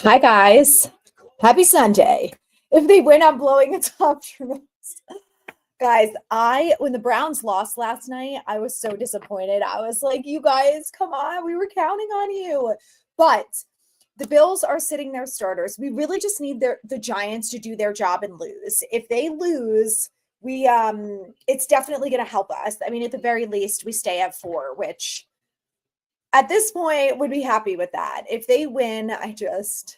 Hi, guys. Happy Sunday. If they win, I'm blowing a top trimmer. Guys, when the Browns lost last night, I was so disappointed. I was like, you guys, come on. We were counting on you. But the Bills are sitting their starters. We really just need the Giants to do their job and lose. If they lose, it's definitely going to help us. I mean, at the very least, we stay at 4, which at this point would be happy with that. If they win, it's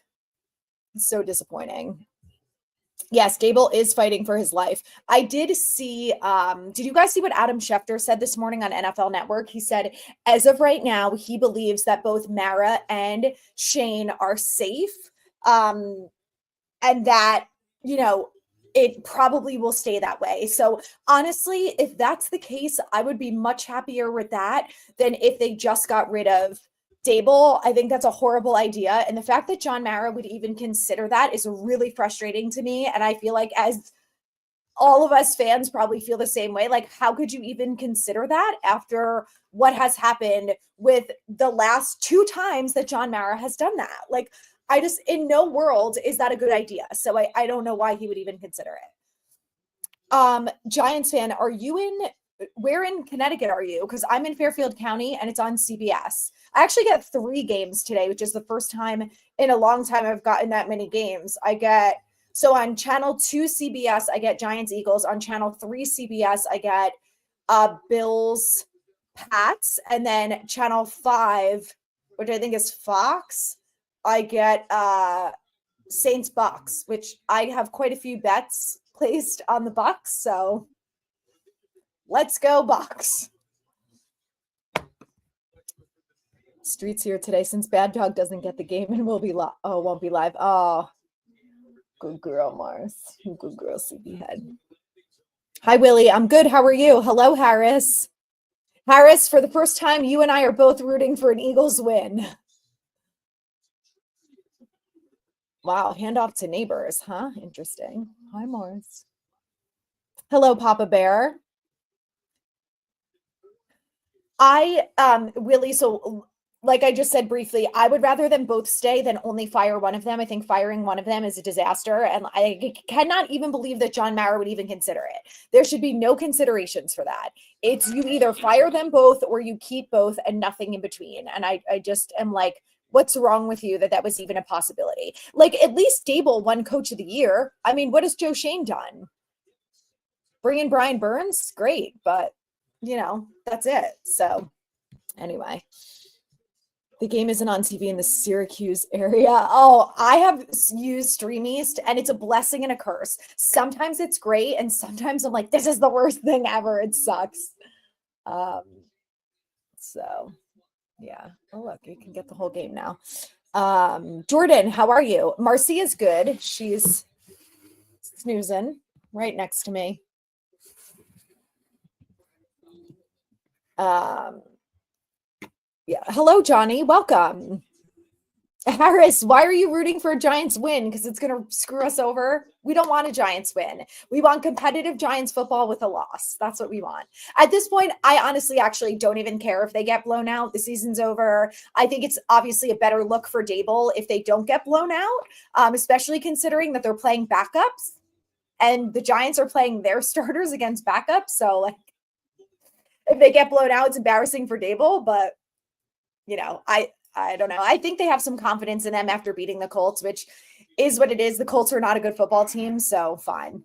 so disappointing. Yes, Dable is fighting for his life. I did see, did you guys see what Adam Schefter said this morning on NFL Network? He said, as of right now, he believes that both Mara and Shane are safe. And that, it probably will stay that way. So honestly, if that's the case, I would be much happier with that than if they just got rid of Dable. I think that's a horrible idea. And the fact that John Mara would even consider that is really frustrating to me. And I feel like as all of us fans probably feel the same way, like, how could you even consider that after what has happened with the last 2 times that John Mara has done that? Like, in no world is that a good idea. So I don't know why he would even consider it. Giants fan, where in Connecticut are you? Because I'm in Fairfield County and it's on CBS. I actually get 3 games today, which is the first time in a long time I've gotten that many games. So on channel 2 CBS, I get Giants Eagles. On channel 3 CBS, I get Bills Pats. And then channel 5, which I think is Fox, I get Saints Bucks, which I have quite a few bets placed on the Bucks. So let's go Bucks. Streets here today since Bad Dog doesn't get the game and won't be live. Oh, good girl, Mars. Good girl, sleepyhead. Hi, Willie. I'm good. How are you? Hello, Harris. Harris, for the first time, you and I are both rooting for an Eagles win. Wow, handoff to neighbors, huh? Interesting. Hi, Mars. Hello, Papa Bear. Willie, so like I just said briefly, I would rather them both stay than only fire one of them. I think firing one of them is a disaster. And I cannot even believe that John Mara would even consider it. There should be no considerations for that. It's you either fire them both or you keep both and nothing in between. And I just am like, what's wrong with you that was even a possibility? Like, at least Dable won Coach of the Year. I mean, what has Joe Shane done? Bring in Brian Burns? Great. But, that's it. So anyway. The game isn't on TV in the Syracuse area. Oh, I have used Stream East, and it's a blessing and a curse. Sometimes it's great, and sometimes I'm like, this is the worst thing ever. It sucks. So, yeah. Oh, look, you can get the whole game now. Jordan, how are you? Marcy is good. She's snoozing right next to me. Yeah. Hello, Johnny. Welcome. Harris, why are you rooting for a Giants win? Because it's going to screw us over. We don't want a Giants win. We want competitive Giants football with a loss. That's what we want. At this point, I honestly actually don't even care if they get blown out. The season's over. I think it's obviously a better look for Dable if they don't get blown out, especially considering that they're playing backups and the Giants are playing their starters against backups. So, like, if they get blown out, it's embarrassing for Dable, but I don't know. I think they have some confidence in them after beating the Colts, which is what it is. The Colts are not a good football team, so fine.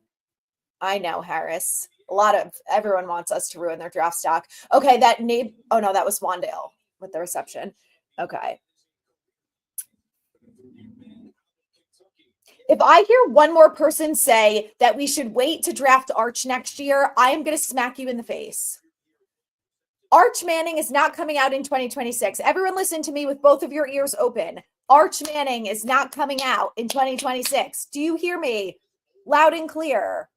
I know, Harris. Everyone wants us to ruin their draft stock. Okay, oh no, that was Wandale with the reception. Okay. If I hear one more person say that we should wait to draft Arch next year, I am going to smack you in the face. Arch Manning is not coming out in 2026. Everyone listen to me with both of your ears open. Arch Manning is not coming out in 2026. Do you hear me? Loud and clear.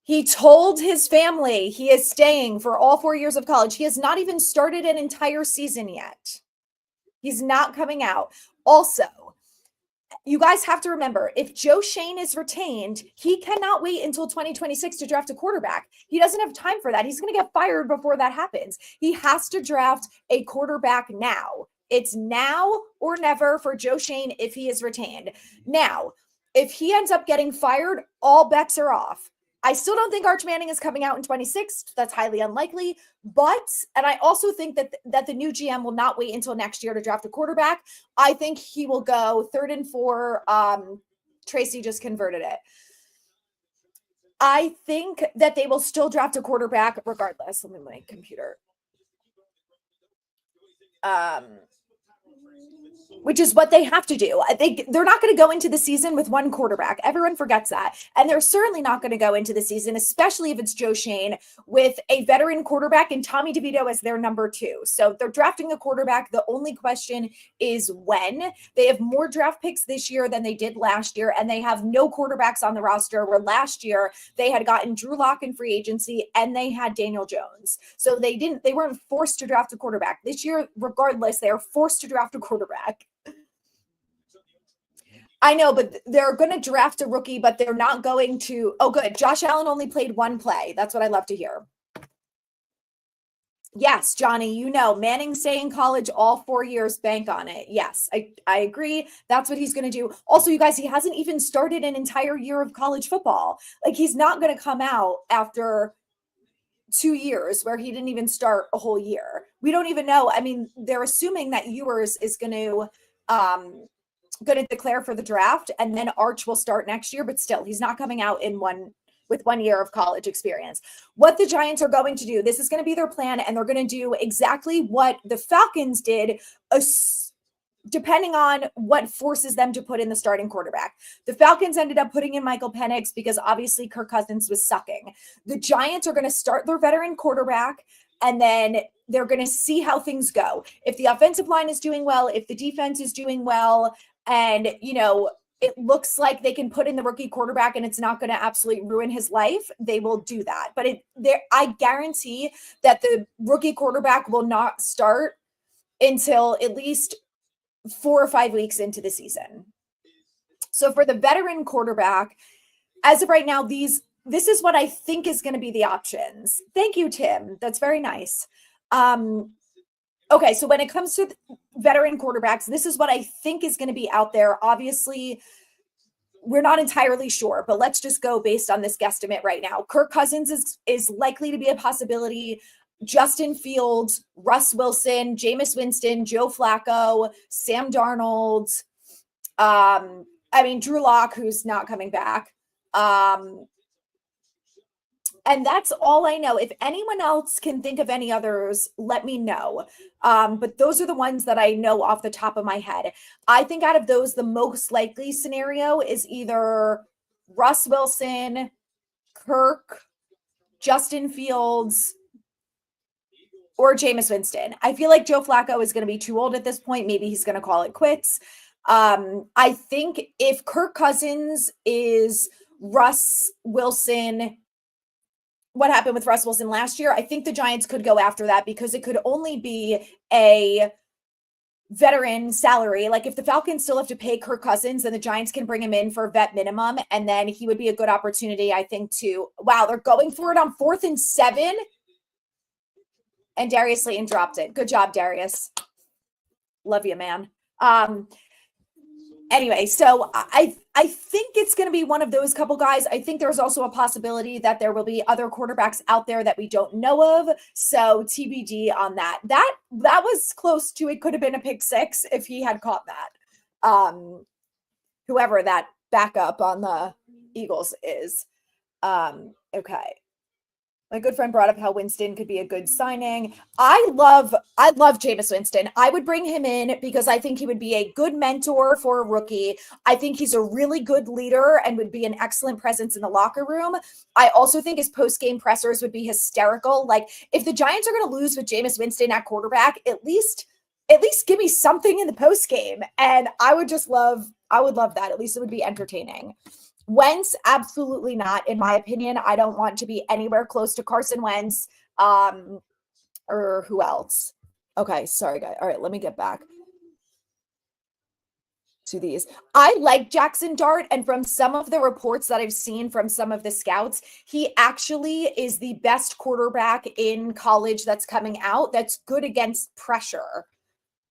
He told his family he is staying for all 4 years of college. He has not even started an entire season yet. He's not coming out. Also, you guys have to remember, if Joe Shane is retained, he cannot wait until 2026 to draft a quarterback. He doesn't have time for that. He's going to get fired before that happens. He has to draft a quarterback now. It's now or never for Joe Shane if he is retained. Now, if he ends up getting fired, all bets are off. I still don't think Arch Manning is coming out in 26. That's highly unlikely. And I also think that the new GM will not wait until next year to draft a quarterback. I think he will go 3rd and 4. Tracy just converted it. I think that they will still draft a quarterback regardless. Let me my computer. Which is what they have to do. They're not going to go into the season with one quarterback. Everyone forgets that. And they're certainly not going to go into the season, especially if it's Joe Shane, with a veteran quarterback and Tommy DeVito as their number 2. So they're drafting a quarterback. The only question is when. They have more draft picks this year than they did last year, and they have no quarterbacks on the roster, where last year they had gotten Drew Lock in free agency and they had Daniel Jones. So they weren't forced to draft a quarterback. This year, regardless, they are forced to draft a quarterback. I know, but they're going to draft a rookie, but they're not going to. Oh, good. Josh Allen only played one play. That's what I love to hear. Yes, Johnny, you know, Manning stay in college all 4 years, bank on it. Yes, I agree. That's what he's going to do. Also, you guys, he hasn't even started an entire year of college football. Like, he's not going to come out after 2 years where he didn't even start a whole year. We don't even know. I mean, they're assuming that Ewers is going to declare for the draft, and then Arch will start next year, but still he's not coming out with 1 year of college experience. What the Giants are going to do, this is going to be their plan, and they're going to do exactly what the Falcons did, depending on what forces them to put in the starting quarterback. The Falcons ended up putting in Michael Penix because obviously Kirk Cousins was sucking. The Giants are going to start their veteran quarterback, and then they're going to see how things go. If the offensive line is doing well, if the defense is doing well, and, you know, it looks like they can put in the rookie quarterback and it's not going to absolutely ruin his life, they will do that. But I guarantee that the rookie quarterback will not start until at least 4 or 5 weeks into the season. So for the veteran quarterback, as of right now, this is what I think is going to be the options. Thank you, Tim. That's very nice. Okay, so when it comes to veteran quarterbacks, this is what I think is going to be out there. Obviously, we're not entirely sure, but let's just go based on this guesstimate right now. Kirk Cousins is likely to be a possibility. Justin Fields, Russ Wilson, Jameis Winston, Joe Flacco, Sam Darnold. Drew Lock, who's not coming back. And that's all I know. If anyone else can think of any others, let me know. But those are the ones that I know off the top of my head. I think out of those, the most likely scenario is either Russ Wilson, Kirk, Justin Fields, or Jameis Winston. I feel like Joe Flacco is going to be too old at this point. Maybe he's going to call it quits. I think if Kirk Cousins is Russ Wilson, what happened with Russ Wilson last year, I think the Giants could go after that because it could only be a veteran salary. Like if the Falcons still have to pay Kirk Cousins, then the Giants can bring him in for vet minimum. And then he would be a good opportunity, I think, wow, they're going for it on 4th and 7. And Darius Slayton dropped it. Good job, Darius. Love you, man. Anyway, so I think it's going to be one of those couple guys. I think there's also a possibility that there will be other quarterbacks out there that we don't know of. So TBD on that. That was close to, it could have been a pick 6 if he had caught that. Whoever that backup on the Eagles is. Okay. My good friend brought up how Winston could be a good signing. I love Jameis Winston. I would bring him in because I think he would be a good mentor for a rookie. I think he's a really good leader and would be an excellent presence in the locker room. I also think his post-game pressers would be hysterical. Like if the Giants are going to lose with Jameis Winston at quarterback, at least give me something in the post-game. And I would love that. At least it would be entertaining. Wentz, absolutely not, in my opinion. I don't want to be anywhere close to Carson Wentz or who else. Okay, sorry, guys. All right, let me get back. to these. I like Jackson Dart, and from some of the reports that I've seen from some of the scouts, he actually is the best quarterback in college that's coming out that's good against pressure,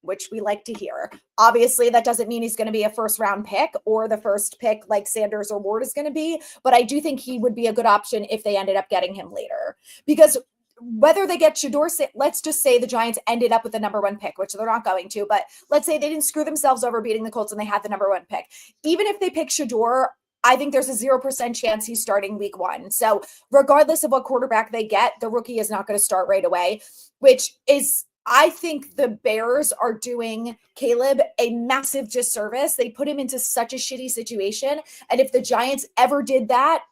which we like to hear. Obviously, that doesn't mean he's going to be a first-round pick or the first pick like Sanders or Ward is going to be, but I do think he would be a good option if they ended up getting him later. Because whether they get Shador, let's just say the Giants ended up with the number 1 pick, which they're not going to, but let's say they didn't screw themselves over beating the Colts and they had the number 1 pick. Even if they pick Shador, I think there's a 0% chance he's starting week 1. So regardless of what quarterback they get, the rookie is not going to start right away, which is, I think the Bears are doing Caleb a massive disservice. They put him into such a shitty situation. And if the Giants ever did that,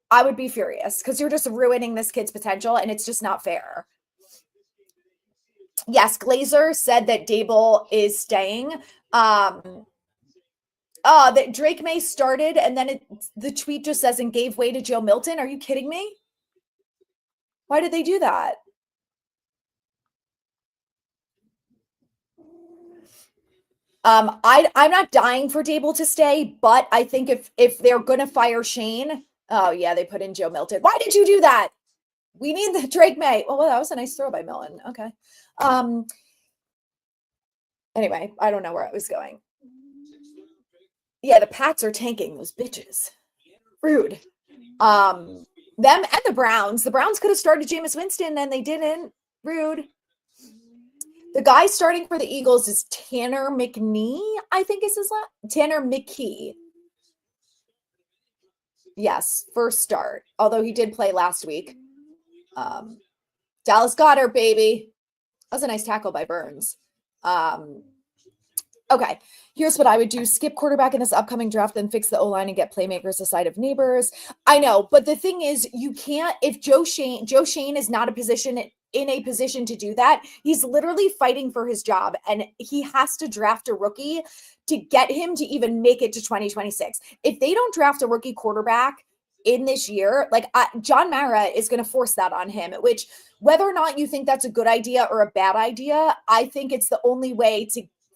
I would be furious because you're just ruining this kid's potential and it's just not fair. Yes, Glazer said that Dable is staying. That Drake May started and then the tweet just says and gave way to Joe Milton. Are you kidding me? Why did they do that? I'm not dying for Dable to stay, but I think if they're gonna fire Shane, oh yeah, they put in Joe Milton. Why did you do that? We need the Drake May. Well, that was a nice throw by Milton. Okay. Anyway, I don't know where I was going. Yeah, the Pats are tanking those bitches. Rude. Them and the Browns. The Browns could have started Jameis Winston and they didn't. Rude. The guy starting for the Eagles is Tanner McKee, I think is his last. Tanner McKee. Yes, first start. Although he did play last week. Dallas Goedert, baby. That was a nice tackle by Burns. Okay, here's what I would do. Skip quarterback in this upcoming draft, then fix the O-line and get playmakers aside of Neighbors. I know, but the thing is, you can't, if Joe Shane is not in a position to do that, he's literally fighting for his job, and he has to draft a rookie to get him to even make it to 2026. If they don't draft a rookie quarterback in this year, like John Mara is going to force that on him, which whether or not you think that's a good idea or a bad idea, I think it's the only way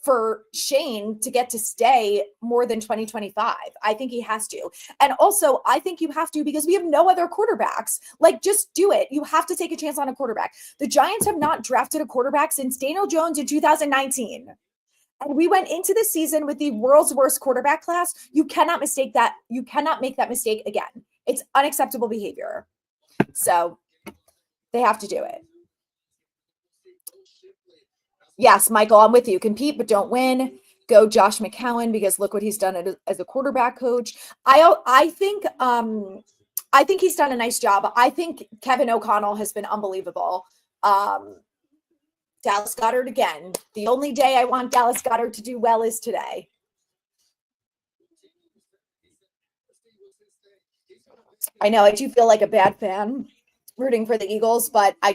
for Shane to get to stay more than 2025. I think he has to. And also, I think you have to because we have no other quarterbacks. Like, just do it. You have to take a chance on a quarterback. The Giants have not drafted a quarterback since Daniel Jones in 2019. And we went into the season with the world's worst quarterback class. You cannot mistake that. You cannot make that mistake again. It's unacceptable behavior. So they have to do it. Yes, Michael, I'm with you. Compete, but don't win. Go Josh McCown because look what he's done as a quarterback coach. I think he's done a nice job. I think Kevin O'Connell has been unbelievable. Dallas Goedert again. The only day I want Dallas Goedert to do well is today. I know I do feel like a bad fan rooting for the Eagles, but I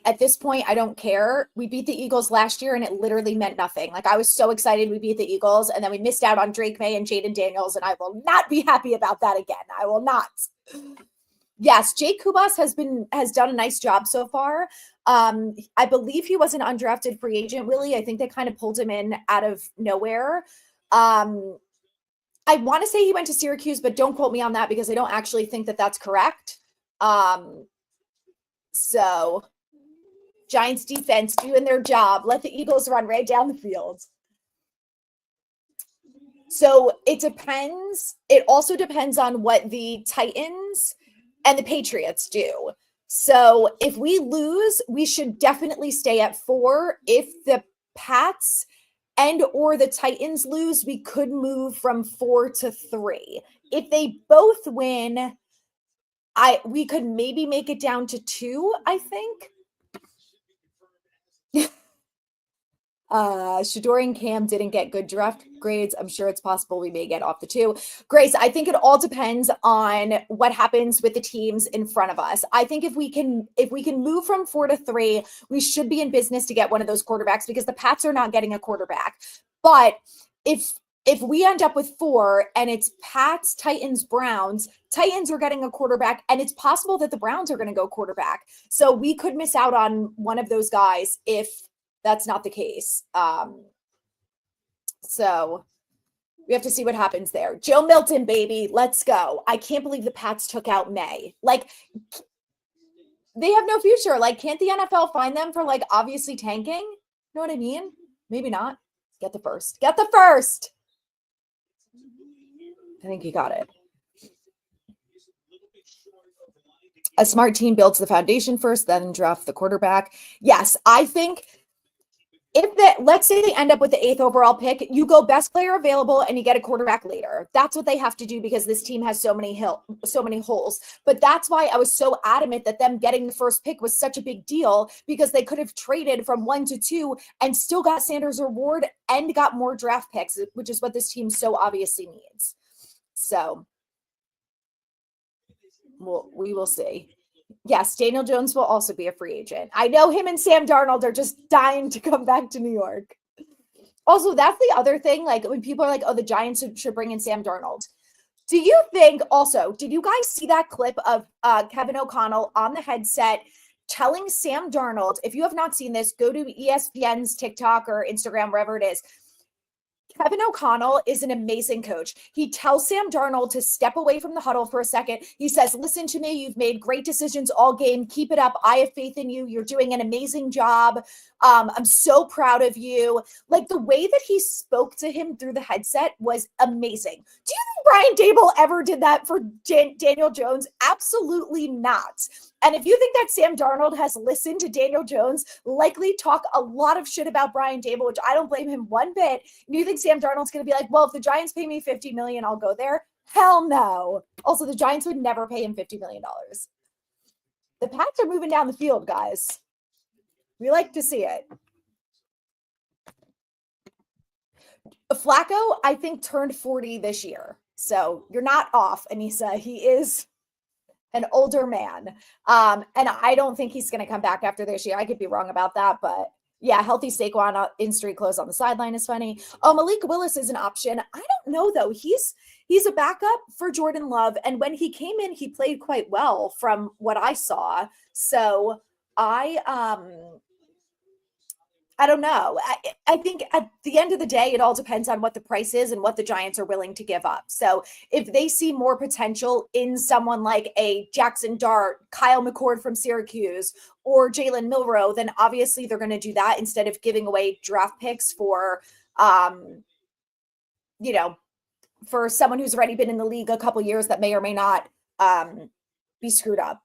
at this point, I don't care. We beat the Eagles last year and it literally meant nothing. Like I was so excited we beat the Eagles and then we missed out on Drake May and Jaden Daniels and I will not be happy about that again. I will not. Yes, Jake Kubas has done a nice job so far. I believe he was an undrafted free agent, Willie. I think they kind of pulled him in out of nowhere. I want to say he went to Syracuse, but don't quote me on that because I don't actually think that that's correct. So Giants defense doing their job. Let the Eagles run right down the field. So it depends. It also depends on what the Titans and the Patriots do. So if we lose, we should definitely stay at 4. If the Pats and or the Titans lose, we could move from 4 to 3. If they both win, we could maybe make it down to 2, I think. Shador and Cam didn't get good draft grades. I'm sure it's possible we may get off the 2. Grace, I think it all depends on what happens with the teams in front of us. I think if we can move from 4 to 3, we should be in business to get one of those quarterbacks because the Pats are not getting a quarterback. But if we end up with 4 and it's Pats, Titans, Browns, Titans are getting a quarterback and it's possible that the Browns are going to go quarterback. So we could miss out on one of those guys if that's not the case. So we have to see what happens there. Joe Milton, baby, let's go. I can't believe the Pats took out May. Like, they have no future. Like, can't the NFL find them for like obviously tanking? You know what I mean? Maybe not. Get the first. Get the first. I think you got it. A smart team builds the foundation first, then draft the quarterback. Yes, I think let's say they end up with the 8th overall pick, you go best player available and you get a quarterback later. That's what they have to do because this team has so many holes. But that's why I was so adamant that them getting the first pick was such a big deal, because they could have traded from 1 to 2 and still got Sanders or Ward and got more draft picks, which is what this team so obviously needs. So we will see. Yes, Daniel Jones will also be a free agent. I know him and Sam Darnold are just dying to come back to New York. Also, that's the other thing. Like, when people are like, oh, the Giants should bring in Sam Darnold. Do you think also, did you guys see that clip of Kevin O'Connell on the headset telling Sam Darnold, if you have not seen this, go to ESPN's TikTok or Instagram, wherever it is. Kevin O'Connell is an amazing coach. He tells Sam Darnold to step away from the huddle for a second. He says, listen to me. You've made great decisions all game. Keep it up. I have faith in you. You're doing an amazing job. I'm so proud of you. Like, the way that he spoke to him through the headset was amazing. Do you think Brian Dable ever did that for Daniel Jones? Absolutely not. And if you think that Sam Darnold has listened to Daniel Jones likely talk a lot of shit about Brian Dable, which I don't blame him one bit, and you think Sam Darnold's going to be like, well, if the Giants pay me $50 million, I'll go there? Hell no. Also, the Giants would never pay him $50 million. The Pats are moving down the field, guys. We like to see it. Flacco, I think, turned 40 this year. So you're not off, Anissa. He is an older man. And I don't think he's going to come back after this year. I could be wrong about that, but yeah, healthy Saquon in street clothes on the sideline is funny. Oh, Malik Willis is an option. I don't know though. He's a backup for Jordan Love. And when he came in, he played quite well from what I saw. So I don't know. I think at the end of the day, it all depends on what the price is and what the Giants are willing to give up. So if they see more potential in someone like a Jackson Dart, Kyle McCord from Syracuse, or Jalen Milroe, then obviously they're going to do that instead of giving away draft picks for, for someone who's already been in the league a couple years that may or may not be screwed up.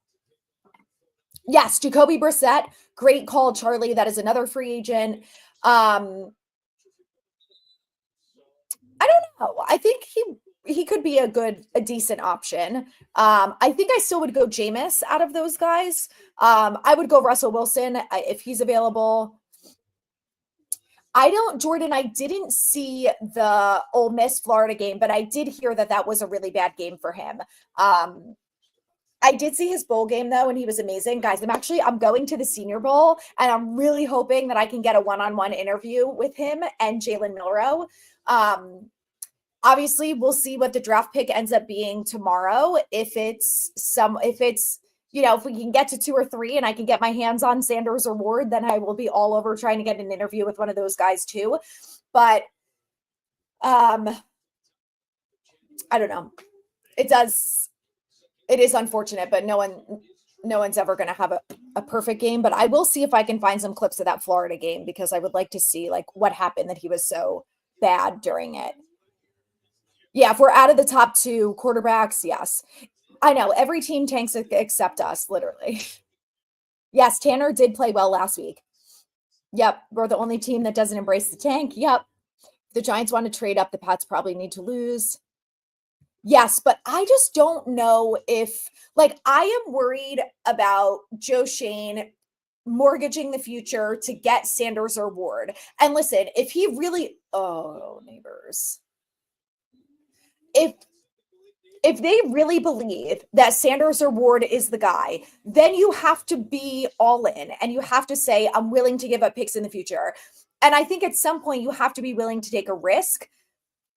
Yes, Jacoby Brissett, great call, Charlie. That is another free agent. I don't know. I think he could be a decent option. I think I still would go Jameis out of those guys. I would go Russell Wilson if he's available. Jordan, I didn't see the Ole Miss Florida game, but I did hear that was a really bad game for him. I did see his bowl game though, and he was amazing. Guys, I'm going to the Senior Bowl, and I'm really hoping that I can get a one-on-one interview with him and Jalen Milroe. Obviously, we'll see what the draft pick ends up being tomorrow. If we can get to 2 or 3 and I can get my hands on Sanders or Ward, then I will be all over trying to get an interview with one of those guys too. But I don't know. It is unfortunate, but no one's ever going to have a perfect game. But I will see if I can find some clips of that Florida game, because I would like to see like what happened that he was so bad during it. Yeah, if we're out of the top 2 quarterbacks, yes. I know every team tanks except us, literally. Yes, Tanner did play well last week. Yep, we're the only team that doesn't embrace the tank. Yep. If the Giants want to trade up, the Pats probably need to lose. Yes, but I just don't know if, I am worried about Joe Shane mortgaging the future to get Sanders or Ward. And listen, if he really, neighbors, if they really believe that Sanders or Ward is the guy, then you have to be all in and you have to say, I'm willing to give up picks in the future. And I think at some point you have to be willing to take a risk.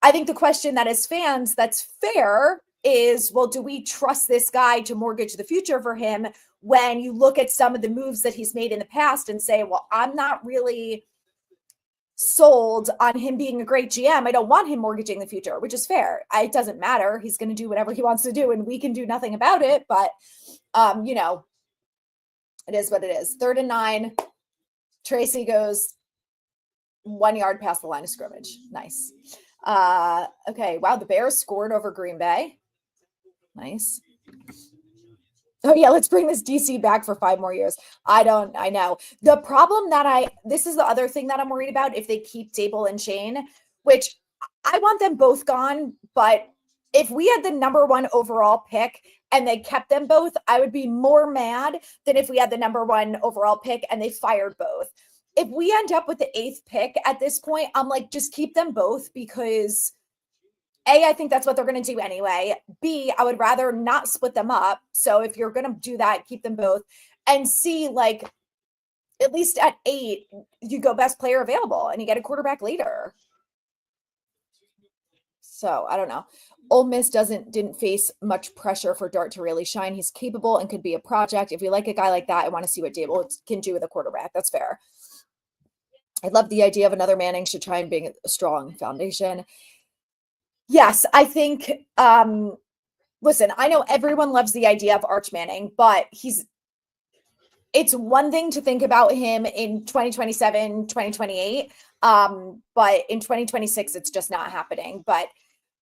I think the question that as fans that's fair is, well, do we trust this guy to mortgage the future for him when you look at some of the moves that he's made in the past and say, well, I'm not really sold on him being a great GM. I don't want him mortgaging the future, which is fair. It doesn't matter. He's going to do whatever he wants to do, and we can do nothing about it. But, it is what it is. 3rd and 9. Tracy goes 1 yard past the line of scrimmage. Nice. Okay. Wow. The Bears scored over Green Bay. Nice. Oh yeah, let's bring this DC back for 5 more years. I know. The problem this is the other thing that I'm worried about if they keep Dable and Shane, which I want them both gone. But if we had the number 1 overall pick and they kept them both, I would be more mad than if we had the number 1 overall pick and they fired both. If we end up with the 8th pick at this point, I'm like, just keep them both because A, I think that's what they're going to do anyway. B, I would rather not split them up. So if you're going to do that, keep them both. And C, like, at least at 8, you go best player available and you get a quarterback later. So I don't know. Ole Miss didn't face much pressure for Dart to really shine. He's capable and could be a project. If you like a guy like that, I want to see what Dable can do with a quarterback. That's fair. I love the idea of another Manning should try and bring a strong foundation. Yes, I think, listen, I know everyone loves the idea of Arch Manning, but it's one thing to think about him in 2027, 2028. But in 2026, it's just not happening. But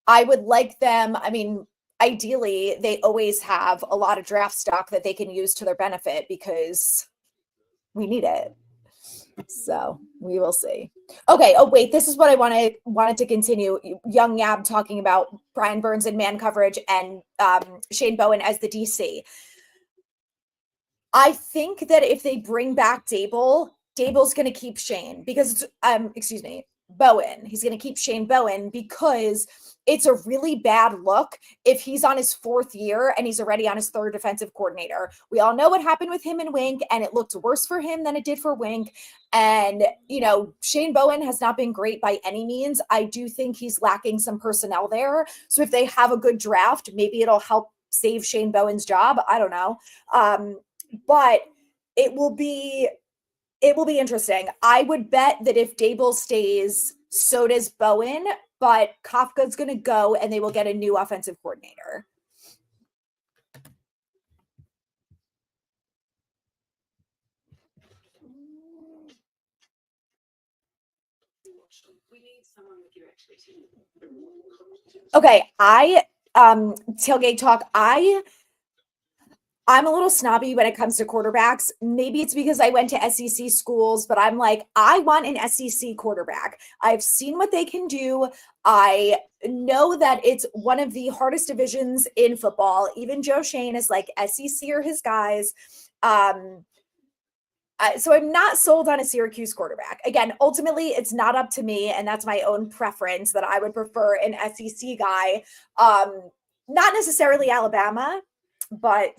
I would like them. I mean, ideally, they always have a lot of draft stock that they can use to their benefit because we need it. So we will see. Okay. Oh, wait, this is what I wanted to continue. Young Yab talking about Brian Burns in man coverage and Shane Bowen as the DC. I think that if they bring back Dable's going to keep Shane because Bowen. He's going to keep Shane Bowen because it's a really bad look if he's on his 4th year and he's already on his 3rd defensive coordinator. We all know what happened with him and Wink, and it looked worse for him than it did for Wink. And, Shane Bowen has not been great by any means. I do think he's lacking some personnel there. So if they have a good draft, maybe it'll help save Shane Bowen's job. I don't know. But it will be interesting. I would bet that if Dable stays, so does Bowen, but Kafka's going to go and they will get a new offensive coordinator. Okay, Tailgate Talk, I'm a little snobby when it comes to quarterbacks. Maybe it's because I went to SEC schools, but I'm like, I want an SEC quarterback. I've seen what they can do. I know that it's one of the hardest divisions in football. Even Joe Shane is like SEC are his guys. So I'm not sold on a Syracuse quarterback. Again, ultimately, it's not up to me, and that's my own preference that I would prefer an SEC guy. Not necessarily Alabama, but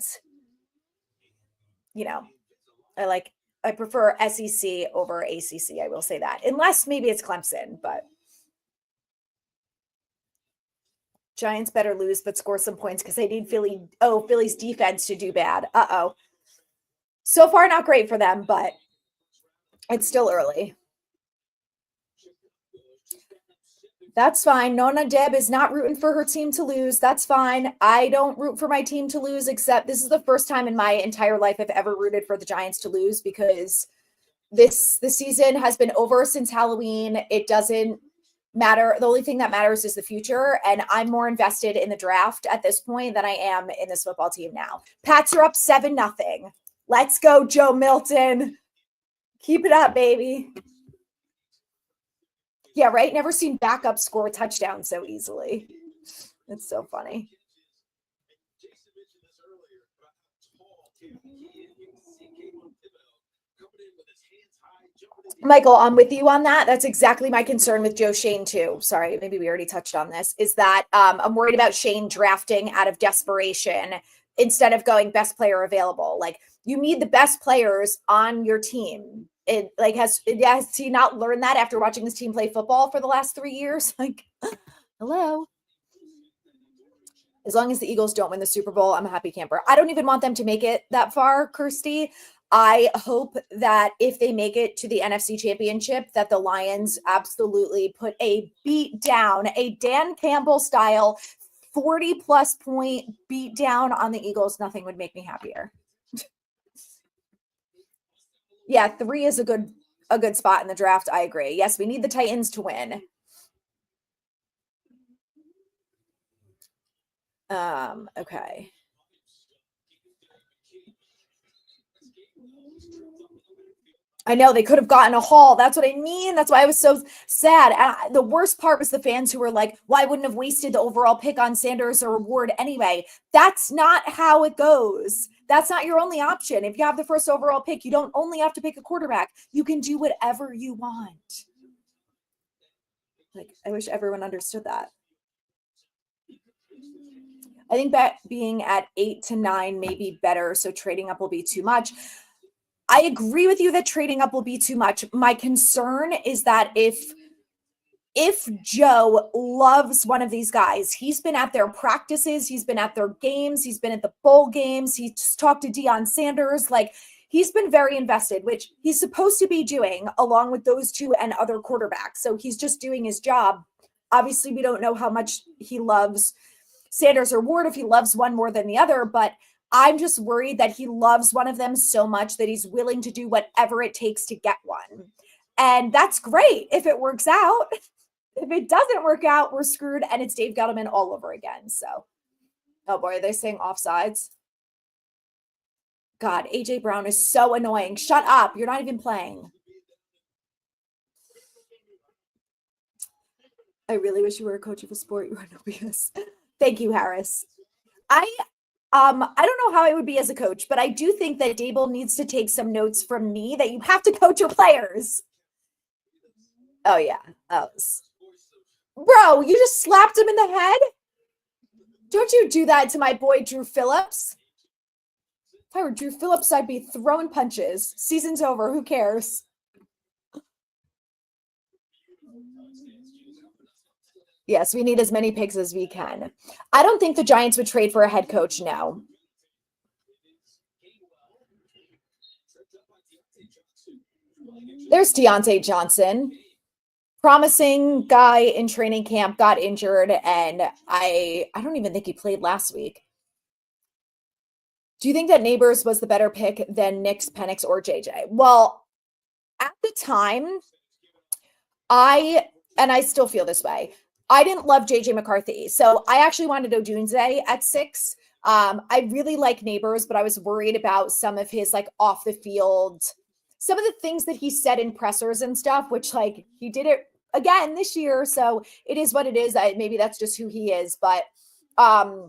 I prefer SEC over ACC. I will say that, unless maybe it's Clemson, but Giants better lose, but score some points because they need Philly's defense to do bad. So far, not great for them, but it's still early. That's fine. Nona Deb is not rooting for her team to lose. That's fine. I don't root for my team to lose, except this is the first time in my entire life I've ever rooted for the Giants to lose because the season has been over since Halloween. It doesn't matter. The only thing that matters is the future, and I'm more invested in the draft at this point than I am in this football team now. Pats are up 7-0. Let's go, Joe Milton. Keep it up, baby. Yeah, right? Never seen backup score a touchdown so easily. It's so funny. Michael, I'm with you on that. That's exactly my concern with Joe Shane too. Sorry, maybe we already touched on this. Is that I'm worried about Shane drafting out of desperation instead of going best player available. Like, you need the best players on your team. Has he not learned that after watching his team play football for the last 3 years? Like, hello. As long as the Eagles don't win the Super Bowl, I'm a happy camper. I don't even want them to make it that far, Kirsty. I hope that if they make it to the NFC Championship, that the Lions absolutely put a beat down, a Dan Campbell style 40+ point beat down on the Eagles. Nothing would make me happier. Yeah, 3 is a good spot in the draft. I agree. Yes, we need the Titans to win. Okay. I know they could have gotten a haul. That's what I mean. That's why I was so sad. And the worst part was the fans who were like, "Why wouldn't have wasted the overall pick on Sanders or Ward anyway?" That's not how it goes. That's not your only option. If you have the first overall pick, you don't only have to pick a quarterback. You can do whatever you want. Like, I wish everyone understood that. I think that being at 8 to 9 may be better. So trading up will be too much. I agree with you that trading up will be too much. My concern is that if Joe loves one of these guys, he's been at their practices, he's been at their games, he's been at the bowl games, he just talked to Deion Sanders, like he's been very invested, which he's supposed to be doing along with those two and other quarterbacks. So he's just doing his job. Obviously, we don't know how much he loves Sanders or Ward, if he loves one more than the other, but I'm just worried that he loves one of them so much that he's willing to do whatever it takes to get one. And that's great if it works out. If it doesn't work out, we're screwed and it's Dave Gettleman all over again. So, oh boy, are they saying offsides? God, AJ Brown is so annoying. Shut up. You're not even playing. I really wish you were a coach of a sport. You are no BS. Thank you, Harris. I don't know how I would be as a coach, but I do think that Dable needs to take some notes from me that you have to coach your players. Oh yeah. Bro, you just slapped him in the head? Don't you do that to my boy Drew Phillips? If I were Drew Phillips, I'd be throwing punches. Season's over. Who cares? Yes, we need as many picks as we can. I don't think the Giants would trade for a head coach now. There's Deontay Johnson. Promising guy in training camp, got injured, and I don't even think he played last week. Do you think that Neighbors was the better pick than Nix, Penix, or JJ? Well, at the time, I still feel this way. I didn't love JJ McCarthy. So I actually wanted Odunze at 6. I really like Neighbors, but I was worried about some of his like off the field, some of the things that he said in pressers and stuff, which like he did it again this year. So it is what it is. Maybe that's just who he is. But I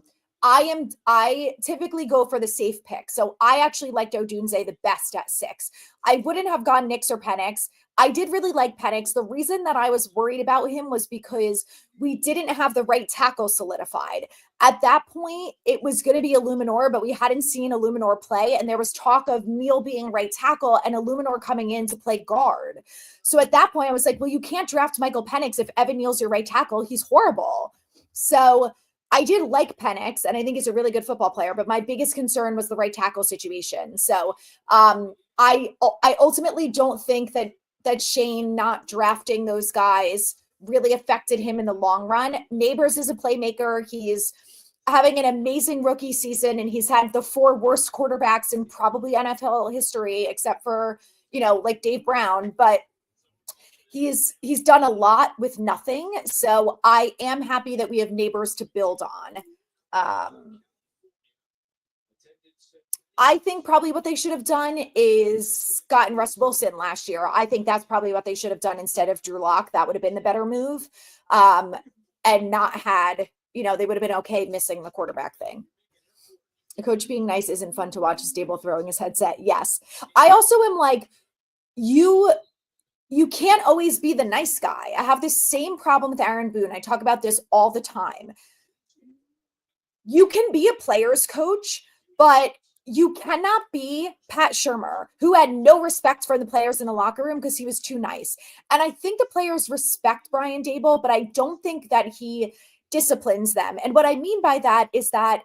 typically go for the safe pick. So I actually liked Odunze the best at 6. I wouldn't have gone Nix or Penix. I did really like Penix. The reason that I was worried about him was because we didn't have the right tackle solidified. At that point, it was going to be Illuminor, but we hadn't seen Illuminor play. And there was talk of Neal being right tackle and Illuminor coming in to play guard. So at that point, I was like, well, you can't draft Michael Penix if Evan Neal's your right tackle. He's horrible. So I did like Penix, and I think he's a really good football player, but my biggest concern was the right tackle situation. So I ultimately don't think that Shane not drafting those guys really affected him in the long run. Neighbors is a playmaker. He's having an amazing rookie season, and he's had the 4 worst quarterbacks in probably NFL history, except for, like Dave Brown. But he's done a lot with nothing. So I am happy that we have Neighbors to build on. I think probably what they should have done is gotten Russ Wilson last year. I think that's probably what they should have done instead of Drew Lock. That would have been the better move. And not had, they would have been okay missing the quarterback thing. The coach being nice isn't fun to watch. Stable throwing his headset. Yes. I also am like, you can't always be the nice guy. I have this same problem with Aaron Boone. I talk about this all the time. You can be a player's coach, but you cannot be Pat Shurmur, who had no respect for the players in the locker room because he was too nice. And I think the players respect Brian Daboll, but I don't think that he disciplines them. And what I mean by that is that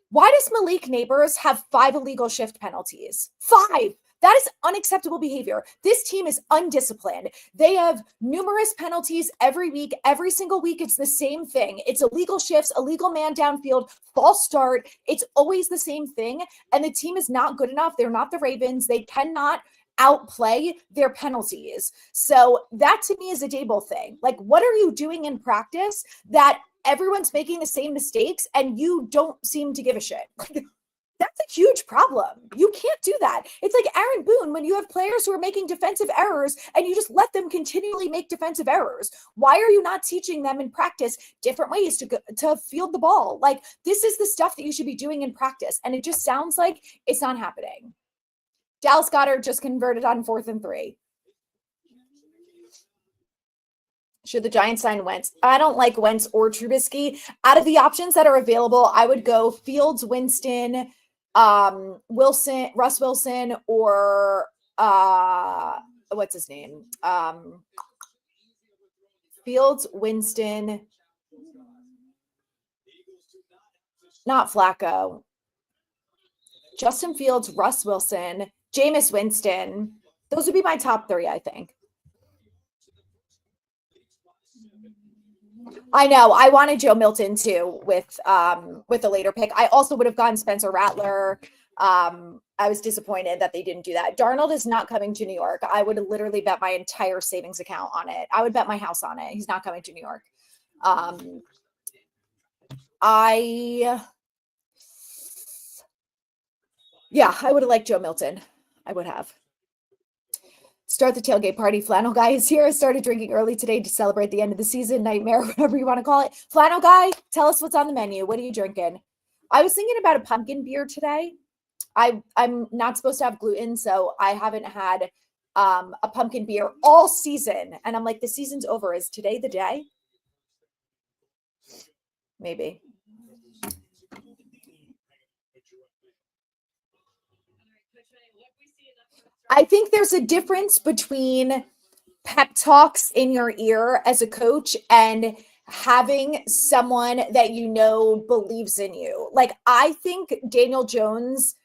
why does Malik Neighbors have 5 illegal shift penalties? 5. That is unacceptable behavior. This team is undisciplined. They have numerous penalties every week. Every single week, it's the same thing. It's illegal shifts, illegal man downfield, false start. It's always the same thing. And the team is not good enough. They're not the Ravens. They cannot outplay their penalties. So that to me is a Daboll thing. Like, what are you doing in practice that everyone's making the same mistakes and you don't seem to give a shit? That's a huge problem. You can't do that. It's like Aaron Boone when you have players who are making defensive errors and you just let them continually make defensive errors. Why are you not teaching them in practice different ways to field the ball? Like, this is the stuff that you should be doing in practice. And it just sounds like it's not happening. Dallas Goedert just converted on 4th and 3. Should the Giants sign Wentz? I don't like Wentz or Trubisky. Out of the options that are available, I would go Fields, Winston, Wilson, Russ Wilson, or what's his name? Fields, Winston, not Flacco. Justin Fields, Russ Wilson, Jameis Winston. Those would be my top 3, I think. I know. I wanted Joe Milton too with a later pick. I also would have gone Spencer Rattler. I was disappointed that they didn't do that. Darnold is not coming to New York. I would literally bet my entire savings account on it. I would bet my house on it. He's not coming to New York. I would have liked Joe Milton. I would have. Start the tailgate party. Flannel Guy is here. I started drinking early today to celebrate the end of the season. Nightmare, whatever you want to call it. Flannel Guy, tell us what's on the menu. What are you drinking? I was thinking about a pumpkin beer today. I'm not supposed to have gluten, so I haven't had a pumpkin beer all season. And I'm like, the season's over. Is today the day? Maybe. I think there's a difference between pep talks in your ear as a coach and having someone that you know believes in you. Like, I think Daniel Jones,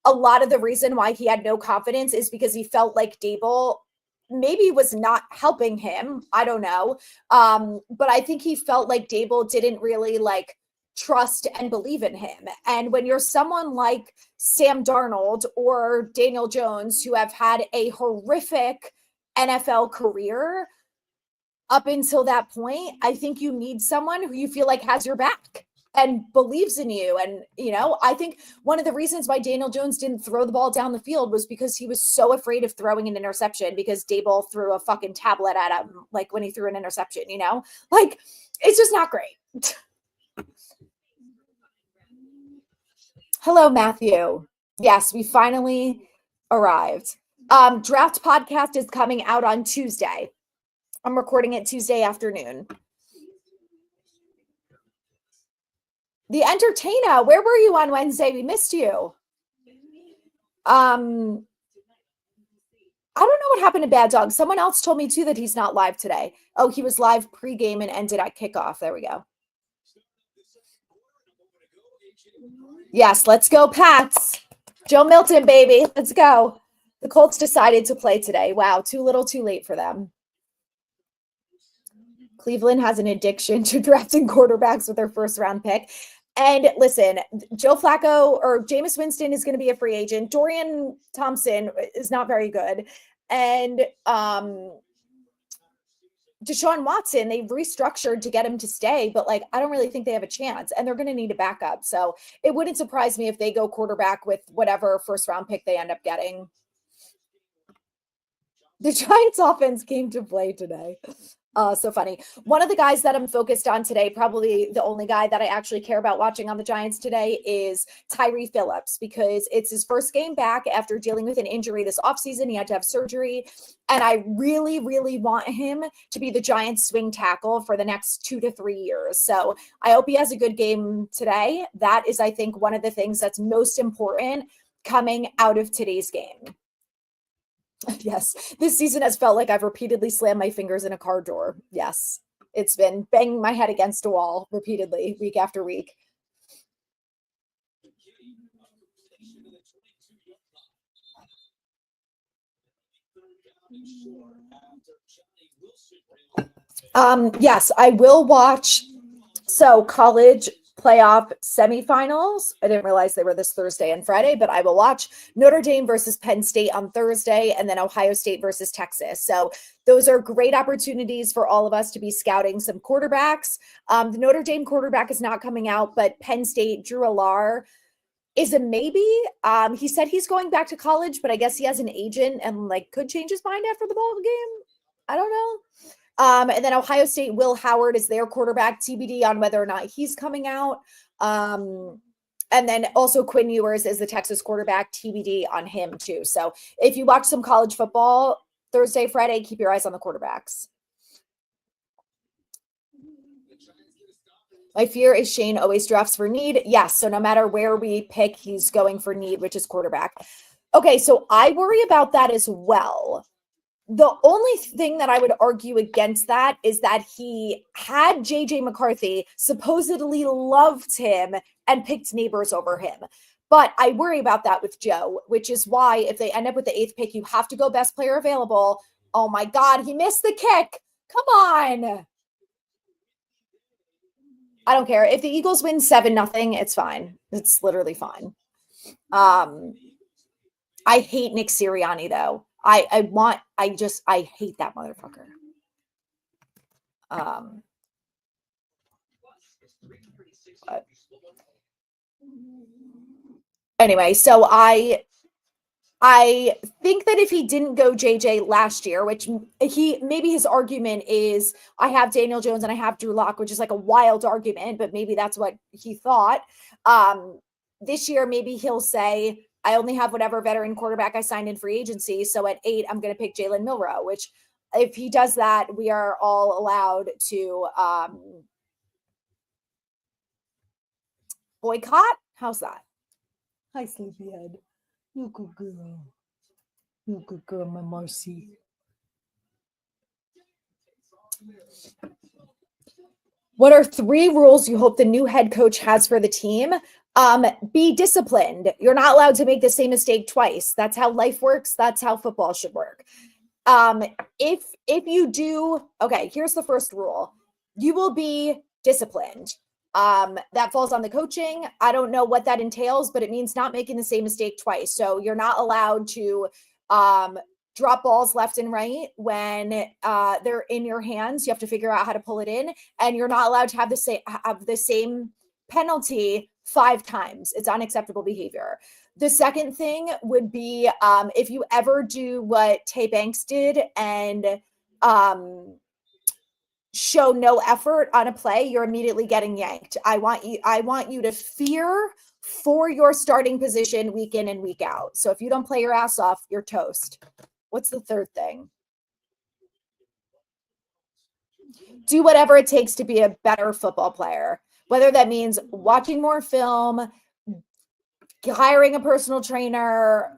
a lot of the reason why he had no confidence is because he felt like Daboll maybe was not helping him. I don't know. But I think he felt like Daboll didn't really like trust and believe in him. And when you're someone like Sam Darnold or Daniel Jones, who have had a horrific NFL career up until that point, I think you need someone who you feel like has your back and believes in you. And, I think one of the reasons why Daniel Jones didn't throw the ball down the field was because he was so afraid of throwing an interception because Daboll threw a fucking tablet at him, like when he threw an interception, like it's just not great. Hello, Matthew. Yes, we finally arrived. Draft podcast is coming out on Tuesday. I'm recording it Tuesday afternoon. The Entertainer, where were you on Wednesday? We missed you. I don't know what happened to Bad Dog. Someone else told me too that he's not live today. Oh, he was live pregame and ended at kickoff. There we go. Yes, let's go, Pats. Joe Milton, baby. Let's go. The Colts decided to play today. Wow, too little, too late for them. Cleveland has an addiction to drafting quarterbacks with their first-round pick. And listen, Joe Flacco or Jameis Winston is going to be a free agent. Dorian Thompson is not very good. And Deshaun Watson, they've restructured to get him to stay, but I don't really think they have a chance, and they're going to need a backup. So it wouldn't surprise me if they go quarterback with whatever first round pick they end up getting. The Giants offense came to play today. So funny. One of the guys that I'm focused on today, probably the only guy that I actually care about watching on the Giants today, is Tyree Phillips, because it's his first game back after dealing with an injury this offseason. He had to have surgery. And I really, really want him to be the Giants swing tackle for the next 2 to 3 years. So I hope he has a good game today. That is, I think, one of the things that's most important coming out of today's game. Yes, this season has felt like I've repeatedly slammed my fingers in a car door. Yes, it's been banging my head against a wall repeatedly, week after week. Yes, I will watch. So college playoff semifinals. I didn't realize they were this Thursday and Friday, but I will watch Notre Dame versus Penn State on Thursday and then Ohio State versus Texas. So those are great opportunities for all of us to be scouting some quarterbacks. The Notre Dame quarterback is not coming out, but Penn State, Drew Allar, is a maybe. He said he's going back to college, but I guess he has an agent and like could change his mind after the ball game. I don't know. And then Ohio State, Will Howard is their quarterback, TBD on whether or not he's coming out. And then also Quinn Ewers is the Texas quarterback, TBD on him too. So if you watch some college football Thursday, Friday, keep your eyes on the quarterbacks. My fear is Shane always drafts for need. Yes. So no matter where we pick, he's going for need, which is quarterback. Okay. So I worry about that as well. The only thing that I would argue against that is that he had JJ McCarthy, supposedly loved him, and picked Neighbors over him. But I worry about that with Joe, which is why if they end up with the 8th pick, you have to go best player available. Oh my God, he missed the kick. Come on. I don't care. If the Eagles win 7-0, it's fine. It's literally fine. I hate Nick Sirianni though. I hate that motherfucker. Anyway, so I think that if he didn't go JJ last year, which maybe his argument is I have Daniel Jones and I have Drew Lock, which is like a wild argument, but maybe that's what he thought. This year, maybe he'll say, I only have whatever veteran quarterback I signed in free agency. So at 8, I'm going to pick Jalen Milroe, which if he does that, we are all allowed to boycott. How's that? Hi, sleepyhead. You good girl. You good girl, my Marcy. What are 3 rules you hope the new head coach has for the team? Be disciplined. You're not allowed to make the same mistake twice. That's how life works. That's how football should work. If you do, okay, here's the first rule. You will be disciplined. That falls on the coaching. I don't know what that entails, but it means not making the same mistake twice. So you're not allowed to drop balls left and right when they're in your hands. You have to figure out how to pull it in, and you're not allowed to have the same penalty 5 times. It's unacceptable behavior. The second thing would be if you ever do what Tay Banks did and show no effort on a play, you're immediately getting yanked. I want you to fear for your starting position week in and week out. So if you don't play your ass off, you're toast. What's the third thing? Do whatever it takes to be a better football player, whether that means watching more film, hiring a personal trainer,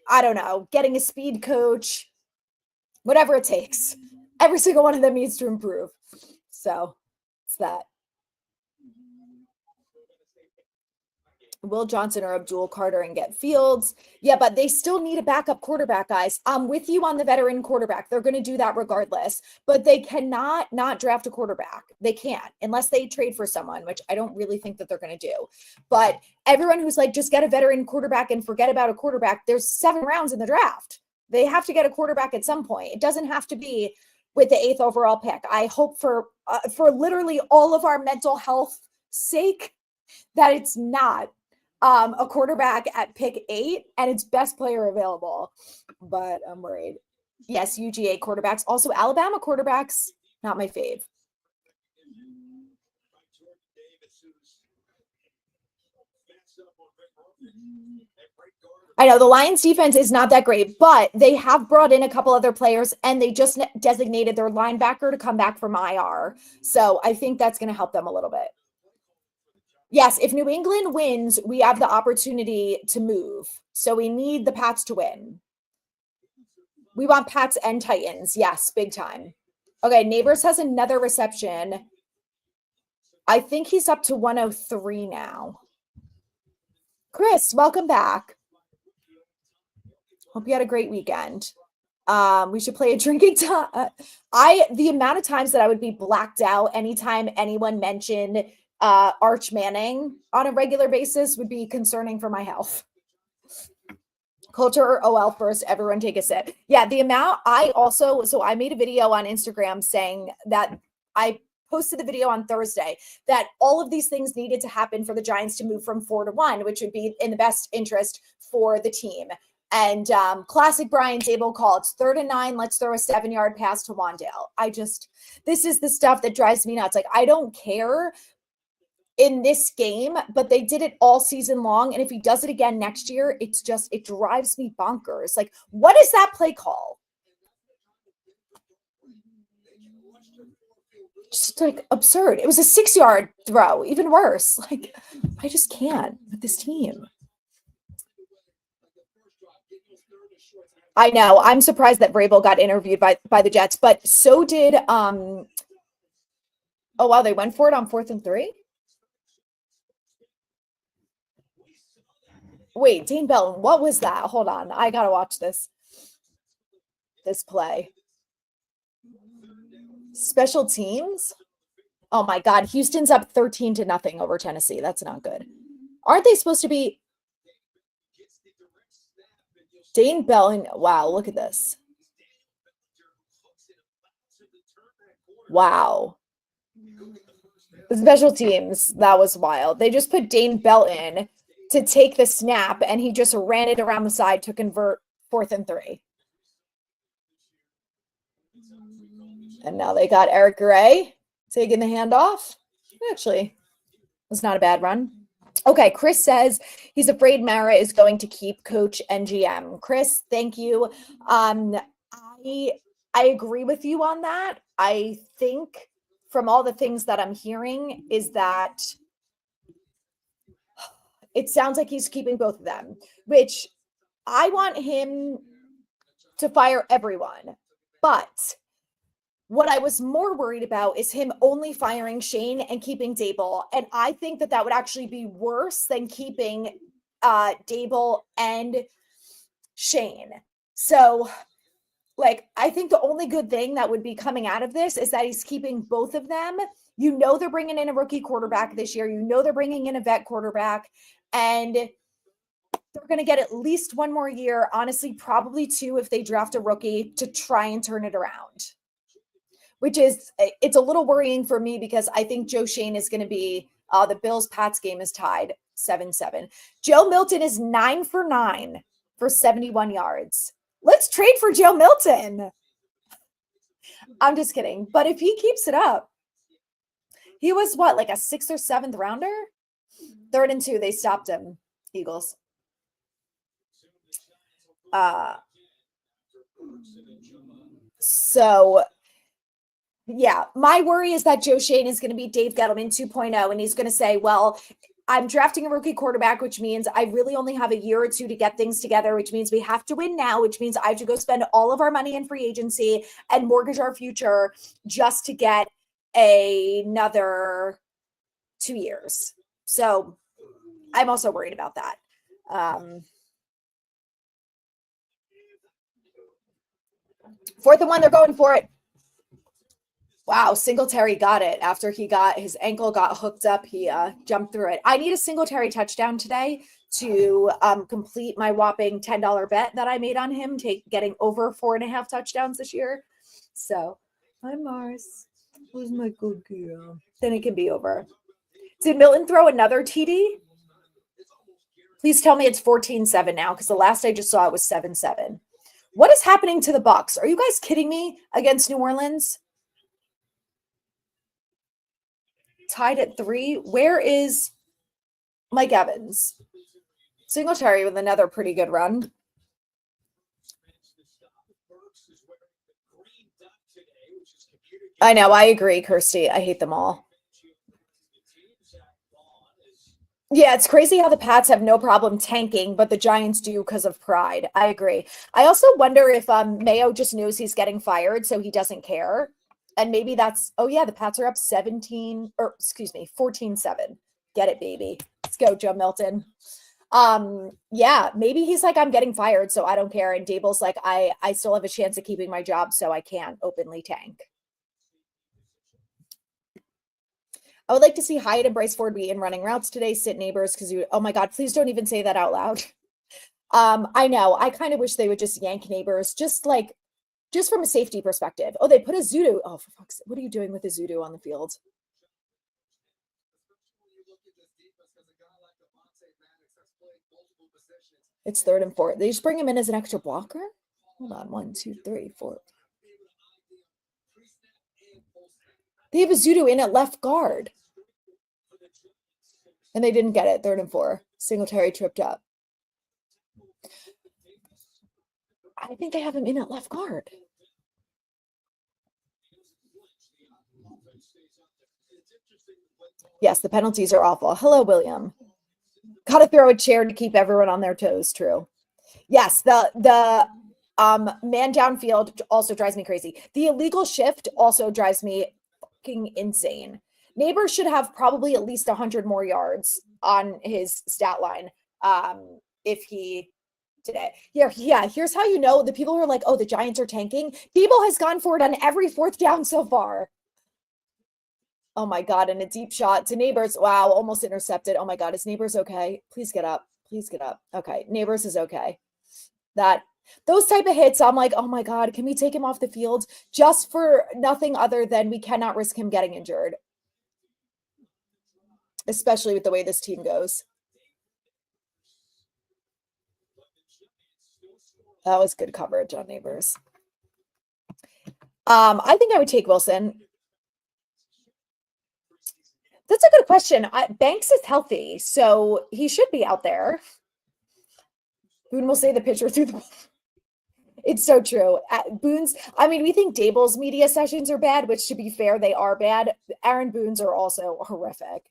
I don't know, getting a speed coach, whatever it takes. Every single one of them needs to improve. So it's that. Will Johnson or Abdul Carter and get Fields. Yeah, but they still need a backup quarterback, guys. I'm with you on the veteran quarterback. They're going to do that regardless, but they cannot not draft a quarterback. They can't unless they trade for someone, which I don't really think that they're going to do. But everyone who's like, just get a veteran quarterback and forget about a quarterback, there's 7 rounds in the draft. They have to get a quarterback at some point. It doesn't have to be with the 8th overall pick. I hope for literally all of our mental health sake that it's not a quarterback at pick 8 and it's best player available, but I'm worried. Yes, UGA quarterbacks. Also, Alabama quarterbacks, not my fave. I know the Lions defense is not that great, but they have brought in a couple other players and they just designated their linebacker to come back from IR. So I think that's going to help them a little bit. Yes, if New England wins, we have the opportunity to move. So we need the Pats to win. We want Pats and Titans. Yes, big time. Okay, Neighbors has another reception. I think he's up to 103 now. Chris, welcome back. Hope you had a great weekend. We should play a drinking time. The amount of times that I would be blacked out anytime anyone mentioned Arch Manning on a regular basis would be concerning for my health. Culture or OL first, everyone take a sip. Yeah, the amount so I made a video on Instagram saying that I posted the video on Thursday that all of these things needed to happen for the Giants to move from 4-1, which would be in the best interest for the team. And classic Brian Dable call. It's 3rd and 9. Let's throw a 7-yard pass to Wandale. This is the stuff that drives me nuts. Like, I don't care in this game, but they did it all season long. And if he does it again next year, it drives me bonkers. Like, what is that play call? Just like absurd. It was a 6-yard throw, even worse. Like, I just can't with this team. I know. I'm surprised that Vrabel got interviewed by the Jets, but so did oh wow, they went for it on 4th and 3. Wait, Dane Belton, what was that? Hold on. I gotta watch this play. Special teams? Oh my God. Houston's up 13-0 over Tennessee. That's not good. Aren't they supposed to be Dane Belton? Wow, look at this. Wow. The special teams, that was wild. They just put Dane Belton to take the snap, and he just ran it around the side to convert 4th and 3. And now they got Eric Gray taking the handoff. Actually, it's not a bad run. Okay, Chris says he's afraid Mara is going to keep coach and GM. Chris, thank you. I agree with you on that. I think from all the things that I'm hearing is that it sounds like he's keeping both of them, which I want him to fire everyone. But what I was more worried about is him only firing Shane and keeping Dable. And I think that would actually be worse than keeping Dable and Shane. So, like, I think the only good thing that would be coming out of this is that he's keeping both of them. You know, they're bringing in a rookie quarterback this year. You know, they're bringing in a vet quarterback. And they're going to get at least one more year, honestly, probably 2 if they draft a rookie to try and turn it around. Which is, it's a little worrying for me because I think Joe Shane is going to be, the Bills-Pats game is tied 7-7. Joe Milton is 9 for 9 for 71 yards. Let's trade for Joe Milton. I'm just kidding. But if he keeps it up, he was what, like a 6th or 7th rounder? 3rd and 2, they stopped him, Eagles. So, yeah, my worry is that Joe Shane is going to be Dave Gettleman 2.0, and he's going to say, well, I'm drafting a rookie quarterback, which means I really only have a year or 2 to get things together, which means we have to win now, which means I have to go spend all of our money in free agency and mortgage our future just to get another 2 years. So I'm also worried about that. 4th and 1, they're going for it. Wow, Singletary got it after his ankle got hooked up. He jumped through it. I need a Singletary touchdown today to complete my whopping $10 bet that I made on him, getting over 4.5 touchdowns this year. So, hi Mars, who's my good girl? Then it can be over. Did Milton throw another TD? Please tell me it's 14-7 now, because the last I just saw it was 7-7. What is happening to the Bucs? Are you guys kidding me against New Orleans? Tied at 3. Where is Mike Evans? Singletary with another pretty good run. I know. I agree, Kirsty. I hate them all. Yeah, it's crazy how the Pats have no problem tanking, but the Giants do because of pride. I agree. I also wonder if Mayo just knows he's getting fired, so he doesn't care. And maybe that's, oh yeah, the Pats are up 14-7. Get it, baby. Let's go, Joe Milton. Yeah, maybe he's like, I'm getting fired, so I don't care. And Dable's like, I still have a chance of keeping my job, so I can't openly tank. I would like to see Hyatt and Bryce Ford be in running routes today, sit neighbors, because you, oh my God, please don't even say that out loud. I know. I kind of wish they would just yank neighbors, just from a safety perspective. Oh, they put a Zudu. Oh, for fuck's sake. What are you doing with a Zudu on the field? It's 3rd and 4. They just bring him in as an extra blocker? Hold on. 1, 2, 3, 4. They have a Zudu in at left guard. And they didn't get it. 3rd and 4. Singletary tripped up. I think they have him in at left guard. Yes, the penalties are awful. Hello, William. Got to throw a chair to keep everyone on their toes. True. Yes, the man downfield also drives me crazy. The illegal shift also drives me fucking insane. Neighbors should have probably at least 100 more yards on his stat line if he did it. Yeah, here's how you know the people who are like, oh, the Giants are tanking. Debo has gone for it on every 4th down so far. Oh my God, and a deep shot to Neighbors. Wow, almost intercepted. Oh my God, is Neighbors okay? Please get up. Please get up. Okay, Neighbors is okay. Those type of hits, I'm like, oh my God, can we take him off the field just for nothing other than we cannot risk him getting injured, especially with the way this team goes. That was good coverage on Neighbors. I think I would take Wilson. That's a good question. Banks is healthy, so he should be out there. Boone will say the pitcher through the. It's so true. Boone's, I mean, we think Dable's media sessions are bad, which to be fair, they are bad. Aaron Boone's are also horrific.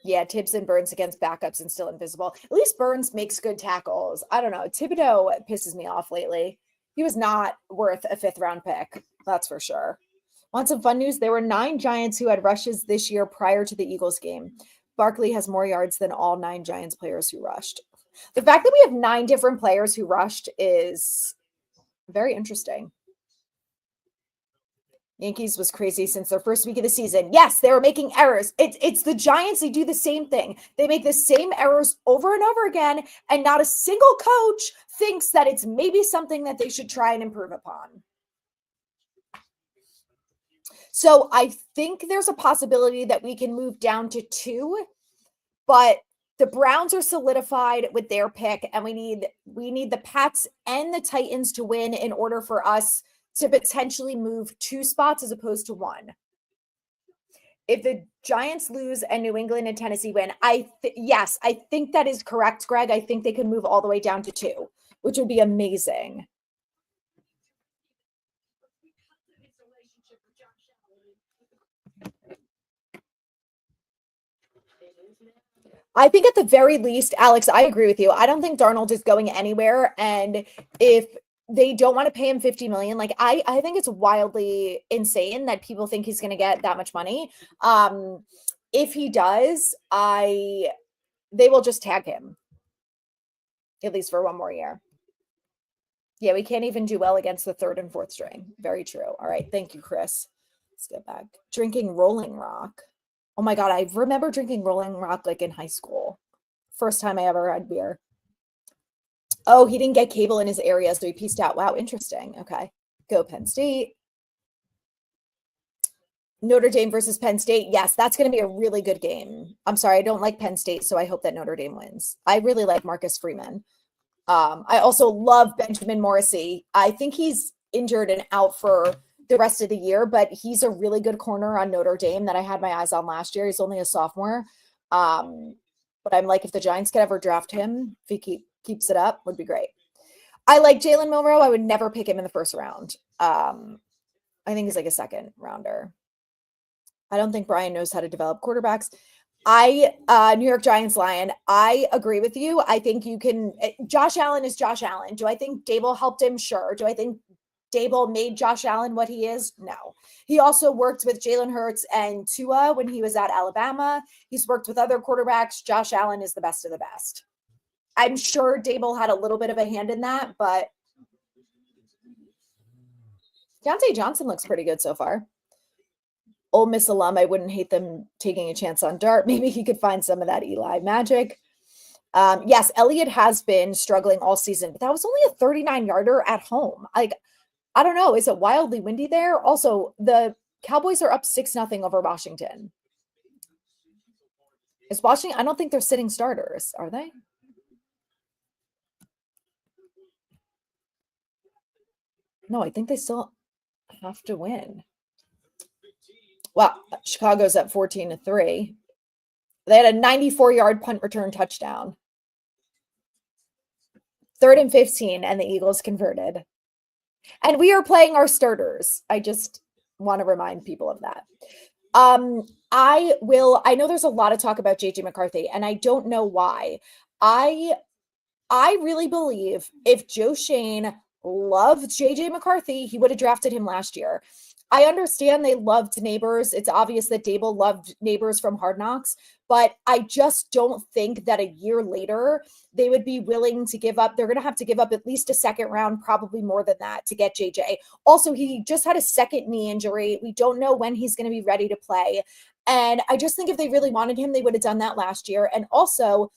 Yeah, Tibbs and Burns against backups and still invisible. At least Burns makes good tackles. I don't know. Thibodeau pisses me off lately. He was not worth a 5th round pick. That's for sure. Want some fun news? There were 9 Giants who had rushes this year prior to the Eagles game. Barkley has more yards than all 9 Giants players who rushed. The fact that we have 9 different players who rushed is very interesting. Yankees was crazy since their first week of the season. Yes, they were making errors. It's the Giants. They do the same thing. They make the same errors over and over again, and not a single coach thinks that it's maybe something that they should try and improve upon. So I think there's a possibility that we can move down to 2, but the Browns are solidified with their pick, and we need the Pats and the Titans to win in order for us to potentially move 2 spots as opposed to 1. If the Giants lose and New England and Tennessee win, yes, I think that is correct, Greg. I think they could move all the way down to 2, which would be amazing. I think at the very least, Alex, I agree with you. I don't think Darnold is going anywhere. And if they don't want to pay him $50 million, like I think it's wildly insane that people think he's going to get that much money. If he does, they will just tag him, at least for 1 more year. Yeah, we can't even do well against the 3rd and 4th string. Very true. All right. Thank you, Chris. Let's get back. Drinking Rolling Rock. Oh my God, I remember drinking Rolling Rock like in high school. First time I ever had beer. Oh, he didn't get cable in his area, so he pieced out. Wow, interesting. Okay. Go Penn State. Notre Dame versus Penn State. Yes, that's going to be a really good game. I'm sorry, I don't like Penn State, so I hope that Notre Dame wins. I really like Marcus Freeman. I also love Benjamin Morrissey. I think he's injured and out for the rest of the year, but he's a really good corner on Notre Dame that I had my eyes on last year. He's only a sophomore. But I'm like, if the Giants could ever draft him, if he keeps it up, would be great. I like Jalen Milroe. I would never pick him in the first round. I think he's like a 2nd rounder. I don't think Brian knows how to develop quarterbacks. New York Giants Lion, I agree with you. I think you can, Josh Allen is Josh Allen. Do I think Dable helped him? Sure. Do I think Dable made Josh Allen what he is? No. He also worked with Jalen Hurts and Tua when he was at Alabama. He's worked with other quarterbacks. Josh Allen is the best of the best. I'm sure Dable had a little bit of a hand in that, but Deontay Johnson looks pretty good so far. Ole Miss alum, I wouldn't hate them taking a chance on Dart. Maybe he could find some of that Eli magic. Yes, Elliott has been struggling all season, but that was only a 39-yarder at home. Like, I don't know. Is it wildly windy there? Also, the Cowboys are up 6-0 over Washington. Is Washington? I don't think they're sitting starters, are they? No, I think they still have to win. Well, Chicago's at 14-3. They had a 94-yard punt return touchdown. 3rd and 15, and the Eagles converted. And we are playing our starters. I just want to remind people of that. I know there's a lot of talk about JJ McCarthy, and I don't know why. I really believe if Joe Schoen loved JJ McCarthy, he would have drafted him last year. I understand they loved Neighbors. It's obvious that Dable loved Neighbors from Hard Knocks, but I just don't think that a year later they would be willing to give up. They're going to have to give up at least a second round, probably more than that, to get JJ. Also, he just had a second knee injury. We don't know when he's going to be ready to play. And I just think if they really wanted him, they would have done that last year. And also,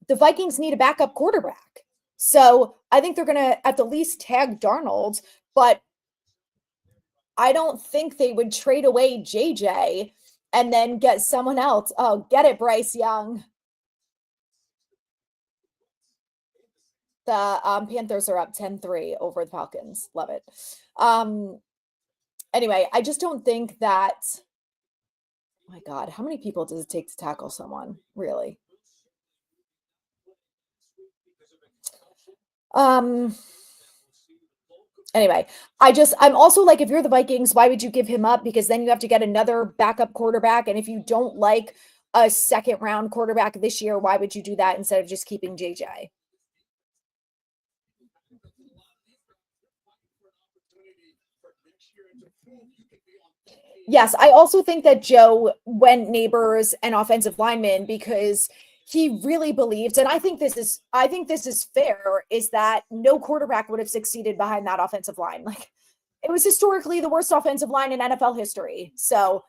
the Vikings need a backup quarterback. So I think they're going to at the least tag Darnold, but I don't think they would trade away JJ and then get someone else. Oh, get it, Bryce Young. The Panthers are up 10-3 over the Falcons. Love it. Anyway, I just don't think that. Oh my God, how many people does it take to tackle someone? Really? Anyway, I'm also like, if you're the Vikings, why would you give him up? Because then you have to get another backup quarterback. And if you don't like a second round quarterback this year, why would you do that instead of just keeping JJ? Yes, I also think that Joe went Neighbors and offensive linemen because he really believes, and I think this is fair, is that no quarterback would have succeeded behind that offensive line. Like, it was historically the worst offensive line in NFL history. So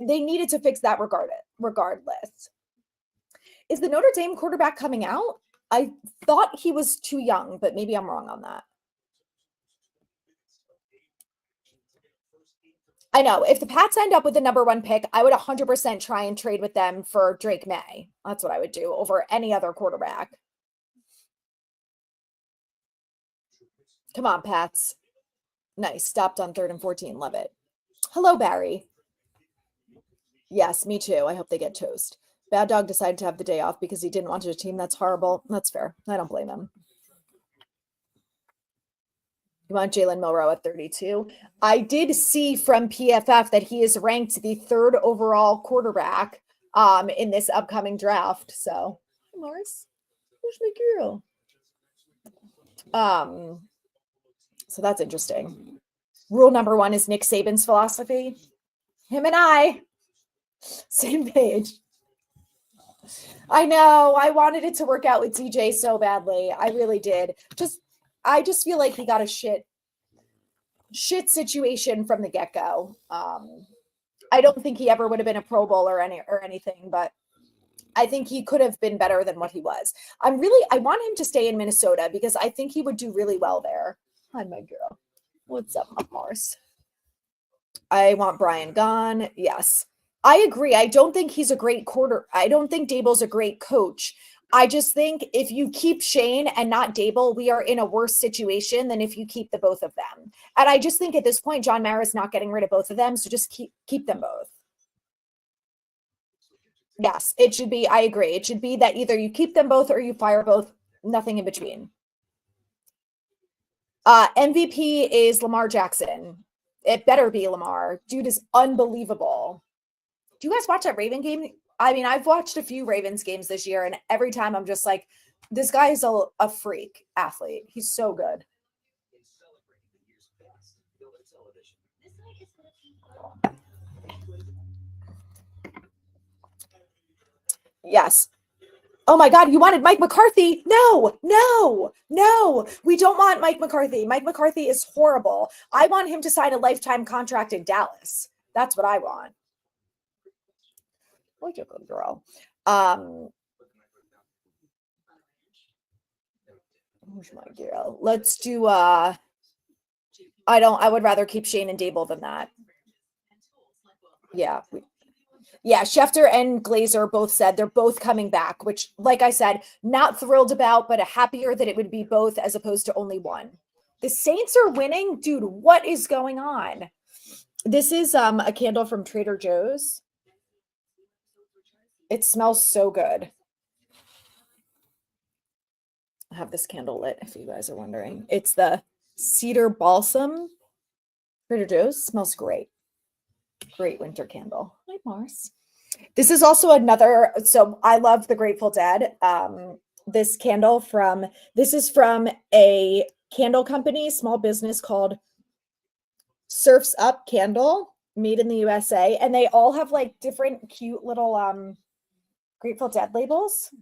they needed to fix that regardless. Is the Notre Dame quarterback coming out? I thought he was too young, but maybe I'm wrong on that. I know. If the Pats end up with the number 1 pick, I would 100% try and trade with them for Drake May. That's what I would do over any other quarterback. Come on, Pats. Nice. Stopped on 3rd and 14. Love it. Hello, Barry. Yes, me too. I hope they get toast. Bad Dog decided to have the day off because he didn't want a team. That's horrible. That's fair. I don't blame him. You want Jalen Milroe at 32? I did see from PFF that he is ranked the 3rd overall quarterback in this upcoming draft. So, hey, Morris, who's my girl? So that's interesting. Rule number 1 is Nick Saban's philosophy. Him and I, same page. I know. I wanted it to work out with DJ so badly. I really did. I just feel like he got a shit situation from the get-go. I don't think he ever would have been a Pro Bowl or anything, but I think he could have been better than what he was. I want him to stay in Minnesota because I think he would do really well there. Hi, my girl. What's up, Mars? I want Brian gone. Yes. I agree. I don't think he's a great I don't think Dable's a great coach. I just think if you keep Schoen and not Dable, we are in a worse situation than if you keep the both of them. And I just think at this point, John Mara's not getting rid of both of them. So just keep them both. Yes, it should be. I agree. It should be that either you keep them both or you fire both. Nothing in between. MVP is Lamar Jackson. It better be Lamar. Dude is unbelievable. Do you guys watch that Raven game? I mean, I've watched a few Ravens games this year, and every time I'm just like, this guy is a freak athlete. He's so good. Yes. Oh my God, you wanted Mike McCarthy? No, no, no. We don't want Mike McCarthy. Mike McCarthy is horrible. I want him to sign a lifetime contract in Dallas. That's what I want. Look at good girl. Who's my girl? Let's do I would rather keep Shane and Dable than that. Yeah. Yeah, Schefter and Glazer both said they're both coming back, which, like I said, not thrilled about, but happier that it would be both as opposed to only one. The Saints are winning? Dude, what is going on? This is a candle from Trader Joe's. It smells so good. I have this candle lit, if you guys are wondering. It's the Cedar Balsam. Trader Joe's smells great. Great winter candle. Hi, Mars. This is also another, so I love the Grateful Dead. This candle this is from a candle company, small business called Surfs Up Candle, made in the USA. And they all have like different cute little Grateful Dead labels.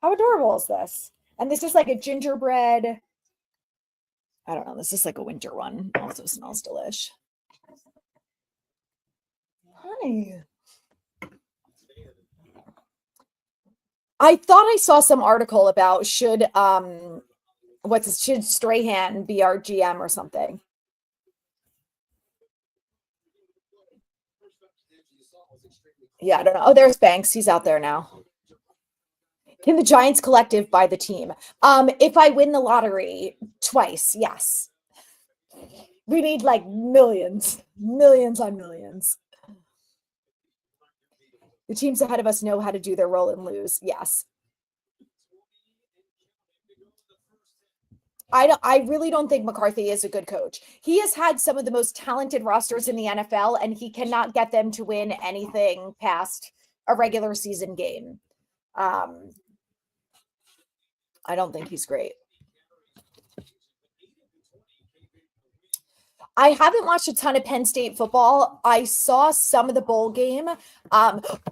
How adorable is this? And this is like a gingerbread. I don't know. This is like a winter one. Also smells delish. Hi. I thought I saw some article about should Strahan be our GM or something. Yeah, I don't know. Oh, there's Banks. He's out there now. Can the Giants collective buy the team? If I win the lottery twice, yes. We need like millions on millions. The teams ahead of us know how to do their roll and lose. Yes. I really don't think McCarthy is a good coach. He has had some of the most talented rosters in the NFL, and he cannot get them to win anything past a regular season game. I don't think he's great. I haven't watched a ton of Penn State football. I saw some of the bowl game.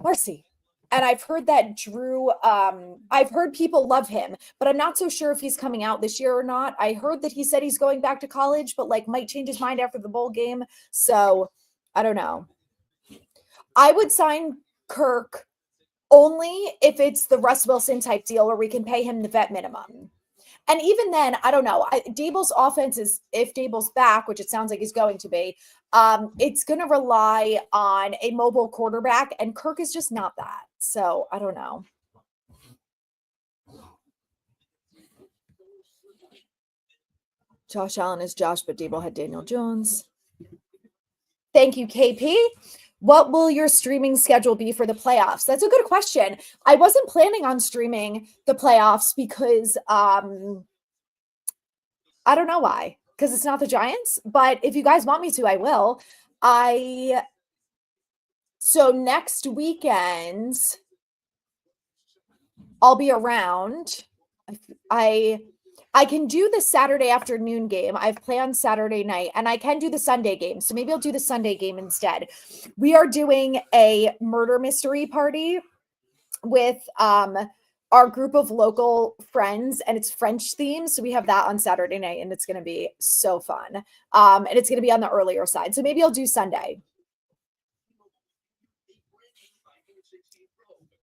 Marcy. And I've heard that Drew, I've heard people love him, but I'm not so sure if he's coming out this year or not. I heard that he said he's going back to college, but like might change his mind after the bowl game. So I don't know. I would sign Kirk only if it's the Russ Wilson type deal where we can pay him the vet minimum. And even then, I don't know. Dable's offense is, if Dable's back, which it sounds like he's going to be, it's going to rely on a mobile quarterback, and Kirk is just not that. So I don't know. Josh Allen is Josh, but Dable had Daniel Jones. Thank you, KP. What will your streaming schedule be for the playoffs? That's a good question. I wasn't planning on streaming the playoffs because I don't know why, because it's not the Giants. But if you guys want me to, I will. So next weekend, I'll be around. I can do the Saturday afternoon game. I've planned Saturday night, and I can do the Sunday game. So maybe I'll do the Sunday game instead. We are doing a murder mystery party with our group of local friends, and it's French themed. So we have that on Saturday night, and it's going to be so fun. And it's going to be on the earlier side. So maybe I'll do Sunday.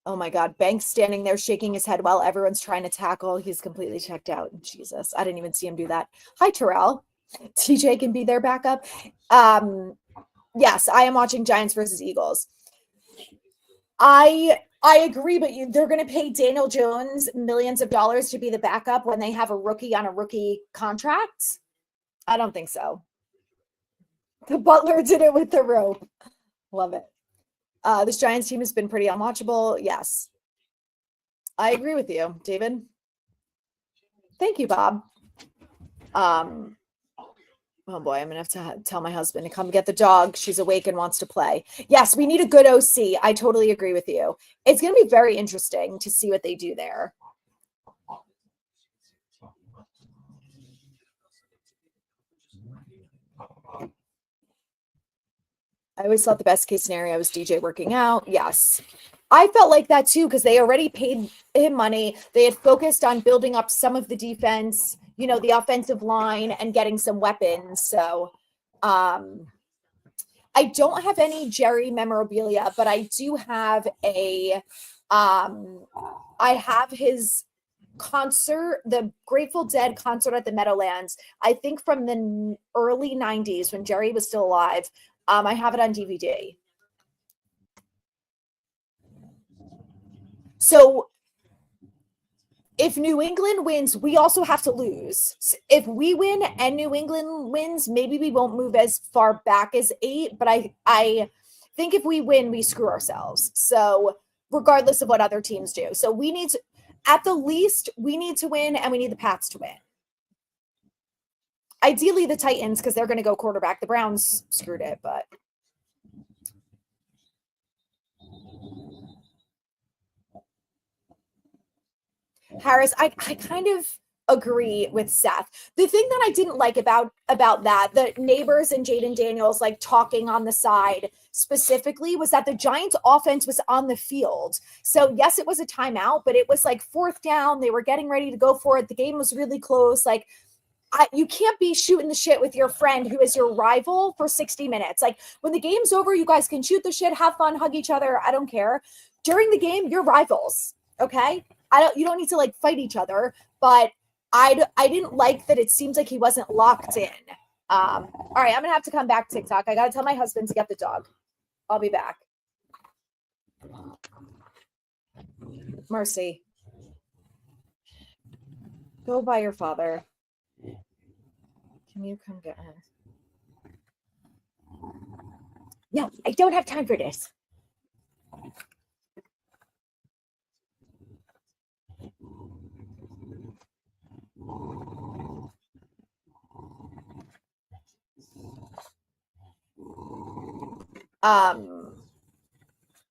Oh my God, Banks standing there shaking his head while everyone's trying to tackle. He's completely checked out. Jesus, I didn't even see him do that. Hi, Terrell. TJ can be their backup. Yes, I am watching Giants versus Eagles. I agree, but they're going to pay Daniel Jones millions of dollars to be the backup when they have a rookie on a rookie contract? I don't think so. The Butler did it with the rope. Love it. This Giants team has been pretty unwatchable. Yes. I agree with you, David. Thank you, Bob. Oh boy, I'm gonna have to tell my husband to come get the dog. She's awake and wants to play. Yes, we need a good OC. I totally agree with you. It's gonna be very interesting to see what they do there. I always thought the best case scenario was DJ working out. Yes. I felt like that too, because they already paid him money. They had focused on building up some of the defense, the offensive line and getting some weapons. So I don't have any Jerry memorabilia, but I do have I have his concert, the Grateful Dead concert at the Meadowlands, I think from the early 90s when Jerry was still alive. I have it on DVD. So if New England wins, we also have to lose. If we win and New England wins, maybe we won't move as far back as 8, but I think if we win, we screw ourselves. So regardless of what other teams do. So we need to, at the least, we need to win and we need the Pats to win. Ideally the Titans, because they're going to go quarterback. The Browns screwed it, but Harris, I kind of agree with Seth. The thing that I didn't like about that, the Neighbors and Jaden Daniels like talking on the side specifically, was that the Giants offense was on the field. So yes, it was a timeout, but it was like 4th down. They were getting ready to go for it. The game was really close. Like you can't be shooting the shit with your friend who is your rival for 60 minutes. Like when the game's over, you guys can shoot the shit, have fun, hug each other. I don't care. During the game, you're rivals. Okay. You don't need to like fight each other, but I didn't like that. It seems like he wasn't locked in. All right. I'm going to have to come back TikTok. I got to tell my husband to get the dog. I'll be back. Mercy. Go by your father. Can you come get him? No, I don't have time for this.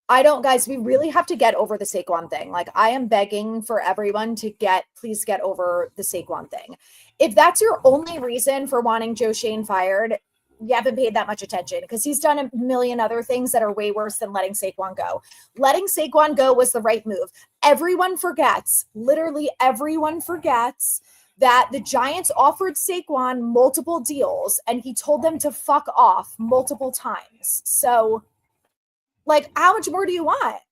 I don't, guys, we really have to get over the Saquon thing. Like, I am begging for everyone to please get over the Saquon thing. If that's your only reason for wanting Joe Shane fired, you haven't paid that much attention, because he's done a million other things that are way worse than letting Saquon go. Letting Saquon go was the right move. Everyone forgets, literally everyone forgets, that the Giants offered Saquon multiple deals and he told them to fuck off multiple times. So, like, how much more do you want?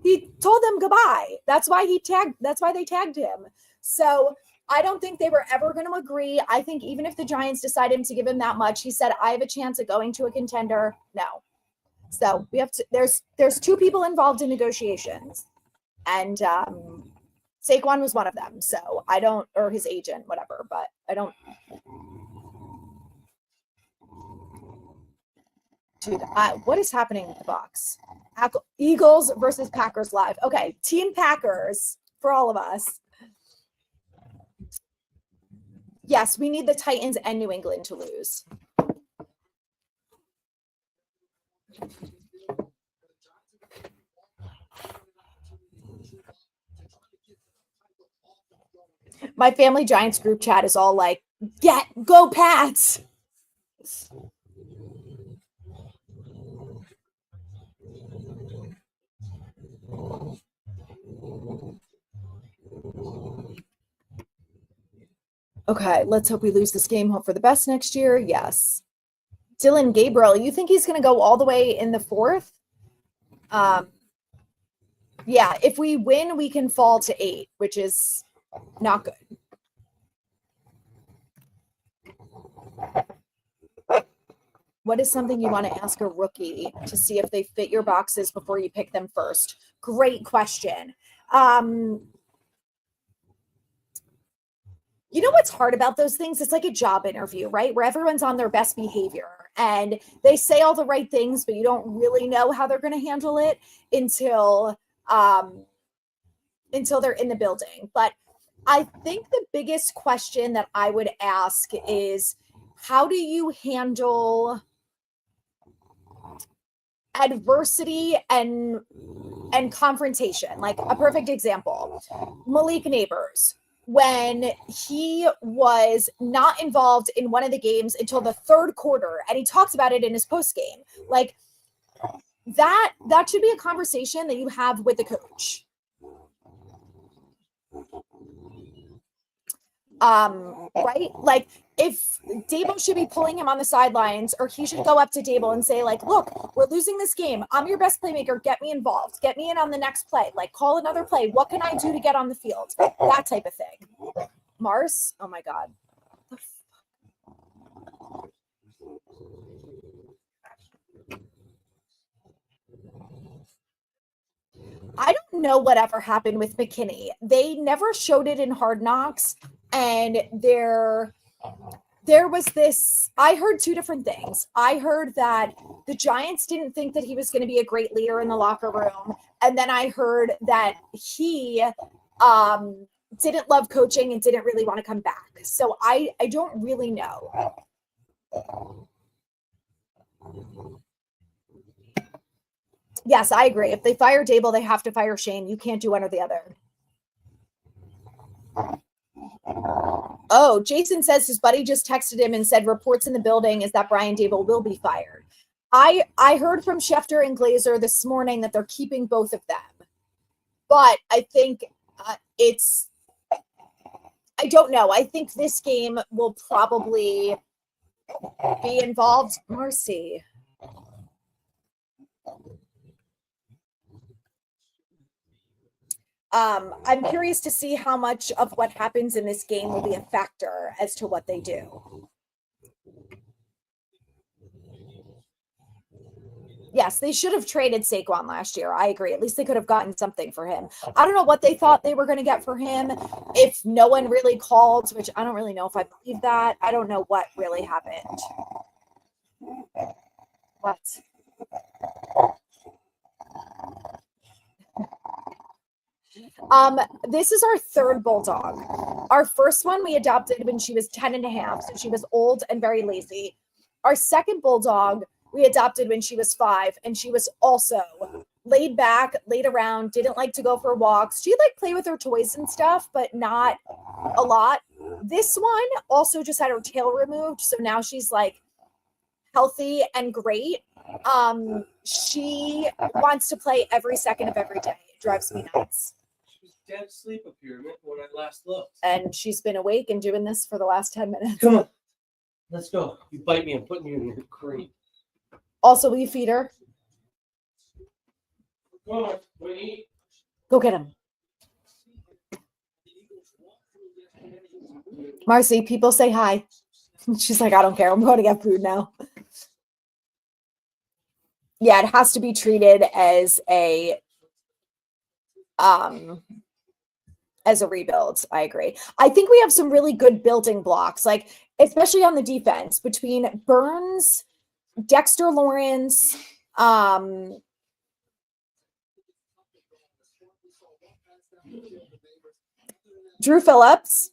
He told them goodbye. That's why they tagged him. So I don't think they were ever going to agree. I think even if the Giants decided to give him that much, he said, I have a chance of going to a contender. No. So we have to, there's 2 people involved in negotiations, and Saquon was one of them. So I don't, or his agent, whatever, but I don't. Dude, what is happening with the box? Eagles versus Packers live. Okay, Team Packers for all of us. Yes, we need the Titans and New England to lose. My family Giants group chat is all like, go Pats. Okay, let's hope we lose this game. Hope for the best next year. Yes. Dylan Gabriel, you think he's going to go all the way in the 4th? Yeah, if we win, we can fall to 8, which is not good. What is something you want to ask a rookie to see if they fit your boxes before you pick them first? Great question. You know what's hard about those things? It's like a job interview, right? Where everyone's on their best behavior and they say all the right things, but you don't really know how they're going to handle it until they're in the building. But I think the biggest question that I would ask is, how do you handle adversity and confrontation? Like a perfect example, Malik Neighbors. when he was not involved in one of the games until the third quarter, and he talks about it in his post game. Like that should be a conversation that you have with the coach. Right? Like if Dable should be pulling him on the sidelines, or he should go up to Dable and say, like, look, we're losing this game. I'm your best playmaker. Get me involved. Get me in on the next play. Like, call another play. What can I do to get on the field? That type of thing. Mars? Oh my God. I don't know whatever happened with McKinney. They never showed it in Hard Knocks, and there was this. I heard two different things. I heard that the Giants didn't think that he was going to be a great leader in the locker room, and then I heard that he didn't love coaching and didn't really want to come back. So I don't really know. Yes, I agree. If they fire Dable, they have to fire Shane. You can't do one or the other. Oh, Jason says his buddy just texted him and said reports in the building is that Brian Dable will be fired. I heard from Schefter and Glazer this morning that they're keeping both of them. But I think I don't know. I think this game will probably be involved. Marcy. I'm curious to see how much of what happens in this game will be a factor as to what they do. Yes, they should have traded Saquon last year. I agree. At least they could have gotten something for him. I don't know what they thought they were going to get for him. If no one really called, which I don't really know if I believe that. I don't know what really happened. What? This is our third bulldog. Our first one we adopted when she was 10 and a half, so she was old and very lazy. Our second bulldog we adopted when she was 5, and she was also laid back, laid around, didn't like to go for walks. She'd like play with her toys and stuff, but not a lot. This one also just had her tail removed, so now she's like healthy and great. She wants to play every second of every day. It drives me nuts. Dead sleep up here when I last looked. And she's been awake and doing this for the last 10 minutes. Come on. Let's go. You bite me, I'm putting you in your crate. Also, will you feed her? Come on, Winnie. Go get him. Marcy, people say hi. She's like, I don't care. I'm going to get food now. Yeah, it has to be treated as a rebuild. I agree. I think we have some really good building blocks, like especially on the defense between Burns, Dexter Lawrence, Drew Phillips.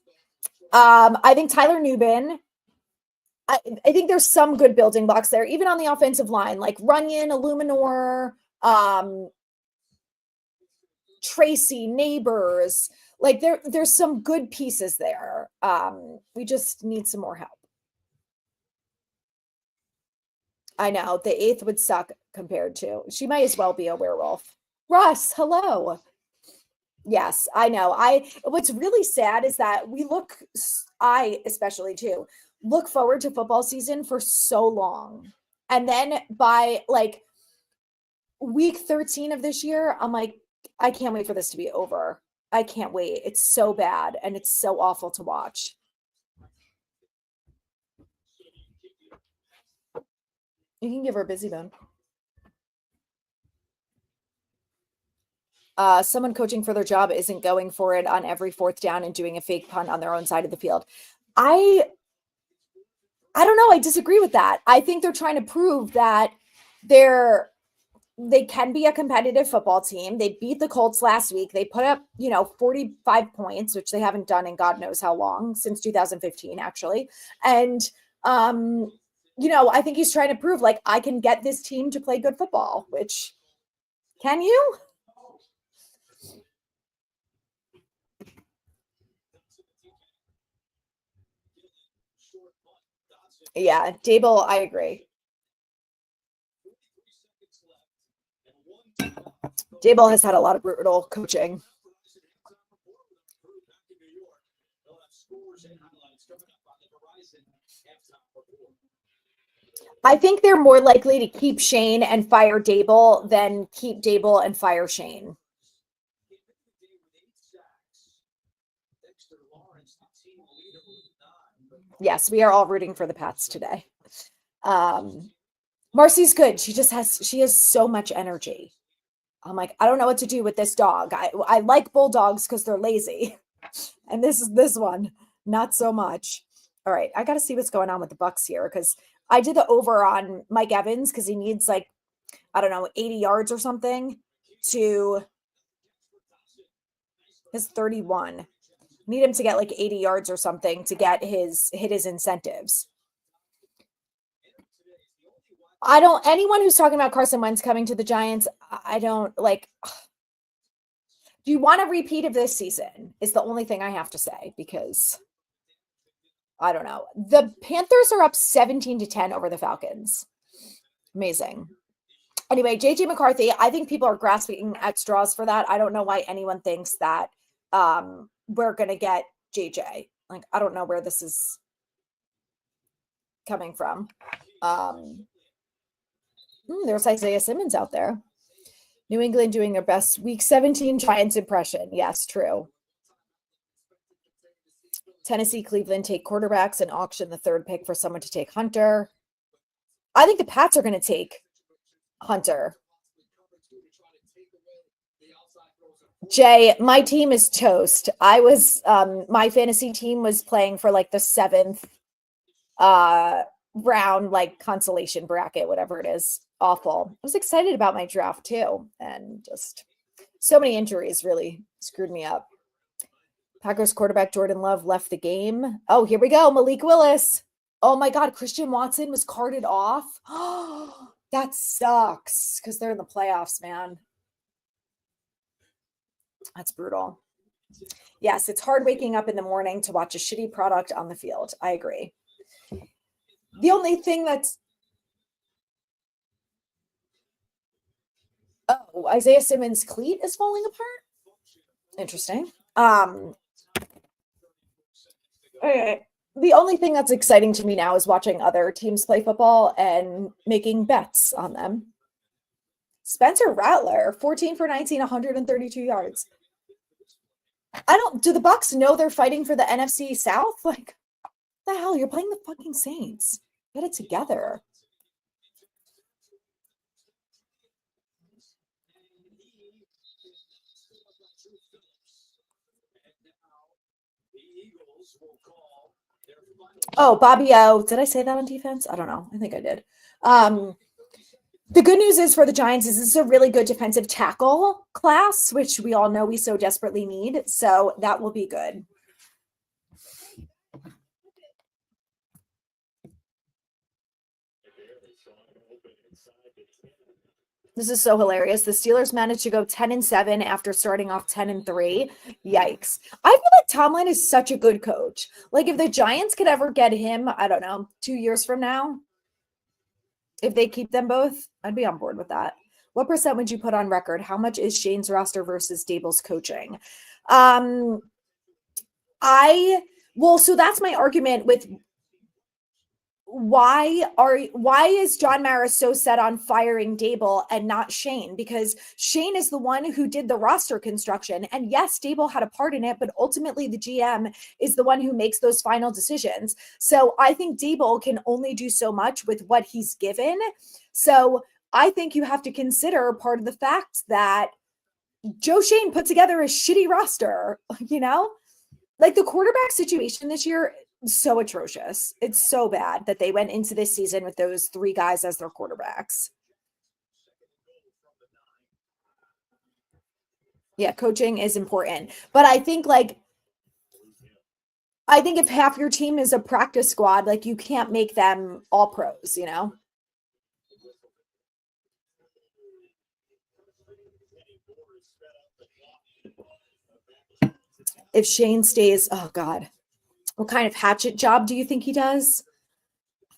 I think Tyler Nubin. I think there's some good building blocks there, even on the offensive line, like Runyon, Illuminor, Tracy, Neighbors. Like there's some good pieces there. We just need some more help. I know the 8th would suck compared to. She might as well be a werewolf. Russ, hello. Yes, I know. What's really sad is that I especially too, look forward to football season for so long. And then by like week 13 of this year, I'm like, I can't wait for this to be over. I can't wait. It's so bad and it's so awful to watch. You can give her a busy bone. Someone coaching for their job isn't going for it on every 4th down and doing a fake punt on their own side of the field. I don't know. I disagree with that. I think they're trying to prove that they can be a competitive football team. They beat the Colts last week. They put up, 45 points, which they haven't done in God knows how long, since 2015, actually. And, I think he's trying to prove, like, I can get this team to play good football, which, can you? Yeah, Dable, I agree. Dable has had a lot of brutal coaching. I think they're more likely to keep Shane and fire Dable than keep Dable and fire Shane. Yes, we are all rooting for the Pats today. Marcy's good. She has so much energy. I'm like, I don't know what to do with this dog. I like bulldogs because they're lazy. And this one, not so much. All right, I got to see what's going on with the Bucks here because I did the over on Mike Evans because he needs like, I don't know, 80 yards or something to his 31. Need him to get like 80 yards or something to hit his incentives. Anyone who's talking about Carson Wentz coming to the Giants, I don't like. Do you want a repeat of this season? Is the only thing I have to say because I don't know. The Panthers are up 17-10 over the Falcons. Amazing. Anyway, JJ McCarthy, I think people are grasping at straws for that. I don't know why anyone thinks that we're going to get JJ. Like, I don't know where this is coming from. There's Isaiah Simmons out there. New England doing their best Week 17 Giants impression. Yes, true. Tennessee, Cleveland take quarterbacks and auction the third pick for someone to take Hunter. I think the Pats are going to take Hunter. Jay, my team is toast. I was my fantasy team was playing for like the 7th round, like consolation bracket, whatever it is. Awful. I was excited about my draft too, and just so many injuries really screwed me up. Packers quarterback Jordan Love left the game. Oh, here we go. Malik Willis. Oh my God, Christian Watson was carted off. Oh, that sucks because they're in the playoffs, man. That's brutal. Yes, it's hard waking up in the morning to watch a shitty product on the field. I agree. The only thing that's Isaiah Simmons' cleat is falling apart. Interesting. Okay. The only thing that's exciting to me now is watching other teams play football and making bets on them. Spencer Rattler, 14 for 19, 132 yards. Do the Bucks know they're fighting for the NFC South? Like, what the hell? You're playing the fucking Saints. Get it together. Oh, Bobby O. Did I say that on defense? I don't know. I think I did. The good news is for the Giants is this is a really good defensive tackle class, which we all know we so desperately need. So that will be good. This is so hilarious. The Steelers managed to go 10-7 after starting off 10-3. Yikes. I feel like Tomlin is such a good coach. Like if the Giants could ever get him, I don't know, 2 years from now, if they keep them both, I'd be on board with that. What percent would you put on record? How much is Shane's roster versus Dable's coaching? So that's my argument with why is John Mara so set on firing Dable and not Shane? Because Shane is the one who did the roster construction. And yes, Dable had a part in it, but ultimately the GM is the one who makes those final decisions. So I think Dable can only do so much with what he's given. So I think you have to consider part of the fact that Joe Shane put together a shitty roster, like the quarterback situation this year, so atrocious. It's so bad that they went into this season with those 3 guys as their quarterbacks. Yeah, coaching is important. But I think if half your team is a practice squad, like you can't make them all pros, If Shane stays, oh God, what kind of hatchet job do you think he does?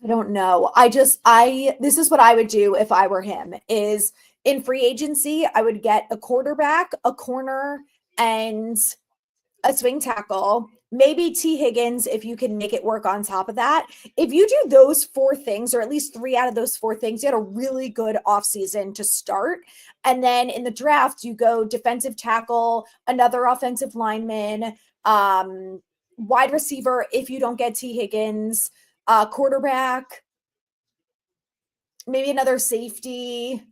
I don't know. This is what I would do if I were him is in free agency, I would get a quarterback, a corner, and a swing tackle, maybe T. Higgins, if you can make it work on top of that. If you do those four things, or at least three out of those four things, you had a really good offseason to start. And then in the draft, you go defensive tackle, another offensive lineman, wide receiver, if you don't get T. Higgins, quarterback, maybe another safety.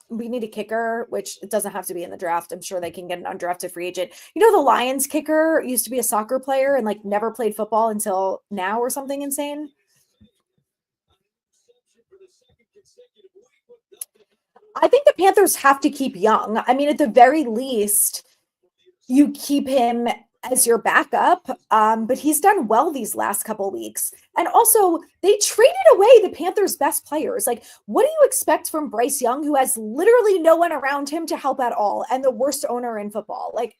We need a kicker, which it doesn't have to be in the draft. I'm sure they can get an undrafted free agent. You know, the Lions kicker used to be a soccer player and like never played football until now or something insane. I think the Panthers have to keep Young. I mean, at the very least, you keep him as your backup, but he's done well these last couple weeks. And also, they traded away the Panthers' best players. Like, what do you expect from Bryce Young, who has literally no one around him to help at all, and the worst owner in football? Like,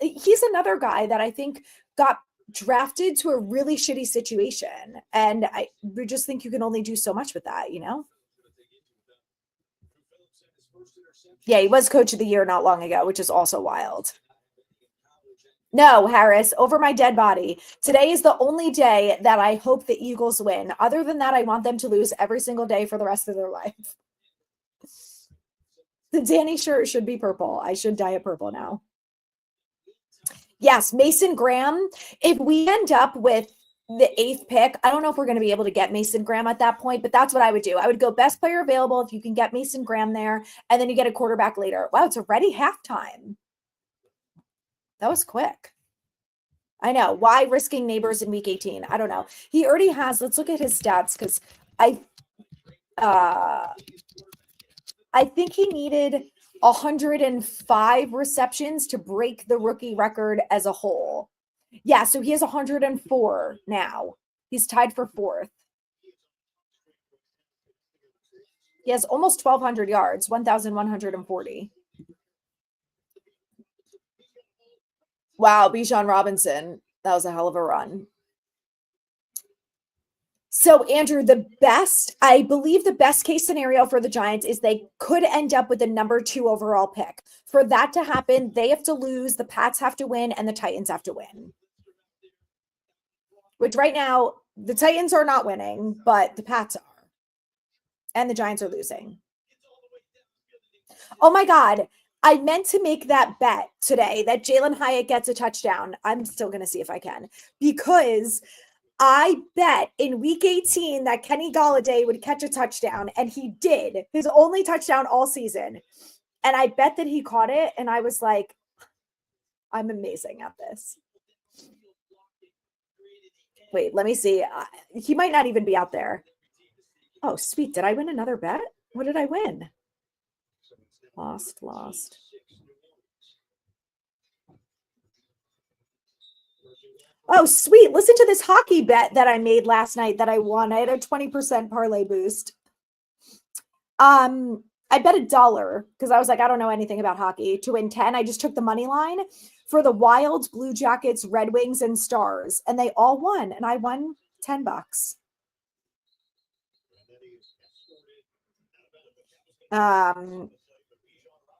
he's another guy that I think got drafted to a really shitty situation. And I just think you can only do so much with that, you know? Yeah, he was coach of the year not long ago, which is also wild. No, Harris, over my dead body. Today is the only day that I hope the Eagles win. Other than that, I want them to lose every single day for the rest of their life. The Danny shirt should be purple. I should dye it purple now. Yes, Mason Graham. If we end up with the 8th pick, I don't know if we're going to be able to get Mason Graham at that point, but that's what I would do. I would go best player available if you can get Mason Graham there, and then you get a quarterback later. Wow, it's already halftime. That was quick. I know. Why risking Neighbors in week 18? I don't know. He already has, let's look at his stats because I think he needed 105 receptions to break the rookie record as a whole. Yeah, so he has 104 now. He's tied for 4th. He has almost 1,200 yards, 1,140. Wow, Bijan Robinson. That was a hell of a run. So, Andrew, I believe the best case scenario for the Giants is they could end up with the number 2 overall pick. For that to happen, they have to lose, the Pats have to win, and the Titans have to win. Which right now, the Titans are not winning, but the Pats are. And the Giants are losing. Oh my God. I meant to make that bet today that Jalen Hyatt gets a touchdown. I'm still going to see if I can. Because I bet in week 18 that Kenny Golladay would catch a touchdown, and he did. His only touchdown all season. And I bet that he caught it, and I was like, I'm amazing at this. Wait, let me see. He might not even be out there. Oh, sweet. Did I win another bet? What did I win? Lost. Oh, sweet. Listen to this hockey bet that I made last night that I won. I had a 20% parlay boost. I bet $1 because I was like, I don't know anything about hockey. To win 10, I just took the money line for the Wild, Blue Jackets, Red Wings, and Stars, and they all won, and I won $10.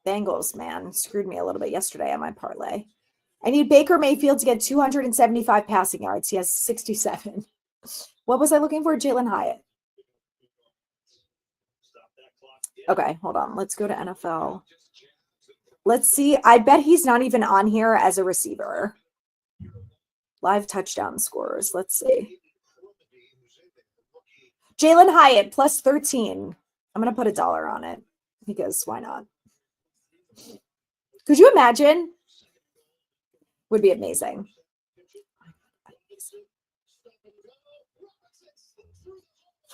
Bengals, man, screwed me a little bit yesterday on my parlay. I need Baker Mayfield to get 275 passing yards. He has 67. What was I looking for? Jalen Hyatt. Okay, hold on. Let's go to NFL. Let's see. I bet he's not even on here as a receiver. Live touchdown scores. Let's see. Jalen Hyatt plus 13. I'm going to put $1 on it because why not? Could you imagine? Would be amazing.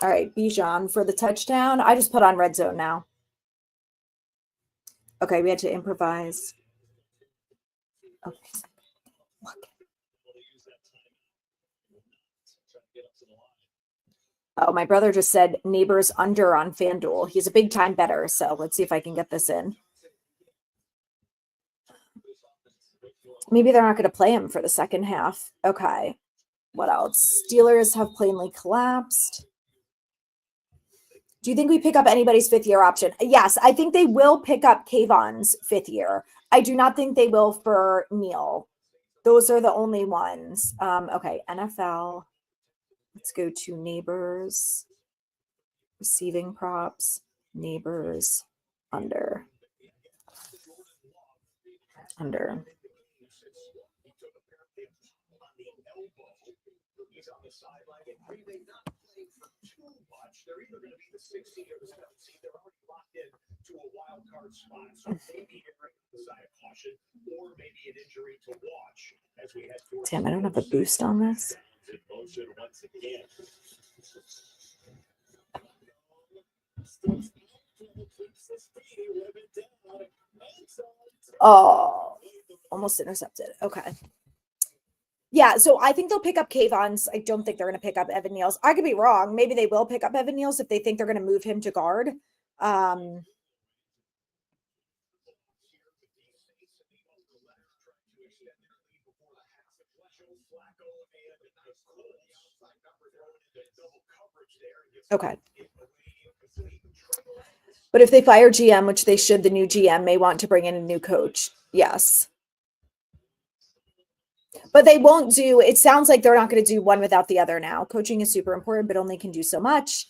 All right, Bijan for the touchdown. I just put on red zone now. Okay, we had to improvise. Okay. Oh, my brother just said Neighbors under on FanDuel. He's a big time bettor, so let's see if I can get this in. Maybe they're not going to play him for the second half. Okay. What else? Steelers have plainly collapsed. Do you think we pick up anybody's fifth-year option? Yes, I think they will pick up Kayvon's fifth year. I do not think they will for Neal. Those are the only ones. Okay, NFL. Let's go to neighbors. Receiving props. Neighbors. Under. They're either going to be the 16 or the 17. They're already locked in to a wild card spot. So maybe erring on the side of caution, or maybe an injury to watch as we head towards. Damn, I don't have a boost on this. Oh, almost intercepted. Okay. Yeah, so I think they'll pick up Kayvon's. I don't think they're going to pick up Evan Neal's. I could be wrong. Maybe they will pick up Evan Neal's if they think they're going to move him to guard. Okay. But if they fire GM, which they should, the new GM may want to bring in a new coach. Yes. But they won't do, it sounds like they're not going to do one without the other now. Coaching is super important, but only can do so much.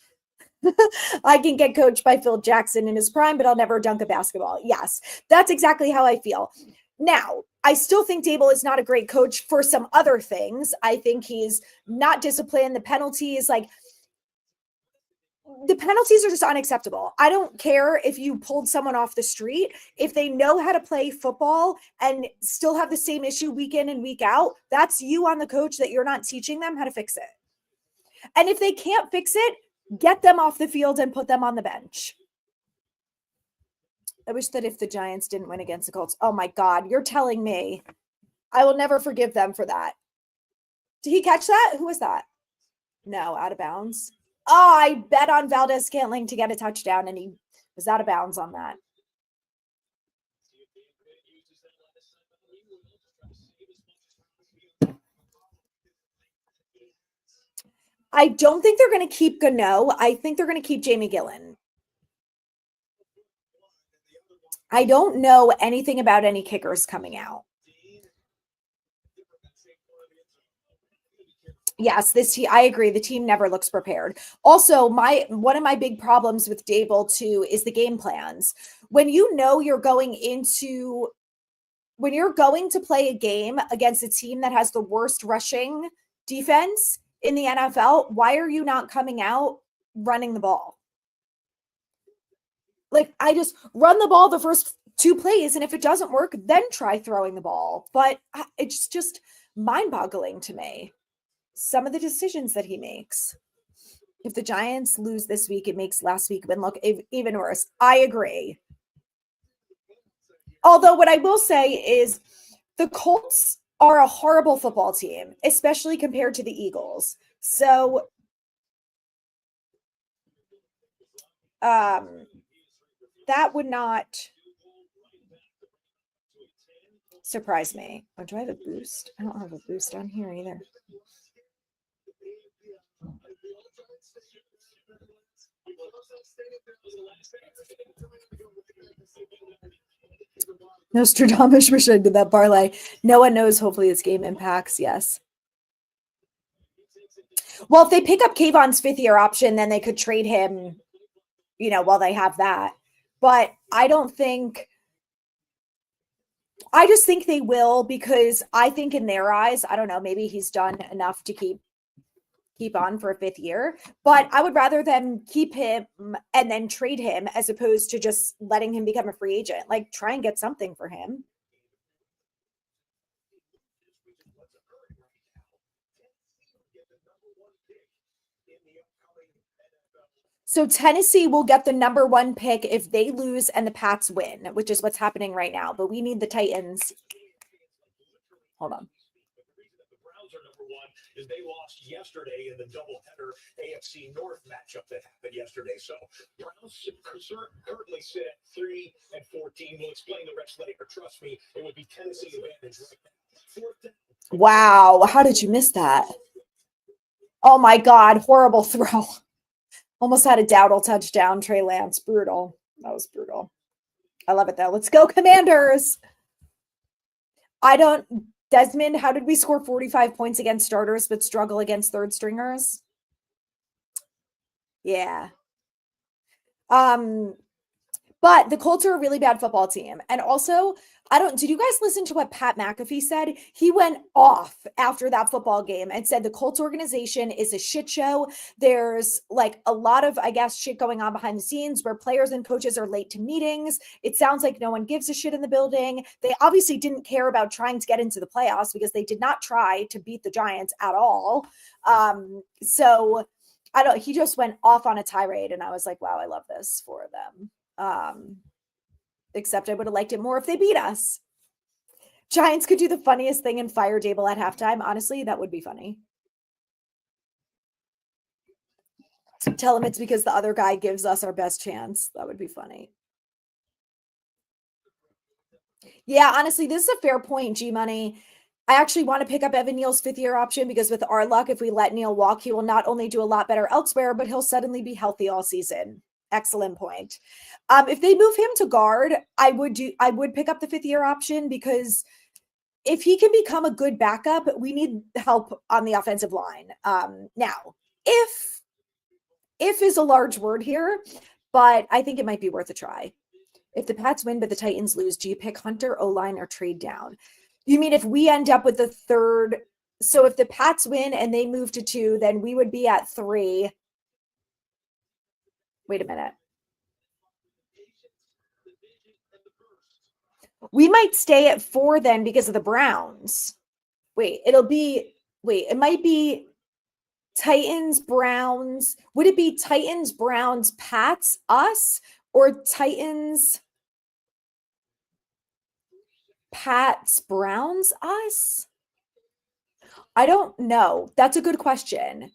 I can get coached by Phil Jackson in his prime, but I'll never dunk a basketball. Yes, that's exactly how I feel. Now, I still think Dable is not a great coach for some other things. I think he's not disciplined. The penalties, the penalties are just unacceptable. I don't care if you pulled someone off the street. If they know how to play football and still have the same issue week in and week out, that's you on the coach that you're not teaching them how to fix it. And if they can't fix it, get them off the field and put them on the bench. I wish that if the Giants didn't win against the Colts, oh my God, you're telling me I will never forgive them for that. Did he catch that? Who was that? No, out of bounds. Oh, I bet on Valdez-Scantling to get a touchdown, and he was out of bounds on that. I don't think they're going to keep Gano. I think they're going to keep Jamie Gillen. I don't know anything about any kickers coming out. Yes, I agree. The team never looks prepared. Also, one of my big problems with Dable too is the game plans. When you know you're going to play a game against a team that has the worst rushing defense in the NFL, why are you not coming out running the ball? I just run the ball the first 2 plays, and if it doesn't work, then try throwing the ball. But it's just mind-boggling to me, some of the decisions that he makes. If the Giants lose this week, it makes last week look even worse. I agree. Although what I will say is the Colts are a horrible football team, especially compared to the Eagles. So that would not surprise me. Oh, do I have a boost? I don't have a boost on here either. Nostradamus, wish I did that parlay. No one knows. Hopefully this game impacts. Yes. Well, if they pick up Kayvon's 5th-year option, then they could trade him, while they have that. But I just think they will, because I think in their eyes, I don't know, maybe he's done enough to keep on for a 5th year, but I would rather them keep him and then trade him as opposed to just letting him become a free agent. Try and get something for him. So Tennessee will get the number 1 pick if they lose and the Pats win, which is what's happening right now. But we need the Titans. Hold on. Is they lost yesterday in the doubleheader AFC North matchup that happened yesterday. So Browns currently sit at 3-14. We'll explain the rest later. Trust me, it would be Tennessee advantage right now. Wow, how did you miss that? Oh my God, horrible throw. Almost had a Dowdle touchdown, Trey Lance. Brutal. That was brutal. I love it though. Let's go, Commanders. Desmond, how did we score 45 points against starters but struggle against third stringers? Yeah. But the Colts are a really bad football team. And also, did you guys listen to what Pat McAfee said? He went off after that football game and said the Colts organization is a shit show. There's like a lot of, I guess, shit going on behind the scenes where players and coaches are late to meetings. It sounds like no one gives a shit in the building. They obviously didn't care about trying to get into the playoffs because they did not try to beat the Giants at all. He just went off on a tirade and I was like, wow, I love this for them. Except I would have liked it more if they beat us. Giants could do the funniest thing and fire Dable at halftime. Honestly, that would be funny. Tell him it's because the other guy gives us our best chance. That would be funny. Yeah, honestly, this is a fair point, G-Money. I actually want to pick up Evan Neal's fifth-year option because with our luck, if we let Neal walk, he will not only do a lot better elsewhere, but he'll suddenly be healthy all season. Excellent point. If they move him to guard, I would pick up the fifth-year option because if he can become a good backup, we need help on the offensive line. Now, if is a large word here, but I think it might be worth a try. If the Pats win, but the Titans lose, do you pick Hunter, O-line, or trade down? You mean if we end up with the third? So if the Pats win and they move to 2, then we would be at 3. Wait a minute. We might stay at 4 then because of the Browns. It might be Titans, Browns. Would it be Titans, Browns, Pats, us, or Titans, Pats, Browns, us? I don't know. That's a good question.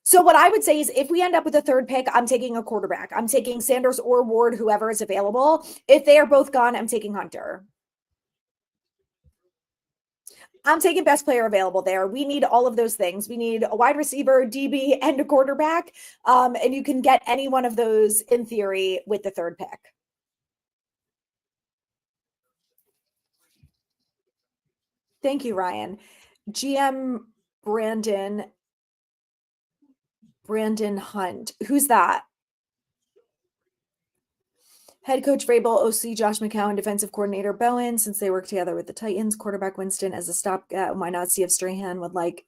So what I would say is if we end up with a third pick, I'm taking a quarterback. I'm taking Sanders or Ward, whoever is available. If they are both gone, I'm taking Hunter. I'm taking best player available there. We need all of those things. We need a wide receiver, DB, and a quarterback. And you can get any one of those in theory with the third pick. Thank you, Ryan. GM Brandon Hunt. Who's that? Head coach Vrabel, OC Josh McCown, defensive coordinator Bowen, since they work together with the Titans, quarterback Winston as a stopgap. Why not see if Strahan would like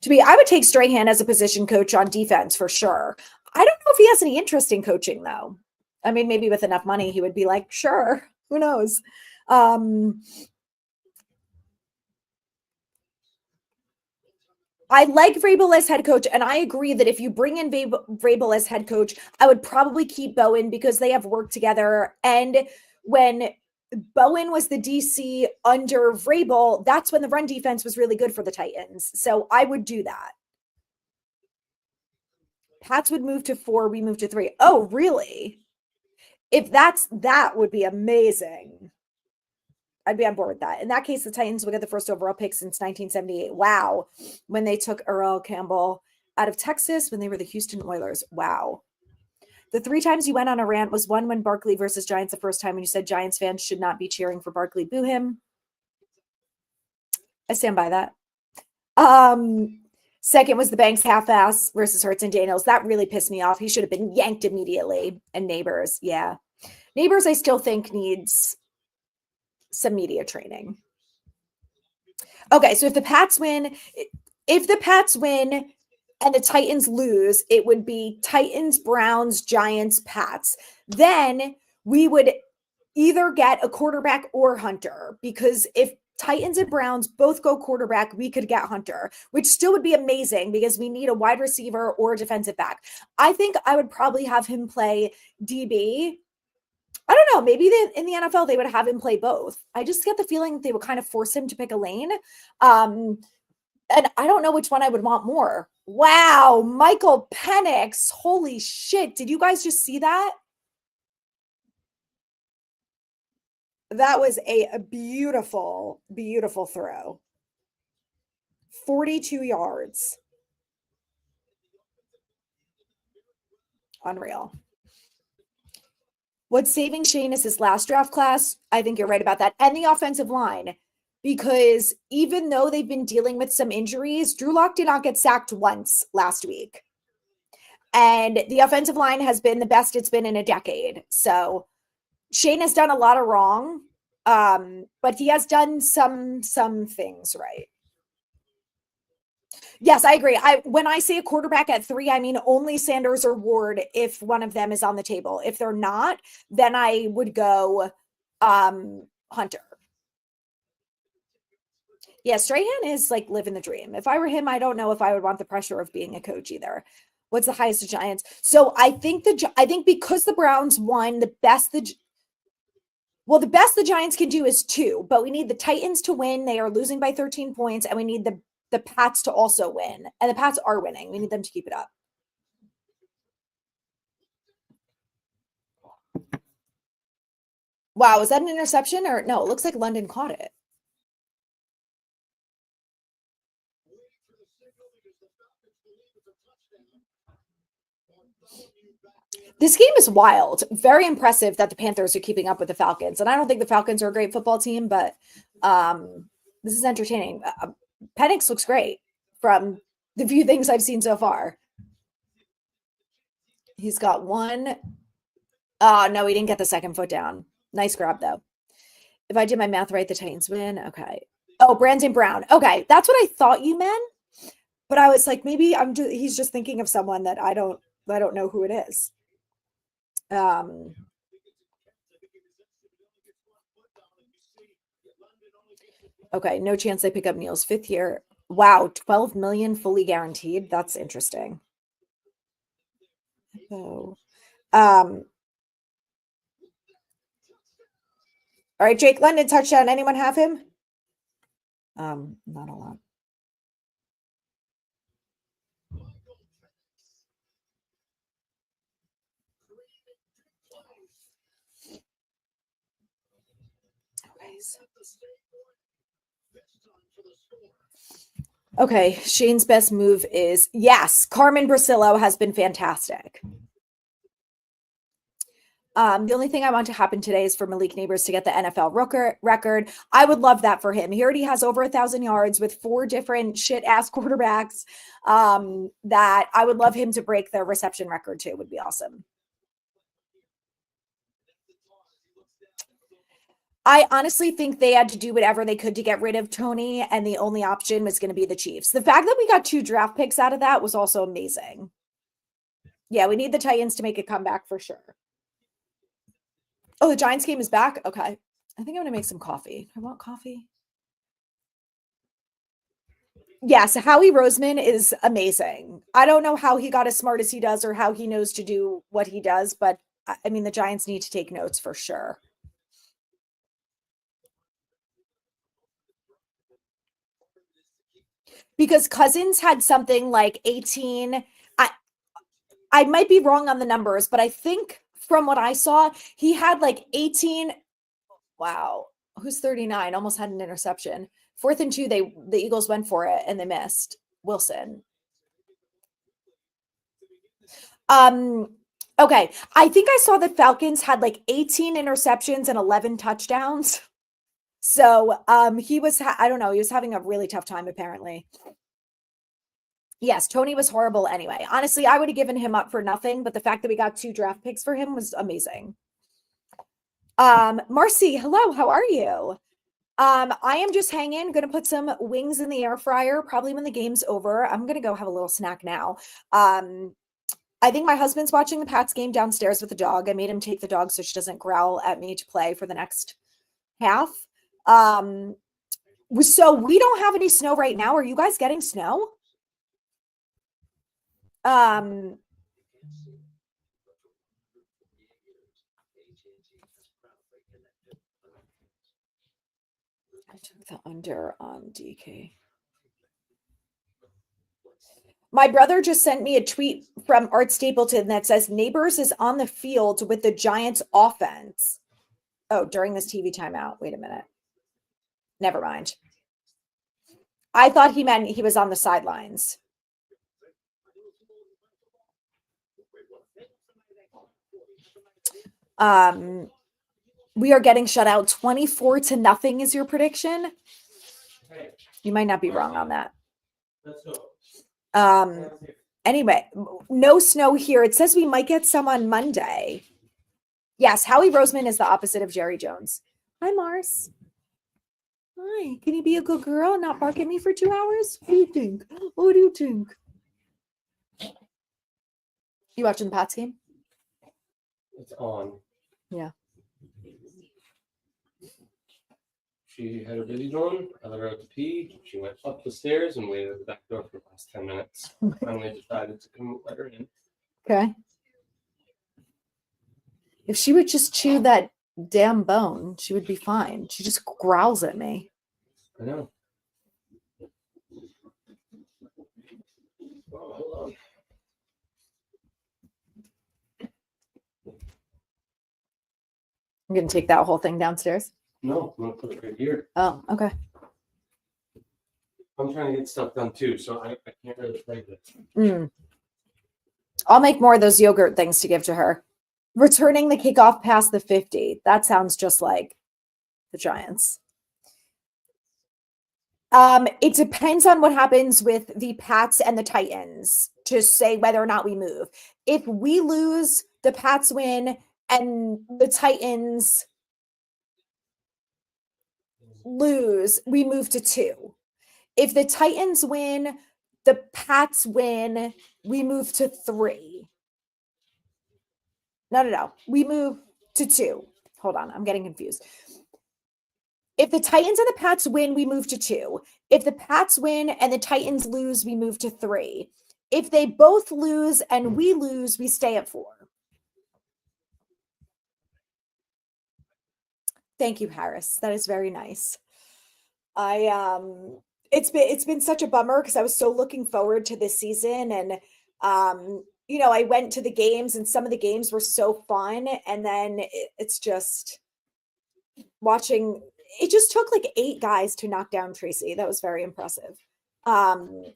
to be? I would take Strahan as a position coach on defense for sure. I don't know if he has any interest in coaching though. I mean, maybe with enough money, he would be like, sure, who knows? I like Vrabel as head coach, and I agree that if you bring in Vrabel as head coach, I would probably keep Bowen because they have worked together. And when Bowen was the DC under Vrabel, that's when the run defense was really good for the Titans. So I would do that. Pats would move to 4, we move to 3. Oh, really? If that would be amazing. I'd be on board with that. In that case, the Titans will get the first overall pick since 1978. Wow. When they took Earl Campbell out of Texas, when they were the Houston Oilers. Wow. The 3 times you went on a rant was one when Barkley versus Giants the first time, and you said Giants fans should not be cheering for Barkley. Boo him. I stand by that. Second was the Banks half-ass versus Hurts and Daniels. That really pissed me off. He should have been yanked immediately. And Neighbors, yeah. Neighbors, I still think needs some media training. Okay, so if the Pats win and the Titans lose, it would be Titans, Browns, Giants, Pats. Then we would either get a quarterback or Hunter, because if Titans and Browns both go quarterback, we could get Hunter, which still would be amazing because we need a wide receiver or a defensive back. I think I would probably have him play DB. I don't know. Maybe in the NFL, they would have him play both. I just get the feeling they would kind of force him to pick a lane. And I don't know which one I would want more. Wow. Michael Penix. Holy shit. Did you guys just see that? That was a beautiful, beautiful throw. 42 yards. Unreal. What's saving Shane is his last draft class. I think you're right about that. And the offensive line, because even though they've been dealing with some injuries, Drew Lock did not get sacked once last week. And the offensive line has been the best it's been in a decade. So Shane has done a lot of wrong, but he has done some things right. Yes, I agree. When I say a quarterback at 3, I mean only Sanders or Ward if one of them is on the table. If they're not, then I would go Hunter. Yeah, Strahan is like living the dream. If I were him, I don't know if I would want the pressure of being a coach either. What's the highest the Giants? So I think because the Browns won, the best the Giants can do is 2, but we need the Titans to win. They are losing by 13 points, and we need the Pats to also win. And the Pats are winning. We need them to keep it up. Wow, is that an interception? Or no, it looks like London caught it. This game is wild. Very impressive that the Panthers are keeping up with the Falcons. And I don't think the Falcons are a great football team, but this is entertaining. Penix looks great from the few things I've seen so far. He's got one. Oh, no, he didn't get the second foot down. Nice grab, though. If I did my math right, the Titans win. Okay. Oh, Brandon Brown. Okay, that's what I thought you meant. But I was like, maybe he's just thinking of someone that I don't know who it is. Okay, no chance they pick up Neal's 5th year. Wow, 12 million fully guaranteed. That's interesting. Oh. All right, Jake London touchdown. Anyone have him? Not a lot. Okay, Shane's best move is, yes, Carmen Brasillo has been fantastic. The only thing I want to happen today is for Malik Neighbors to get the NFL record. I would love that for him. He already has over 1,000 yards with 4 different shit-ass quarterbacks. That I would love him to break the reception record too. Would be awesome. I honestly think they had to do whatever they could to get rid of Tony, and the only option was going to be the Chiefs. The fact that we got 2 draft picks out of that was also amazing. Yeah, we need the Titans to make a comeback for sure. Oh, the Giants game is back? Okay. I think I'm going to make some coffee. I want coffee. Yes, Howie Roseman is amazing. I don't know how he got as smart as he does or how he knows to do what he does, but I mean, the Giants need to take notes for sure. Because Cousins had something like 18. I might be wrong on the numbers, but I think from what I saw, he had like 18. Wow. Who's 39? Almost had an interception. 4th and 2, the Eagles went for it and they missed. Wilson. Okay. I think I saw the Falcons had like 18 interceptions and 11 touchdowns. So he was, I don't know, he was having a really tough time apparently. Yes, Tony was horrible anyway. Honestly, I would have given him up for nothing, but the fact that we got 2 draft picks for him was amazing. Marcy, hello, how are you? I am just hanging, gonna put some wings in the air fryer, probably when the game's over. I'm gonna go have a little snack now. I think my husband's watching the Pats game downstairs with the dog. I made him take the dog so she doesn't growl at me to play for the next half. So we don't have any snow right now. Are you guys getting snow? I took the under on DK. My brother just sent me a tweet from Art Stapleton that says Neighbors is on the field with the Giants offense. Oh, during this TV timeout. Wait a minute. Never mind. I thought he meant he was on the sidelines. We are getting shut out 24-0 is your prediction. Hey, You might not be wrong on that. let's go. Anyway, no snow here. It says we might get some on Monday. Yes, Howie Roseman is the opposite of Jerry Jones. Hi, Mars. Hi. Can you be a good girl and not bark at me for 2 hours? What do you think? What do you think? You watching the Pats game? It's on. Yeah. She had her busy drawn. I let her out to pee. She went up the stairs and waited at the back door for the last 10 minutes. Finally decided to come let her in. Okay. If she would just chew that damn bone, she would be fine. She just growls at me. I know. Oh, hold on. I'm going to take that whole thing downstairs. No, I'm going to put it right here. Oh, okay. I'm trying to get stuff done too, so I can't really play this. I'll make more of those yogurt things to give to her. Returning the kickoff past the 50. That sounds just like the Giants. It depends on what happens with the Pats and the Titans to say whether or not we move. If we lose, the Pats win, and the Titans lose, we move to 2. If the Titans win, the Pats win, we move to 3. No. We move to 2. Hold on. I'm getting confused. If the Titans and the Pats win, we move to 2. If the Pats win and the Titans lose, we move to 3. If they both lose and we lose, we stay at 4. Thank you, Harris. That is very nice. It's been such a bummer because I was so looking forward to this season, and I went to the games and some of the games were so fun, and then it's just watching. It just took like 8 guys to knock down Tracy. That was very impressive. But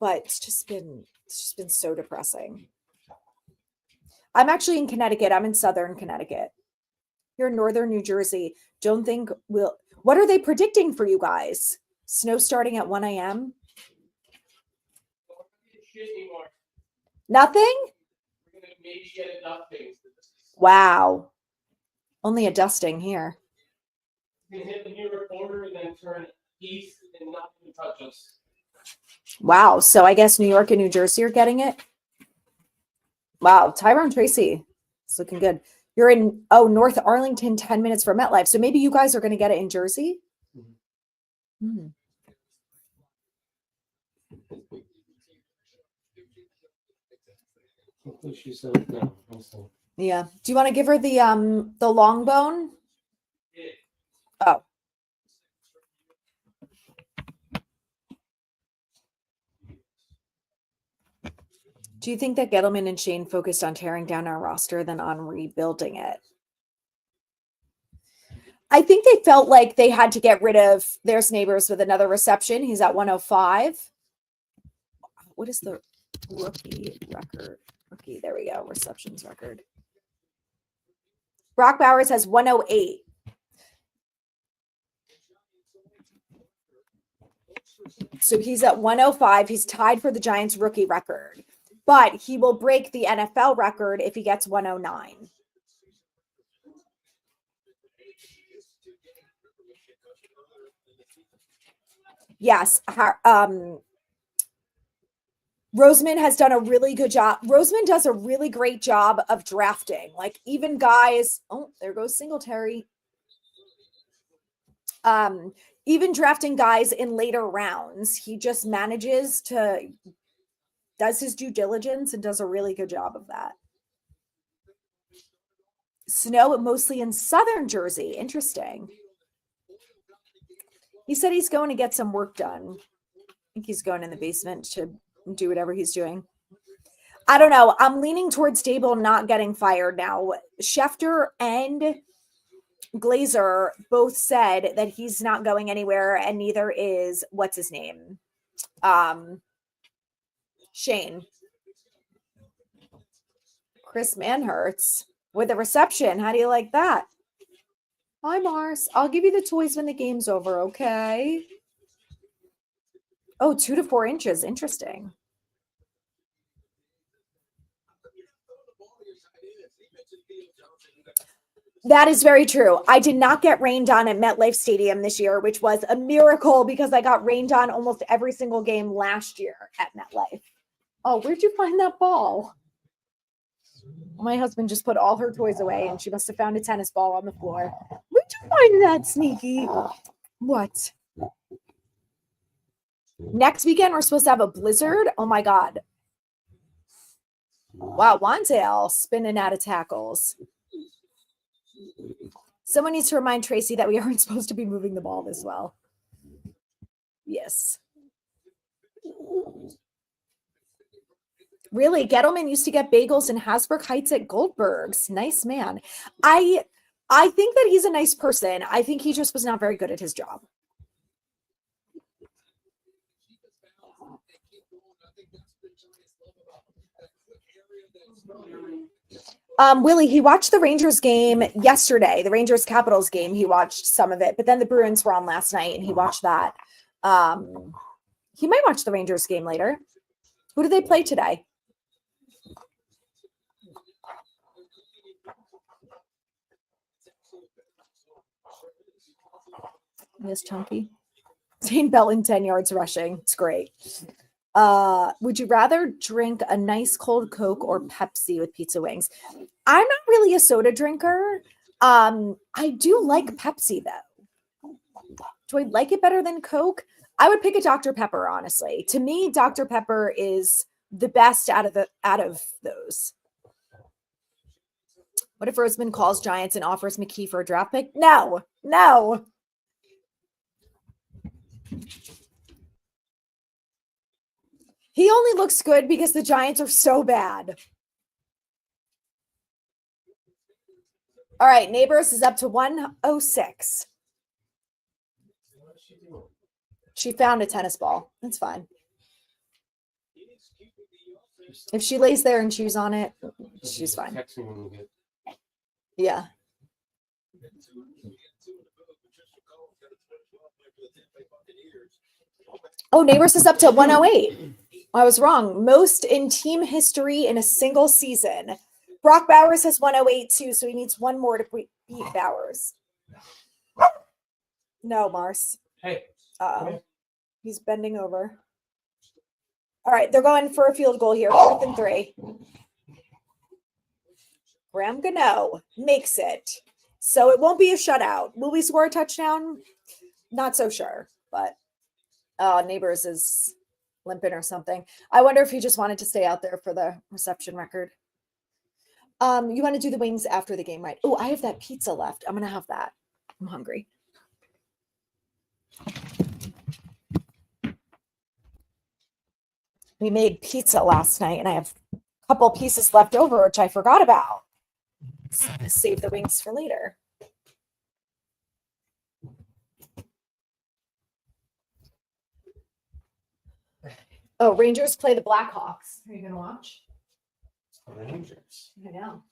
it's just been so depressing. I'm actually in Connecticut. I'm in Southern Connecticut. You're in Northern New Jersey. Don't think what are they predicting for you guys? Snow starting at 1 a.m. Nothing? Maybe get a dusting. Wow. Only a dusting here. You can hit the New York border and then turn east and not even touch us. Wow. So I guess New York and New Jersey are getting it. Wow. Tyrone Tracy. It's looking good. You're in, North Arlington, 10 minutes from MetLife. So maybe you guys are going to get it in Jersey? Mm-hmm. She said no. Yeah. Do you want to give her the long bone? Yeah. Oh. Do you think that Gettleman and Shane focused on tearing down our roster than on rebuilding it? I think they felt like they had to get rid of There's Neighbors with another reception. He's at 105. What is the rookie record? Rookie, there we go. Receptions record. Brock Bowers has 108. So he's at 105. He's tied for the Giants rookie record, but he will break the NFL record if he gets 109. Yes. Roseman has done a really good job. Roseman does a really great job of drafting. Like even guys, there goes Singletary. Even drafting guys in later rounds, he just manages to does his due diligence and does a really good job of that. Snow mostly in Southern Jersey. Interesting. He said he's going to get some work done. I think he's going in the basement to do whatever he's doing. I don't know. I'm leaning towards Dable not getting fired now. Schefter and Glazer both said that he's not going anywhere, and neither is what's his name? Shane. Chris Manhertz with a reception. How do you like that? Hi, Mars. I'll give you the toys when the game's over, okay? Oh, 2 to 4 inches. Interesting. That is very true. I did not get rained on at MetLife Stadium this year, which was a miracle because I got rained on almost every single game last year at MetLife. Oh, where'd you find that ball? My husband just put all her toys away and she must have found a tennis ball on the floor. Where'd you find that, Sneaky? What? Next weekend, we're supposed to have a blizzard. Oh my God. Wow, Wandale spinning out of tackles. Someone needs to remind Tracy that we aren't supposed to be moving the ball this well. Yes. Really, Gettleman used to get bagels in Hasbrook Heights at Goldberg's. Nice man. I think that he's a nice person. I think he just was not very good at his job. Willie, he watched the Rangers game yesterday, the Rangers Capitals game. He watched some of it, but then the Bruins were on last night and he watched that. He might watch the Rangers game later. Who do they play today? Miss Chunky. Zane Belton 10 yards rushing. It's great. Would you rather drink a nice cold Coke or Pepsi with pizza wings? I'm not really a soda drinker. I do like Pepsi though. Do I like it better than Coke? I would pick a Dr. Pepper, honestly. To me, Dr. Pepper is the best out of those. What if Roseman calls Giants and offers McKee for a draft pick? No. He only looks good because the Giants are so bad. All right, Neighbors is up to 106. She found a tennis ball. That's fine. If she lays there and chews on it, she's fine. Yeah. Oh, Neighbors is up to 108. I was wrong. Most in team history in a single season. Brock Bowers has 108 too, so he needs one more to beat Bowers. No, Mars. Hey. He's bending over. All right, they're going for a field goal here. 4th and 3. Graham Gano makes it. So it won't be a shutout. Will we score a touchdown? Not so sure, but Neighbors is limping or something. I wonder if he just wanted to stay out there for the reception record. You want to do the wings after the game, right? Oh, I have that pizza left. I'm going to have that. I'm hungry. We made pizza last night and I have a couple pieces left over, which I forgot about. So I'm going to save the wings for later. Oh, Rangers play the Blackhawks. Are you going to watch? Rangers. I know.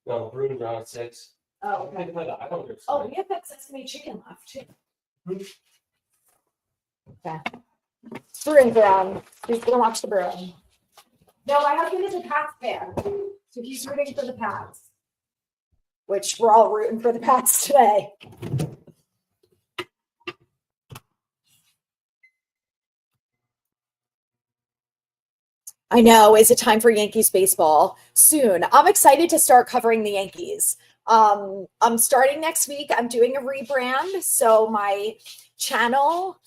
No, Bruins are on at 6. Oh, okay. Oh, we have that sesame chicken left too. Okay. Bruins are on. He's going to watch the Bruins. No, my husband is a Pats fan, so he's rooting for the Pats, which we're all rooting for the Pats today. I know. Is it time for Yankees baseball? Soon. I'm excited to start covering the Yankees. I'm starting next week. I'm doing a rebrand. So my channel,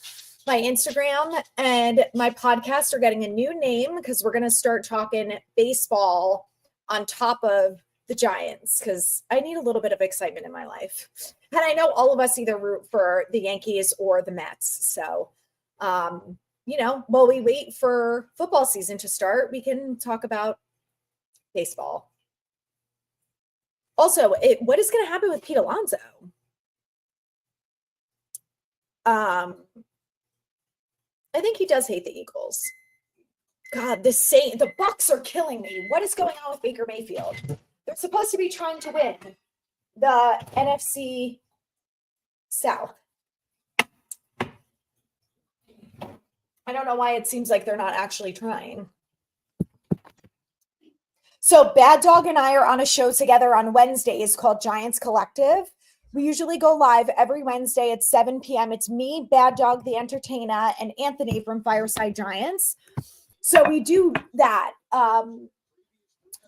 my Instagram, and my podcast are getting a new name because we're going to start talking baseball on top of the Giants because I need a little bit of excitement in my life. And I know all of us either root for the Yankees or the Mets. So, while we wait for football season to start, we can talk about baseball. Also, what is going to happen with Pete Alonso? I think he does hate the Eagles. God, the Bucks are killing me. What is going on with Baker Mayfield? supposed to be trying to win the NFC South. I don't know why it seems like they're not actually trying. So Bad Dog and I are on a show together on Wednesdays called Giants Collective. We usually go live every Wednesday at 7 p.m. It's me, Bad Dog the Entertainer, and Anthony from Fireside Giants. So we do that.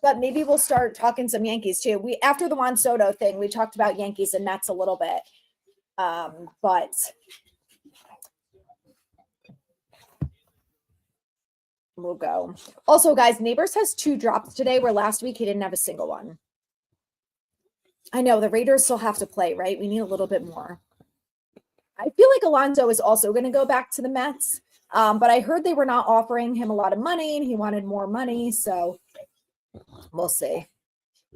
But maybe we'll start talking some Yankees too. After the Juan Soto thing, we talked about Yankees and Mets a little bit. But we'll go. Also, guys, Neighbors has 2 drops today, where last week he didn't have a single one. I know the Raiders still have to play, right? We need a little bit more. I feel like Alonso is also going to go back to the Mets. But I heard they were not offering him a lot of money and he wanted more money. So we'll see.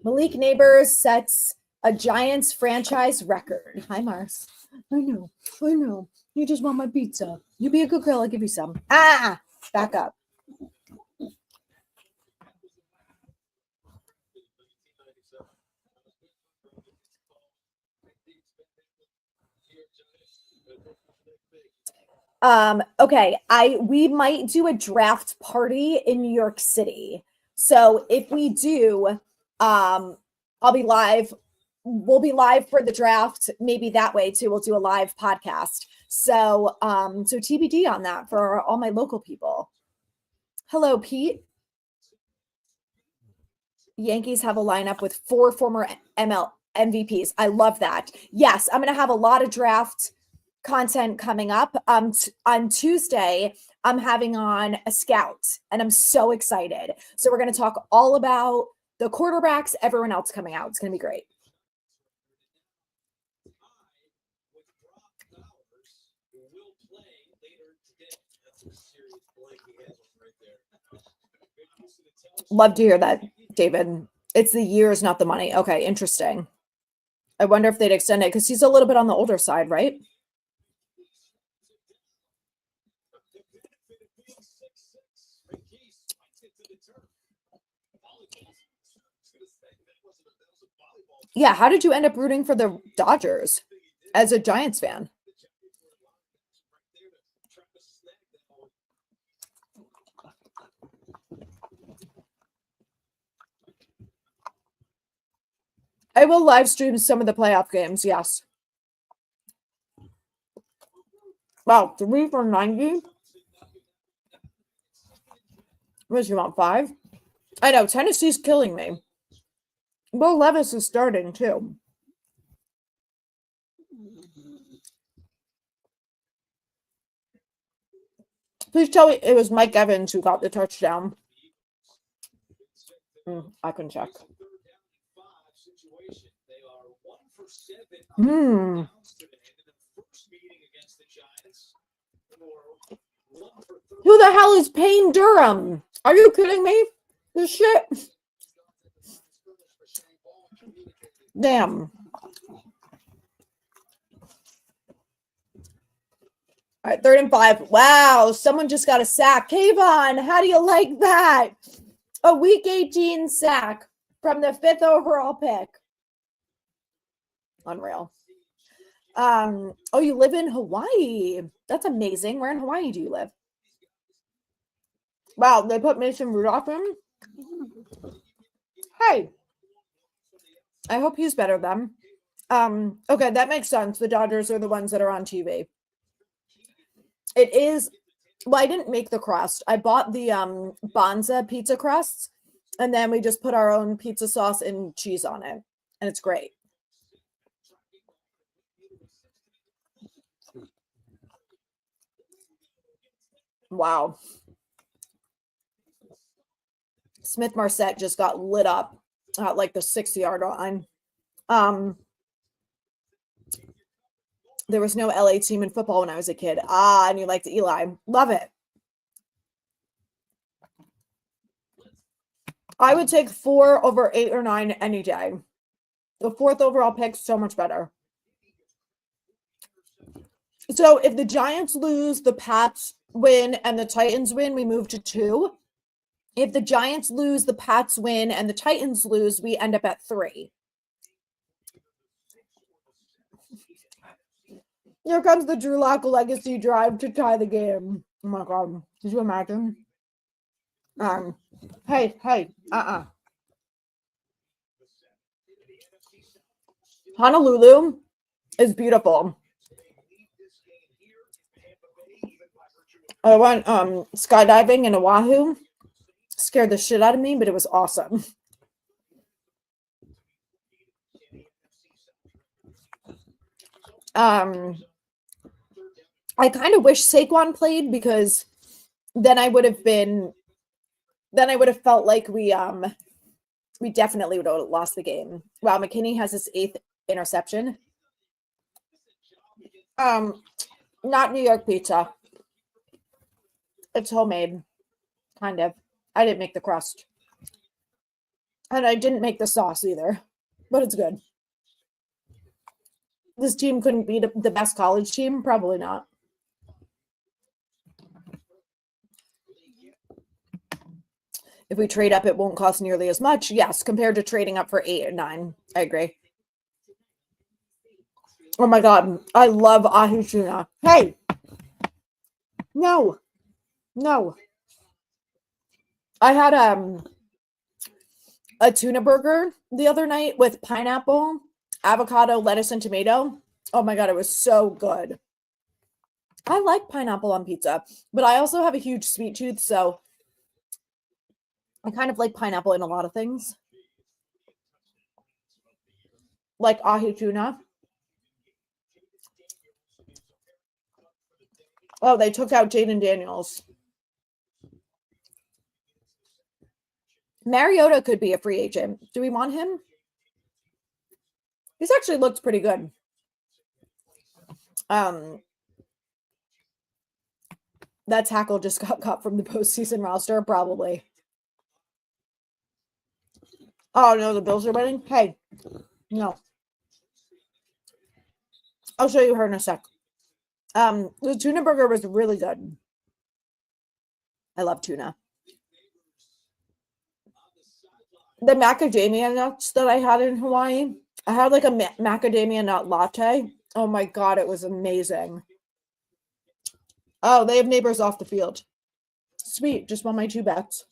Malik Neighbors sets a Giants franchise record. Hi, Mars. I know. You just want my pizza. You be a good girl. I'll give you some. Back up. Okay, we might do a draft party in New York City. So if we do, I'll be live. We'll be live for the draft. Maybe that way too. We'll do a live podcast. So TBD on that for all my local people. Hello, Pete. Yankees have a lineup with 4 former ML MVPs. I love that. Yes, I'm going to have a lot of draft content coming up. On Tuesday, I'm having on a scout, and I'm so excited. So we're going to talk all about the quarterbacks, everyone else coming out. It's going to be great. Love to hear that, David. It's the years, not the money. Okay, interesting. I wonder if they'd extend it because he's a little bit on the older side, right? Yeah, how did you end up rooting for the Dodgers as a Giants fan? I will live stream some of the playoff games, yes. Wow, 3 for 90? What, you want 5? I know, Tennessee's killing me. Will Levis is starting, too. Please tell me it was Mike Evans who got the touchdown. I can check. Who the hell is Payne Durham? Are you kidding me? This shit. Damn. All right, 3rd and 5. Wow, someone just got a sack. Kayvon, how do you like that? A week 18 sack from the 5th overall pick. Unreal. Oh, you live in Hawaii. That's amazing. Where in Hawaii do you live? Wow, they put Mason Rudolph in? Hey. I hope he's better then. Okay, that makes sense. The Dodgers are the ones that are on TV. It is, well, I didn't make the crust. I bought the Bonza pizza crusts, and then we just put our own pizza sauce and cheese on it, and it's great. Wow. Smith Marset just got lit up at like the 60-yard line. There was no LA team in football when I was a kid. And you liked Eli. Love it. I would take 4 over 8 or 9 any day. The 4th overall pick, so much better. So if the Giants lose, the Pats win, and the Titans win, we move to 2. If the Giants lose, the Pats win, and the Titans lose, we end up at 3. Here comes the Drew Lock legacy drive to tie the game. Oh my God. Could you imagine? Hey. Honolulu is beautiful. I went skydiving in Oahu. Scared the shit out of me, but it was awesome. I kind of wish Saquon played because then I would have felt like we definitely would have lost the game. Wow, McKinney has his 8th interception. Not New York pizza. It's homemade, kind of. I didn't make the crust. And I didn't make the sauce either, but it's good. This team couldn't beat the best college team? Probably not. If we trade up, it won't cost nearly as much. Yes, compared to trading up for 8 and 9. I agree. Oh my God. I love ahi tuna. Hey. No. I had a tuna burger the other night with pineapple, avocado, lettuce, and tomato. Oh my God, it was so good. I like pineapple on pizza, but I also have a huge sweet tooth, so I kind of like pineapple in a lot of things. Like ahi tuna. Oh, they took out Jaden Daniels. Mariota could be a free agent. Do we want him? He's actually looked pretty good. That tackle just got cut from the postseason roster, probably. Oh no, the Bills are winning. Hey, no. I'll show you her in a sec. The tuna burger was really good. I love tuna. The macadamia nuts that I had in Hawaii, I had like a macadamia nut latte. Oh my God, it was amazing. Oh, they have neighbors off the field. Sweet, just won my 2 bets.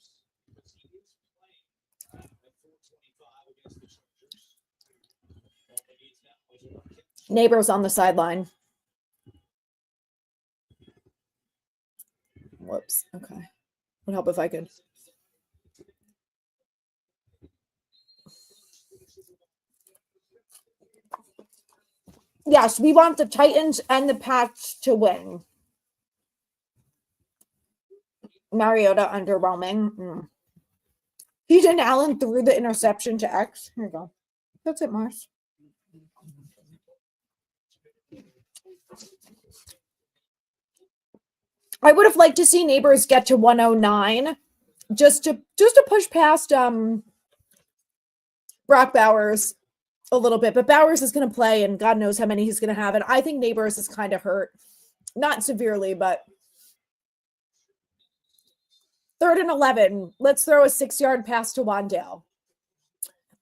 Neighbors on the sideline. Whoops. Okay. Would help if I could. Yes, we want the Titans and the Pats to win. Mariota underwhelming. Keenan Allen threw the interception to X. Here you go. That's it, Mars. I would have liked to see Neighbors get to 109 just to push past Brock Bowers a little bit, but Bowers is going to play and God knows how many he's going to have. And I think Neighbors is kind of hurt, not severely, but 3rd and 11. Let's throw a 6-yard pass to Wandale.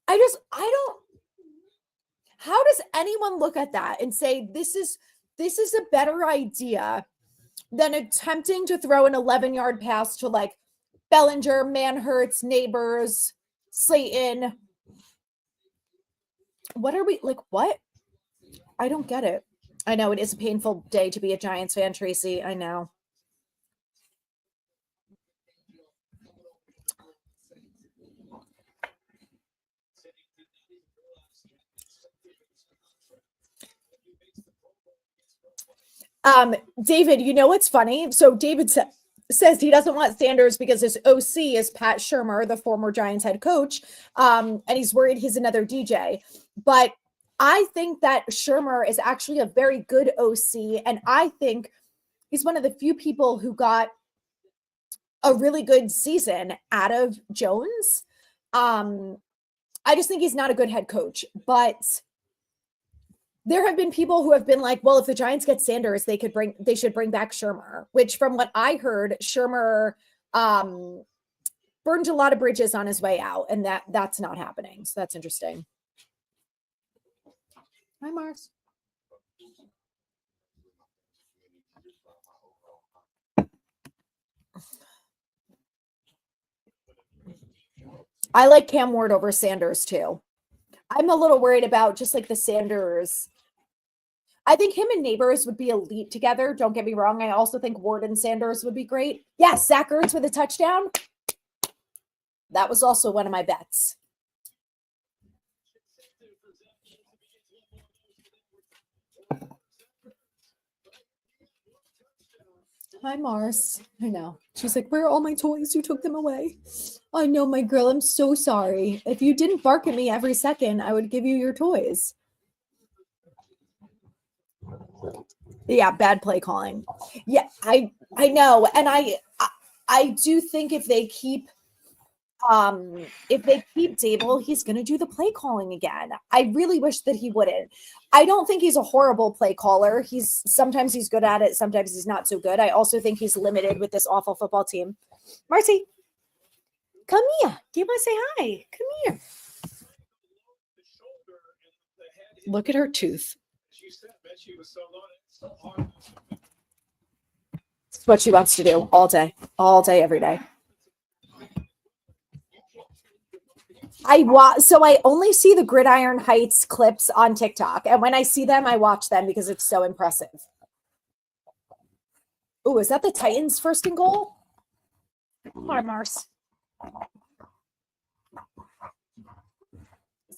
I don't, how does anyone look at that and say, this is a better idea than attempting to throw an 11-yard pass to like Bellinger, Manhurts, Neighbors, Slayton? What are we like? What? I don't get it. I know it is a painful day to be a Giants fan, Tracy. I know. David, you know what's funny? So David says he doesn't want Sanders because his OC is Pat Shurmur, the former Giants head coach, and he's worried he's another DJ. But I think that Shurmur is actually a very good OC, and I think he's one of the few people who got a really good season out of Jones. I just think he's not a good head coach, but there have been people who have been like, well, if the Giants get Sanders, they should bring back Shurmur, which from what I heard, Shurmur brought burned a lot of bridges on his way out, and that's not happening. So that's interesting. Hi, Mars. I like Cam Ward over Sanders too. I'm a little worried about just like the Sanders. I think him and Neighbors would be elite together. Don't get me wrong. I also think Ward and Sanders would be great. Yes, Zach Ertz with a touchdown. That was also one of my bets. Hi, Mars. I know. She's like, where are all my toys? You took them away. I know, my girl. I'm so sorry. If you didn't bark at me every second, I would give you your toys. Yeah, bad play calling. Yeah, I know. And I do think if they keep Dable, he's going to do the play calling again. I really wish that he wouldn't. I don't think he's a horrible play caller. Sometimes he's good at it, sometimes he's not so good. I also think he's limited with this awful football team. Marcy, come here. Do you want to say hi? Come here. Look at her tooth. It's what she wants to do all day, every day. So I only see the Gridiron Heights clips on TikTok, and when I see them, I watch them because it's so impressive. Oh, is that the Titans' first and goal? Hi, Mars.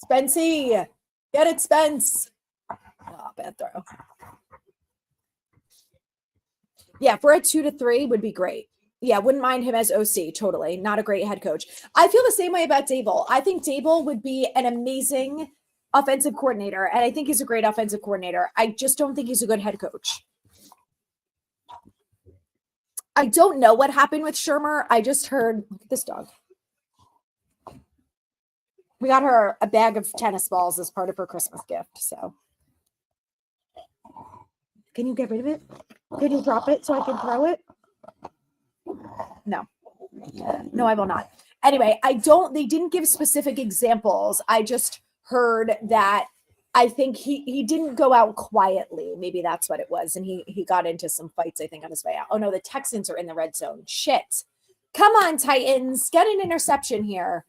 Spency, get it, Spence. Oh, bad throw. Yeah, for a 2-3 would be great. Yeah, wouldn't mind him as OC. Totally. Not a great head coach. I feel the same way about Dable. I think Dable would be an amazing offensive coordinator, and I think he's a great offensive coordinator. I just don't think he's a good head coach. I don't know what happened with Shermer. I just heard, look at this dog. We got her a bag of tennis balls as part of her Christmas gift. So, can you get rid of it? Can you drop it so I can throw it? No, I will not. Anyway, they didn't give specific examples. I just heard that I think he didn't go out quietly. Maybe that's what it was. And he got into some fights, I think, on his way out. Oh no, the Texans are in the red zone. Shit. Come on, Titans. Get an interception here.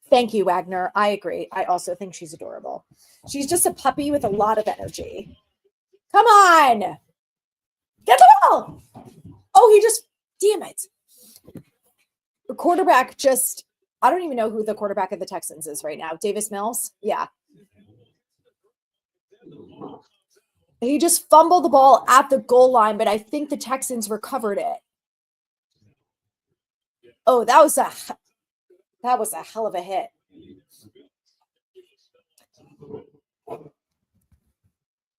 Thank you, Wagner. I agree. I also think she's adorable. She's just a puppy with a lot of energy. Come on. Get the ball. Oh, damn it. The quarterback I don't even know who the quarterback of the Texans is right now. Davis Mills? Yeah. He just fumbled the ball at the goal line, but I think the Texans recovered it. Oh, that was a hell of a hit.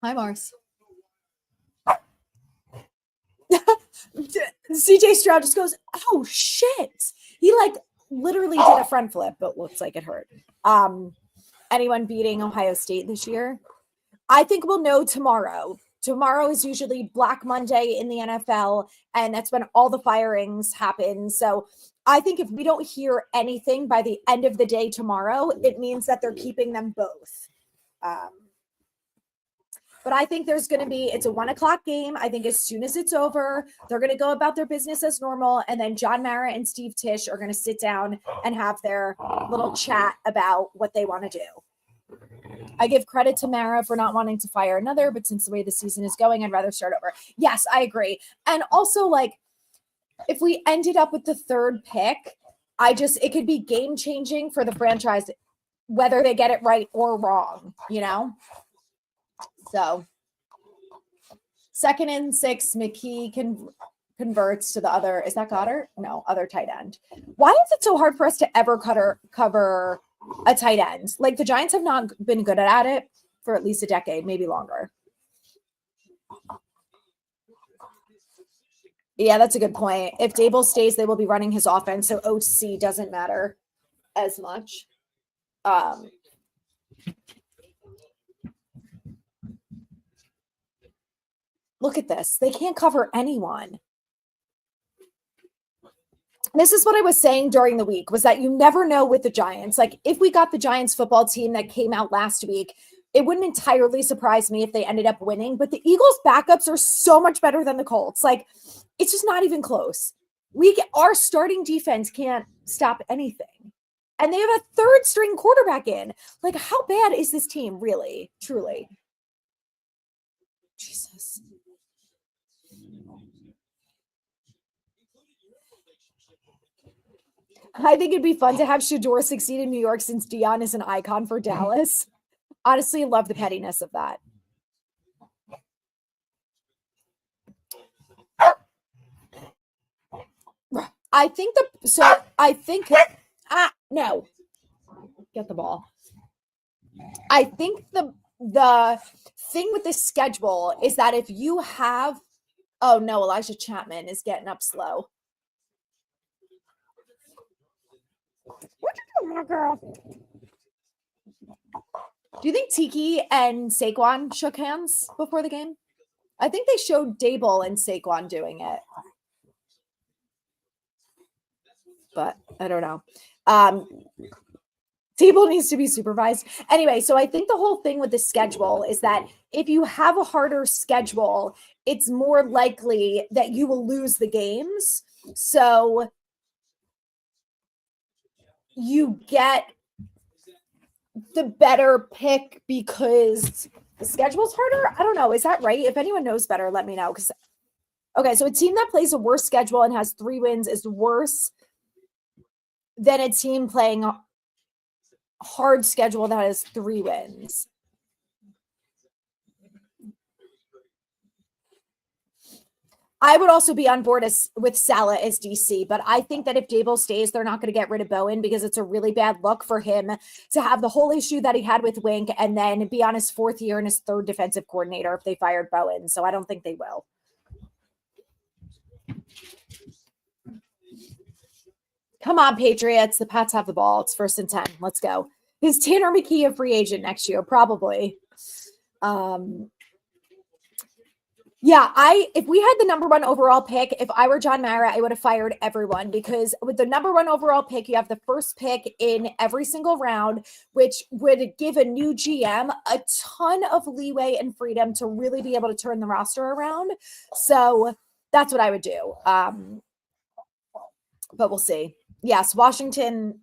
Hi, Mars. CJ Stroud just goes, oh shit. He literally did a front flip, but looks like it hurt. Anyone beating Ohio State this year? I think we'll know tomorrow. Tomorrow is usually Black Monday in the NFL, and that's when all the firings happen. So I think if we don't hear anything by the end of the day tomorrow, it means that they're keeping them both. But I think it's a 1:00 game. I think as soon as it's over, they're going to go about their business as normal. And then John Mara and Steve Tisch are going to sit down and have their little chat about what they want to do. I give credit to Mara for not wanting to fire another, but since the way the season is going, I'd rather start over. Yes, I agree. And also, if we ended up with the third pick, it could be game changing for the franchise, whether they get it right or wrong, So 2nd and 6, McKee converts to the other. Is that Goddard? No, other tight end. Why is it so hard for us to ever cover a tight end? The Giants have not been good at it for at least a decade, maybe longer. Yeah, that's a good point. If Dable stays, they will be running his offense, so OC doesn't matter as much. Look at this. They can't cover anyone. this is what I was saying during the week, was that you never know with the Giants. Like, if we got the Giants football team that came out last week, it wouldn't entirely surprise me if they ended up winning, but the Eagles backups are so much better than the Colts. Like, it's just not even close. Our starting defense can't stop anything. And they have a third string quarterback in. Like, how bad is this team, really? Truly. Jesus. I think it'd be fun to have Shador succeed in New York since Dion is an icon for Dallas. Honestly, love the pettiness of that. I think no. Get the ball. I think the thing with this schedule is that if you have, oh no, Elijah Chapman is getting up slow. What you doing, my girl? Do you think Tiki and Saquon shook hands before the game? I think they showed Dable and Saquon doing it. But I don't know. Dable needs to be supervised. Anyway, so I think the whole thing with the schedule is that if you have a harder schedule, it's more likely that you will lose the games. So you get the better pick because the schedule's harder. I don't know. Is that right? If anyone knows better, let me know. Okay, so a team that plays a worse schedule and has 3 wins is worse than a team playing a hard schedule that has 3 wins. I would also be on board with Salah as DC, but I think that if Dable stays, they're not going to get rid of Bowen because it's a really bad look for him to have the whole issue that he had with Wink and then be on his 4th year and his 3rd defensive coordinator if they fired Bowen. So I don't think they will. Come on, Patriots. The Pats have the ball. It's 1st and 10. Let's go. Is Tanner McKee a free agent next year? Probably. Yeah, if we had the number 1 overall pick, if I were John Mara, I would have fired everyone because with the number 1 overall pick, you have the first pick in every single round, which would give a new GM a ton of leeway and freedom to really be able to turn the roster around. So that's what I would do. But we'll see. Yes, Washington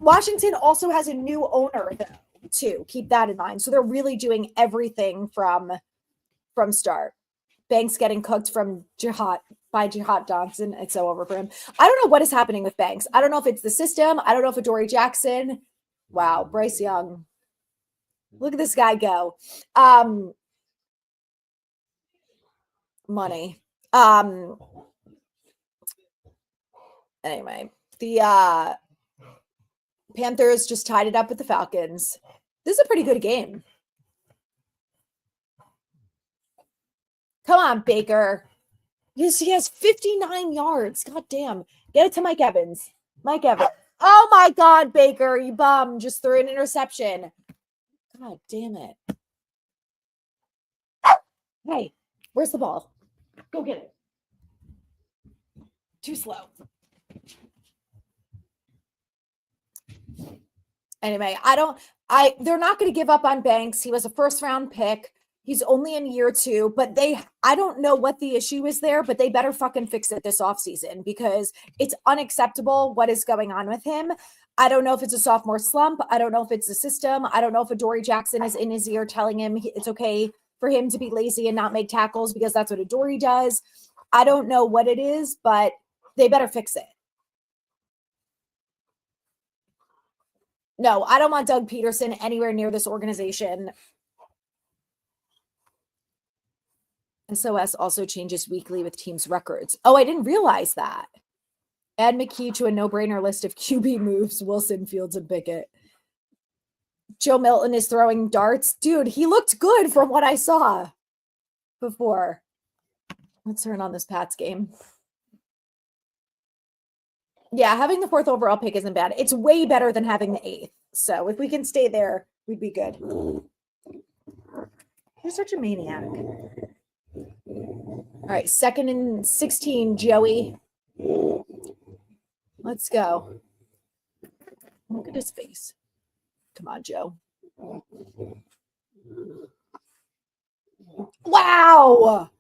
also has a new owner though, too. Keep that in mind. So they're really doing everything from start. Banks getting cooked by Jihad Johnson. It's so over for him. I don't know what is happening with Banks. I don't know if it's the system. I don't know if Adoree Jackson. Wow, Bryce Young. Look at this guy go. Money. Anyway, the Panthers just tied it up with the Falcons. This is a pretty good game. Come on, Baker. Yes, he has 59 yards. God damn. Get it to Mike Evans. Mike Evans. Oh my God, Baker, you bum. Just threw an interception. God damn it. Hey, where's the ball? Go get it. Too slow. Anyway, they're not going to give up on Banks. He was a 1st round pick. He's only in year 2, but I don't know what the issue is there, but they better fucking fix it this offseason because it's unacceptable what is going on with him. I don't know if it's a sophomore slump. I don't know if it's the system. I don't know if Adoree Jackson is in his ear telling him it's okay for him to be lazy and not make tackles because that's what Adoree does. I don't know what it is, but they better fix it. No, I don't want Doug Peterson anywhere near this organization. SOS also changes weekly with teams' records. Oh, I didn't realize that. Add McKee to a no-brainer list of QB moves, Wilson, Fields, and Pickett. Joe Milton is throwing darts. Dude, he looked good from what I saw before. Let's turn on this Pats game. Yeah, having the 4th overall pick isn't bad. It's way better than having the 8th. So if we can stay there, we'd be good. You're such a maniac. All right, 2nd and 16, Joey. Let's go. Look at his face. Come on, Joe. Wow.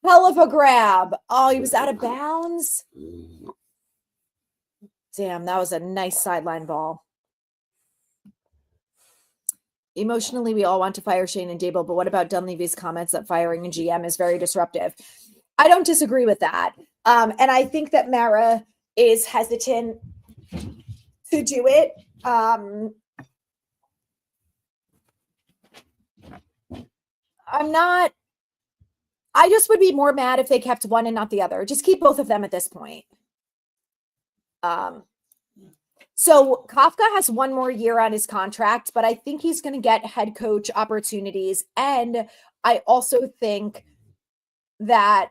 Hell of a grab. Oh, he was out of bounds. Damn, that was a nice sideline ball. Emotionally, we all want to fire Shane and Dable, but what about Dunleavy's comments that firing a GM is very disruptive? I don't disagree with that. And I think that Mara is hesitant to do it. I'm not. I just would be more mad if they kept one and not the other. Just keep both of them at this point. So Kafka has one more year on his contract, but I think he's going to get head coach opportunities. And I also think that,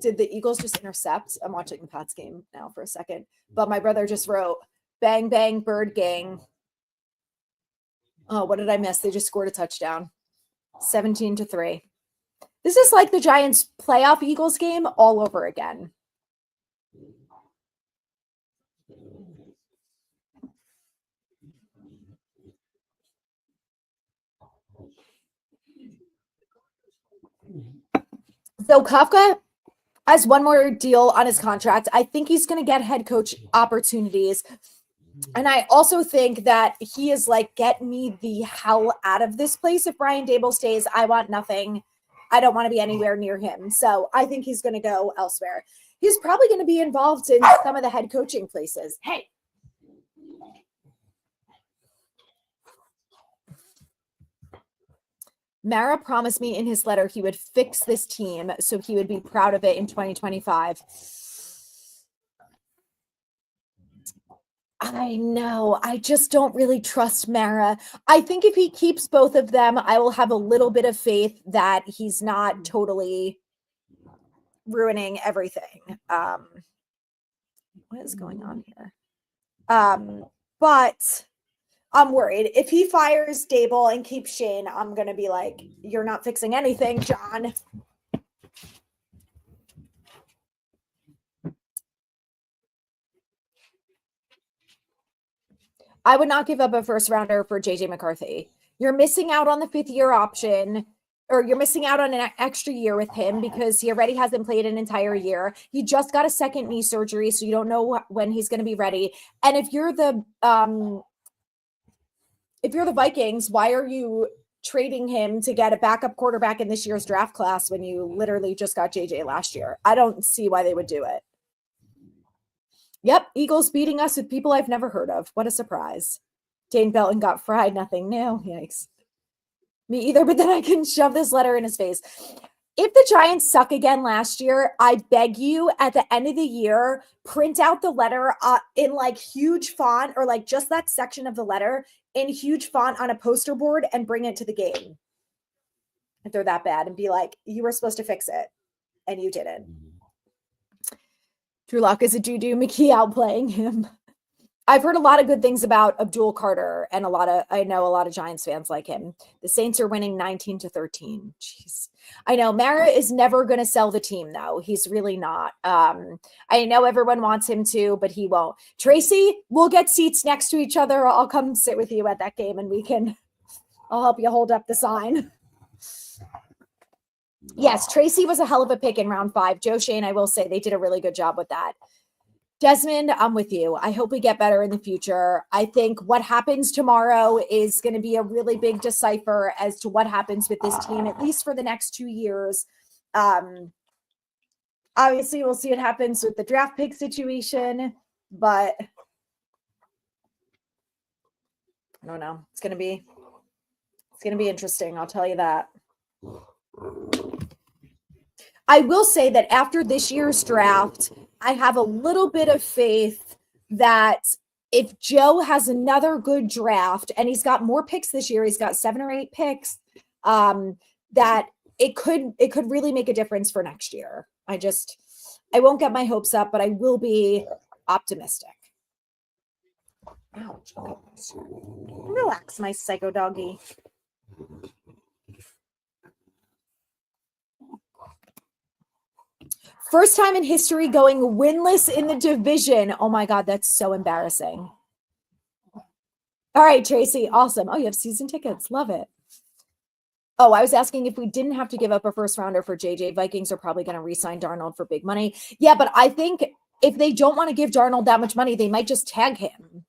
did the Eagles just intercept? I'm watching the Pats game now for a second, but my brother just wrote, bang, bang, bird gang. Oh, what did I miss? They just scored a touchdown. 17-3. This is like the Giants playoff Eagles game all over again. So Kafka has one more deal on his contract. I think he's going to get head coach opportunities. And I also think that he is like, get me the hell out of this place. If Brian Dable stays, I want nothing. I don't want to be anywhere near him. So I think he's going to go elsewhere. He's probably going to be involved in some of the head coaching places. Hey. Mara promised me in his letter he would fix this team so he would be proud of it in 2025. I know. I just don't really trust Mara. I think if he keeps both of them, I will have a little bit of faith that he's not totally ruining everything. What is going on here? But I'm worried. If he fires Dable and keeps Shane, I'm going to be like, you're not fixing anything, John. I would not give up a first rounder for JJ McCarthy. You're missing out on the 5th-year option, or you're missing out on an extra year with him because he already hasn't played an entire year. He just got a second knee surgery, so you don't know when he's going to be ready. And if you're the Vikings, why are you trading him to get a backup quarterback in this year's draft class when you literally just got JJ last year? I don't see why they would do it. Yep, Eagles beating us with people I've never heard of. What a surprise. Dane Belton got fried, nothing new. Yikes. Me either, but then I can shove this letter in his face. If the Giants suck again last year, I beg you at the end of the year, print out the letter in like huge font or like just that section of the letter in huge font on a poster board and bring it to the game. If they're that bad and be like, you were supposed to fix it and you didn't. Drew Lock is a doo-doo. McKee outplaying him. I've heard a lot of good things about Abdul Carter and I know a lot of Giants fans like him. The Saints are winning 19-13. Jeez. I know Mara is never going to sell the team though. He's really not. I know everyone wants him to, but he won't. Tracy, we'll get seats next to each other. I'll come sit with you at that game and I'll help you hold up the sign. Yes, Tracy was a hell of a pick in round 5. Joe Shane, I will say they did a really good job with that. Desmond, I'm with you. I hope we get better in the future. I think what happens tomorrow is going to be a really big decipher as to what happens with this team, at least for the next 2 years. Obviously, we'll see what happens with the draft pick situation, but I don't know. It's going to be interesting. I'll tell you that. I will say that after this year's draft, I have a little bit of faith that if Joe has another good draft and he's got more picks this year, he's got 7 or 8 picks, that it could really make a difference for next year. I won't get my hopes up, but I will be optimistic. Ouch. Okay. Relax, my psycho doggy. First time in history going winless in the division. Oh my God, that's so embarrassing. All right, Tracy, awesome. Oh, you have season tickets. Love it. Oh, I was asking if we didn't have to give up a first rounder for JJ. Vikings are probably going to re-sign Darnold for big money. Yeah, but I think if they don't want to give Darnold that much money, they might just tag him.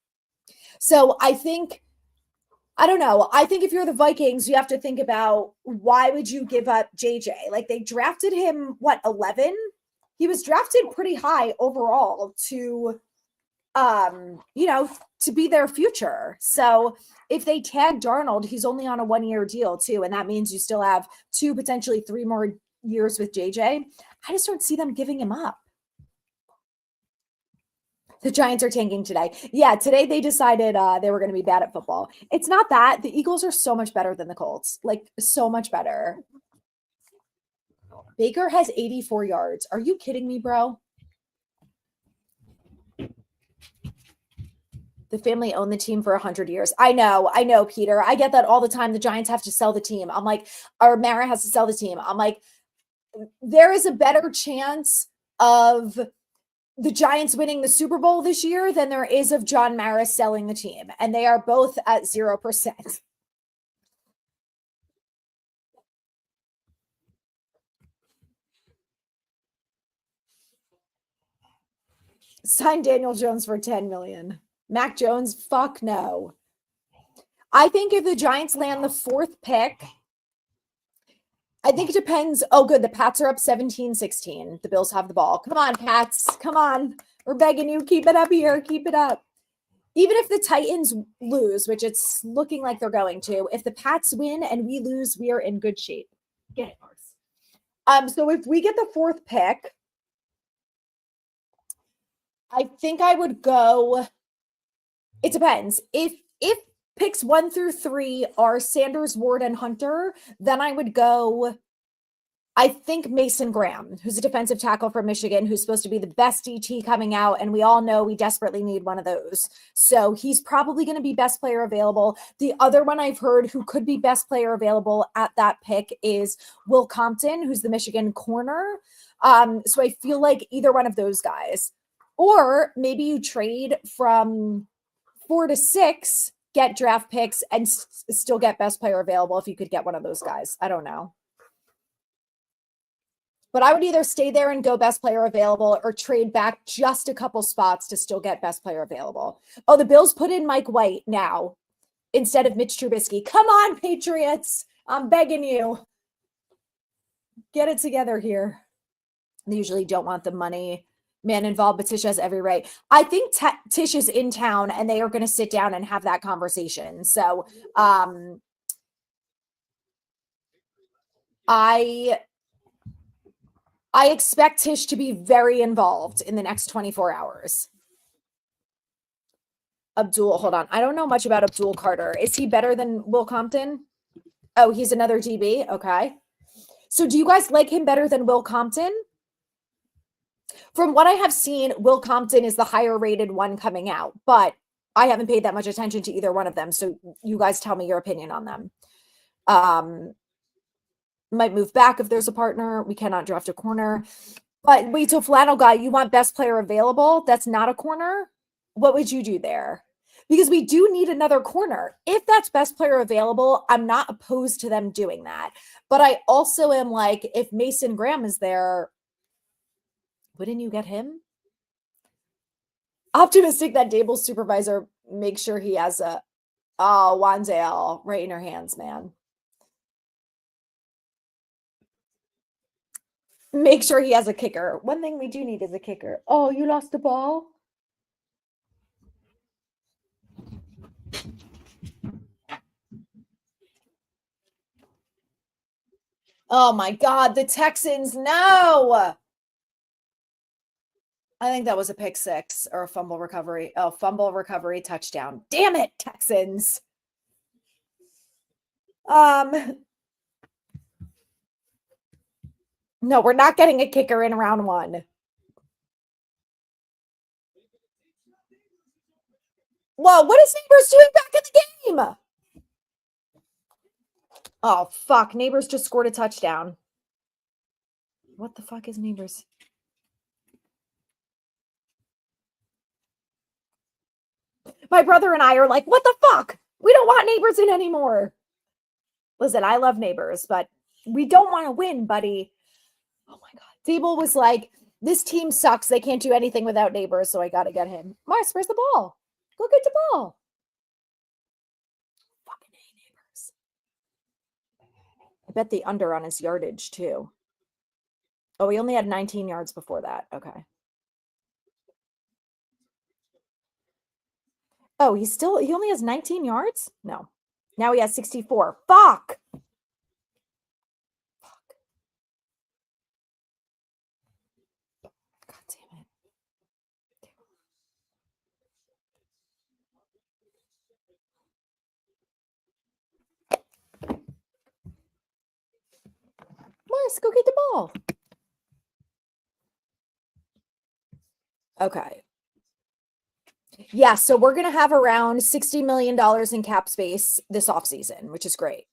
So I don't know. I think if you're the Vikings, you have to think about why would you give up JJ? Like they drafted him, 11? He was drafted pretty high overall to, to be their future. So if they tag Darnold, he's only on a 1-year deal too. And that means you still have 2, potentially 3 more years with JJ. I just don't see them giving him up. The Giants are tanking today. Yeah, today they decided they were going to be bad at football. It's not that. The Eagles are so much better than the Colts. Like, so much better. Baker has 84 yards. Are you kidding me, bro? The family owned the team for 100 years. I know, Peter. I get that all the time. The Giants have to sell the team. I'm like, or Mara has to sell the team. I'm like, there is a better chance of the Giants winning the Super Bowl this year than there is of John Mara selling the team. And they are both at 0%. Sign Daniel Jones for $10 million. Mac Jones, fuck no. I think if the Giants land the 4th pick, I think it depends. Oh, good. The Pats are up 17-16. The Bills have the ball. Come on, Pats. Come on. We're begging you. Keep it up here. Keep it up. Even if the Titans lose, which it's looking like they're going to, if the Pats win and we lose, we are in good shape. Get it, Mars. So if we get the 4th pick, I think I would go. It depends. If picks 1 through 3 are Sanders, Ward, and Hunter, then I would go, I think, Mason Graham, who's a defensive tackle from Michigan, who's supposed to be the best DT coming out. And we all know we desperately need one of those. So he's probably going to be best player available. The other one I've heard who could be best player available at that pick is Will Compton, who's the Michigan corner. So I feel like either one of those guys. Or maybe you trade from 4 to 6, get draft picks, and still get best player available if you could get one of those guys. I don't know. But I would either stay there and go best player available or trade back just a couple spots to still get best player available. Oh, the Bills put in Mike White now instead of Mitch Trubisky. Come on, Patriots. I'm begging you. Get it together here. They usually don't want the money man involved, but Tish has every right. I think Tish is in town and they are going to sit down and have that conversation. So I expect Tish to be very involved in the next 24 hours. Abdul, hold on. I don't know much about Abdul Carter. Is he better than Will Compton? Oh, he's another DB? Okay. So do you guys like him better than Will Compton? From what I have seen, Will Compton is the higher rated one coming out, but I haven't paid that much attention to either one of them. So you guys tell me your opinion on them. Might move back if there's a partner. We cannot draft a corner. But wait, so flannel guy, you want best player available? That's not a corner? What would you do there? Because we do need another corner. If that's best player available, I'm not opposed to them doing that. But I also am like, if Mason Graham is there, wouldn't you get him? Optimistic that Dable's supervisor makes sure he has a Wan'Dale right in her hands, man. Make sure he has a kicker. One thing we do need is a kicker. Oh, you lost the ball? Oh my God, the Texans, no! I think that was a pick 6 or a fumble recovery. Oh, fumble recovery touchdown. Damn it, Texans. No, we're not getting a kicker in round 1. Whoa, what is Neighbors doing back in the game? Oh, fuck. Neighbors just scored a touchdown. What the fuck is Neighbors? My brother and I are like, what the fuck? We don't want Neighbors in anymore. Listen, I love Neighbors, but we don't want to win, buddy. Oh my God. Thibault was like, this team sucks. They can't do anything without Neighbors, so I got to get him. Mars, where's the ball? Go get the ball. Fucking A, Neighbors. I bet the under on his yardage, too. Oh, he only had 19 yards before that. Okay. Oh, he only has 19 yards? No. Now he has 64. Fuck. God damn it. Morris, go get the ball. Okay. Yeah, so we're going to have around $60 million in cap space this offseason, which is great.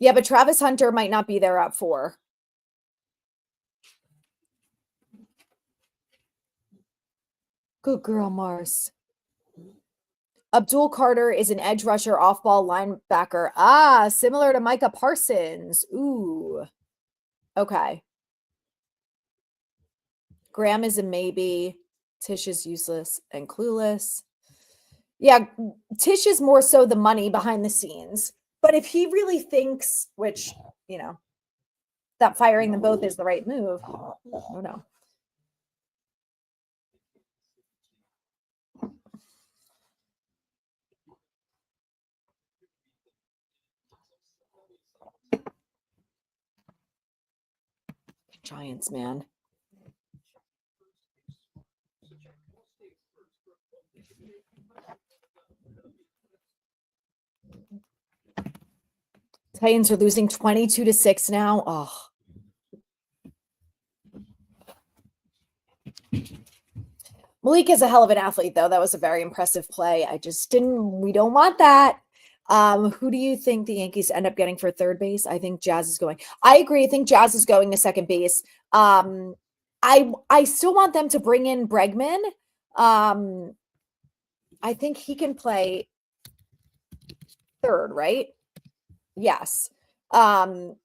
Yeah, but Travis Hunter might not be there at 4. Good girl, Mars. Abdul Carter is an edge rusher, off-ball linebacker. Ah, similar to Micah Parsons. Ooh. Okay. Graham is a maybe. Tish is useless and clueless. Yeah, Tish is more so the money behind the scenes. But if he really thinks, which, that firing them both is the right move, oh no. Giants, man. Titans are losing 22-6 now. Oh. Malik is a hell of an athlete, though. That was a very impressive play. We don't want that. Who do you think the Yankees end up getting for third base? I think Jazz is going. I agree. I think Jazz is going to second base. I still want them to bring in Bregman. I think he can play third, right? Yes. I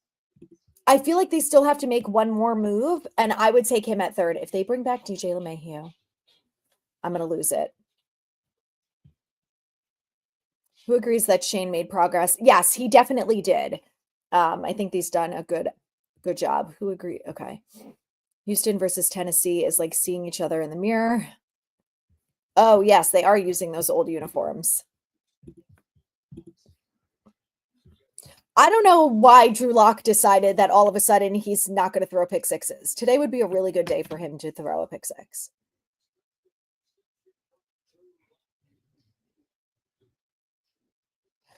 feel like they still have to make one more move, and I would take him at third. If they bring back DJ LeMahieu, I'm going to lose it. Who agrees that Shane made progress? Yes, he definitely did. I think he's done a good job. Who agree? Okay. Houston versus Tennessee is like seeing each other in the mirror. Oh, yes, they are using those old uniforms. I don't know why Drew Lock decided that all of a sudden he's not going to throw pick sixes. Today would be a really good day for him to throw a pick six.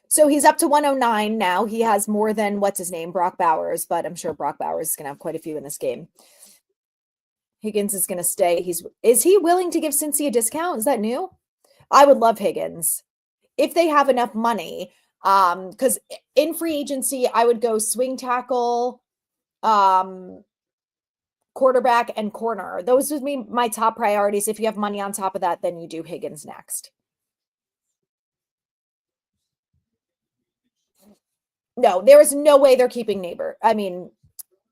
So he's up to 109 now. He has more than what's his name, Brock Bowers, but I'm sure Brock Bowers is going to have quite a few in this game. Higgins is going to stay. Is he willing to give Cincy a discount? Is that new? I would love Higgins if they have enough money. Because in free agency, I would go swing tackle, quarterback, and corner. Those would be my top priorities. If you have money on top of that, then you do Higgins next. No, there is no way they're keeping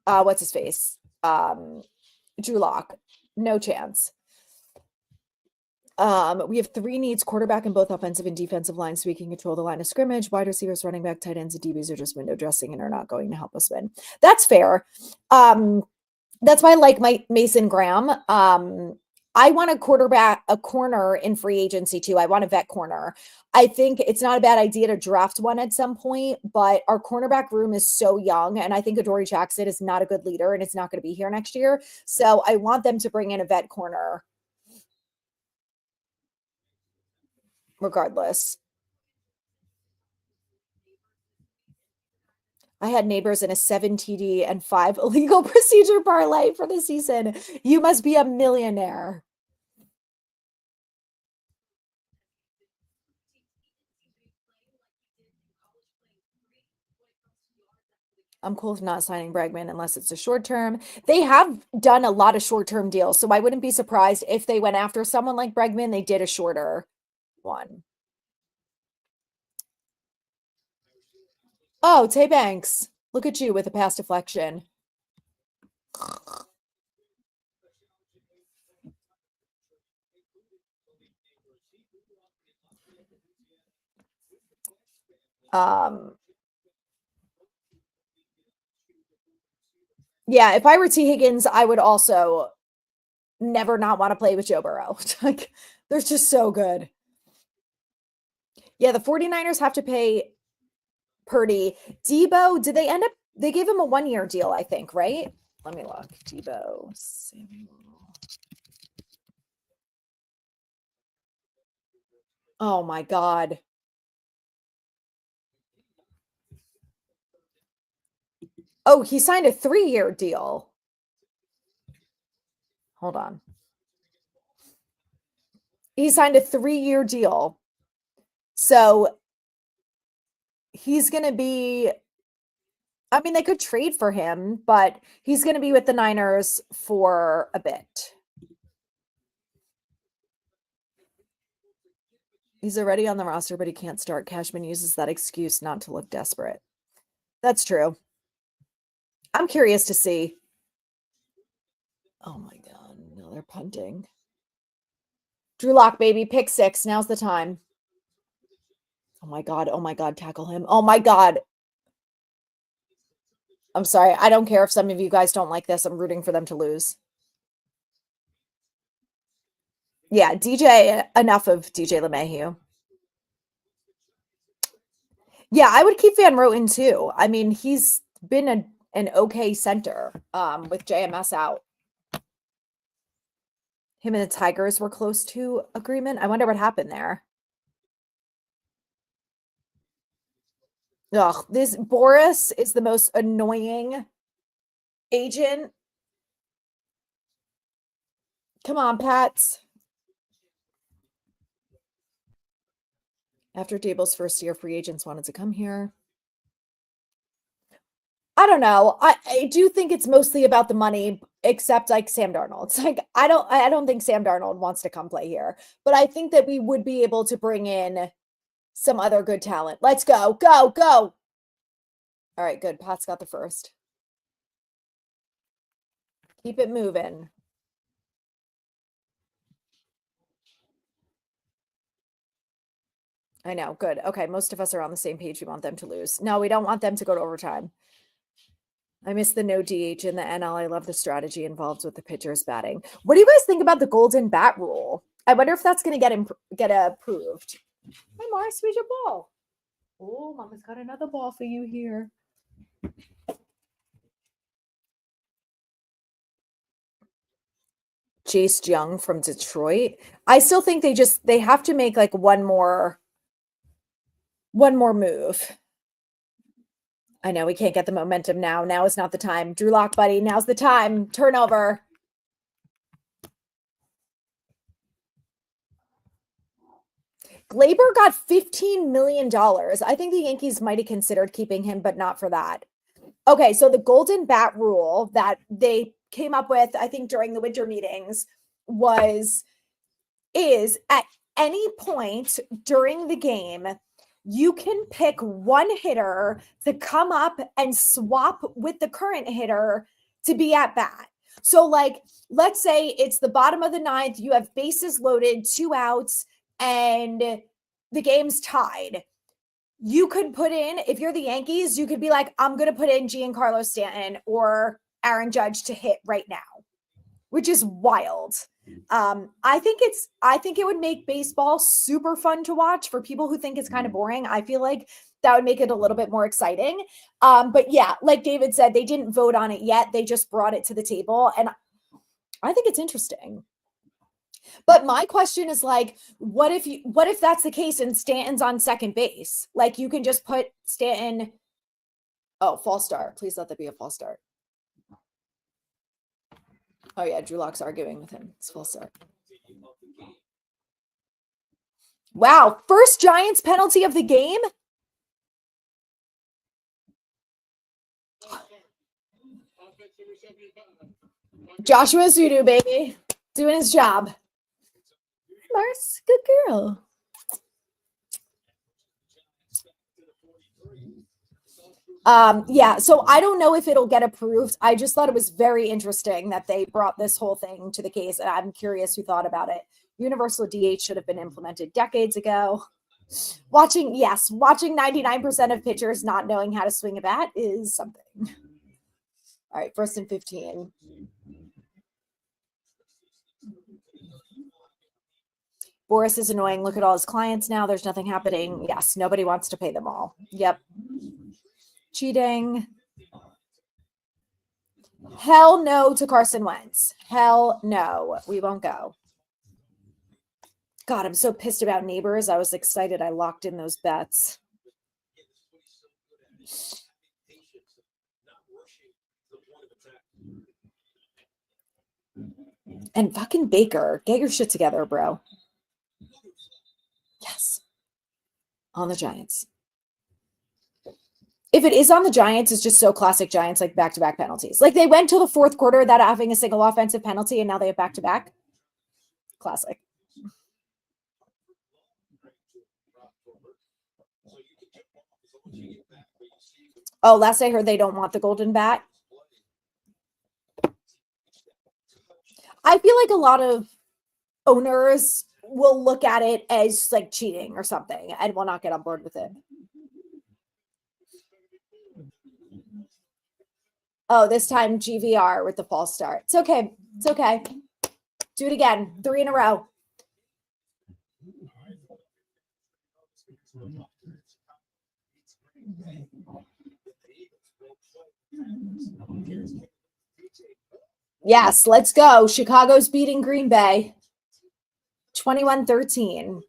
what's his face? Drew Lock. No chance. We have 3 needs: quarterback in both offensive and defensive lines, so we can control the line of scrimmage. Wide receivers, running back, tight ends, and DBs are just window dressing and are not going to help us win. That's fair. That's why I like Mason Graham. I want a corner in free agency too. I want a vet corner. I think it's not a bad idea to draft one at some point, but our cornerback room is so young, and I think Adoree Jackson is not a good leader, and it's not going to be here next year. So I want them to bring in a vet corner regardless. I had Neighbors in a 7 TD and 5 illegal procedure parlay for the season. You must be a millionaire. I'm cool with not signing Bregman unless it's a short term. They have done a lot of short term deals, so I wouldn't be surprised if they went after someone like Bregman. They did a shorter one. Oh, Tay Banks. Look at you with a pass deflection. Yeah, if I were T. Higgins, I would also never not want to play with Joe Burrow. Like, they're just so good. Yeah, the 49ers have to pay Purdy. Debo, did they end up, they gave him a 1-year deal, I think, right? Let me look. Debo Samuel. Oh my God. Oh, he signed a 3-year deal. Hold on. He signed a 3-year deal. So he's going to be, I mean, they could trade for him, but he's going to be with the Niners for a bit. He's already on the roster, but he can't start. Cashman uses that excuse not to look desperate. That's true. I'm curious to see. Oh my God. No, they're punting. Drew Lock, baby. Pick 6. Now's the time. Oh my God. Oh my God. Tackle him. Oh my God. I'm sorry. I don't care if some of you guys don't like this. I'm rooting for them to lose. Yeah, DJ, enough of DJ LeMahieu. Yeah, I would keep Van Roten too. I mean, he's been an okay center with JMS out. Him and the Tigers were close to agreement. I wonder what happened there. Ugh, this Boris is the most annoying agent. Come on, Pats. After Dable's first year, free agents wanted to come here. I don't know. I do think it's mostly about the money, except like Sam Darnold. It's like I don't think Sam Darnold wants to come play here, but I think that we would be able to bring in some other good talent. Let's go. Go, go. All right, good. Pat's got the first. Keep it moving. I know. Good. Okay, most of us are on the same page. We want them to lose. No, we don't want them to go to overtime. I miss the no DH in the NL. I love the strategy involved with the pitchers batting. What do you guys think about the golden bat rule? I wonder if that's going to get approved. Hey, Mars, where's your ball? Oh, Mama's got another ball for you here. Jace Young from Detroit. I still think they have to make like one more move. I know we can't get the momentum now. Now is not the time. Drew Lock, buddy. Now's the time. Turnover. Glaber got $15 million. I think the Yankees might have considered keeping him, but not for that. Okay, so the golden bat rule that they came up with, I think during the winter meetings, is at any point during the game, you can pick one hitter to come up and swap with the current hitter to be at bat. So, like, let's say it's the bottom of the 9th, you have bases loaded, 2 outs, and the game's tied. You could put in, if you're the Yankees, you could be like, I'm going to put in Giancarlo Stanton or Aaron Judge to hit right now, which is wild. I think it would make baseball super fun to watch for people who think it's kind of boring. I feel like that would make it a little bit more exciting. But yeah, like David said, they didn't vote on it yet. They just brought it to the table. And I think it's interesting. But my question is like, what if that's the case and Stanton's on second base? Like you can just put Stanton. Oh, false start. Please let that be a false start. Oh yeah, Drew Lock's arguing with him. It's false start. Wow, first Giants penalty of the game. Joshua Sudu, baby. Doing his job. Mars, good girl. Yeah, so I don't know if it'll get approved. I just thought it was very interesting that they brought this whole thing to the case, and I'm curious who thought about it. Universal DH should have been implemented decades ago. Watching 99% of pitchers not knowing how to swing a bat is something. All right, 1st and 15. Boris is annoying. Look at all his clients now. There's nothing happening. Yes, nobody wants to pay them all. Yep. Cheating. Hell no to Carson Wentz. Hell no. We won't go. God, I'm so pissed about Neighbors. I was excited I locked in those bets. And fucking Baker. Get your shit together, bro. Yes. On the Giants. If it is on the Giants, it's just so classic Giants, like back-to-back penalties. Like they went till the 4th quarter without having a single offensive penalty, and now they have back-to-back. Classic. Oh, last I heard they don't want the golden bat. I feel like a lot of owners will look at it as like cheating or something and will not get on board with it. Oh, this time GVR with the false start. It's okay. It's okay. Do it again. 3 in a row. Yes, let's go. Chicago's beating Green Bay. 21-13.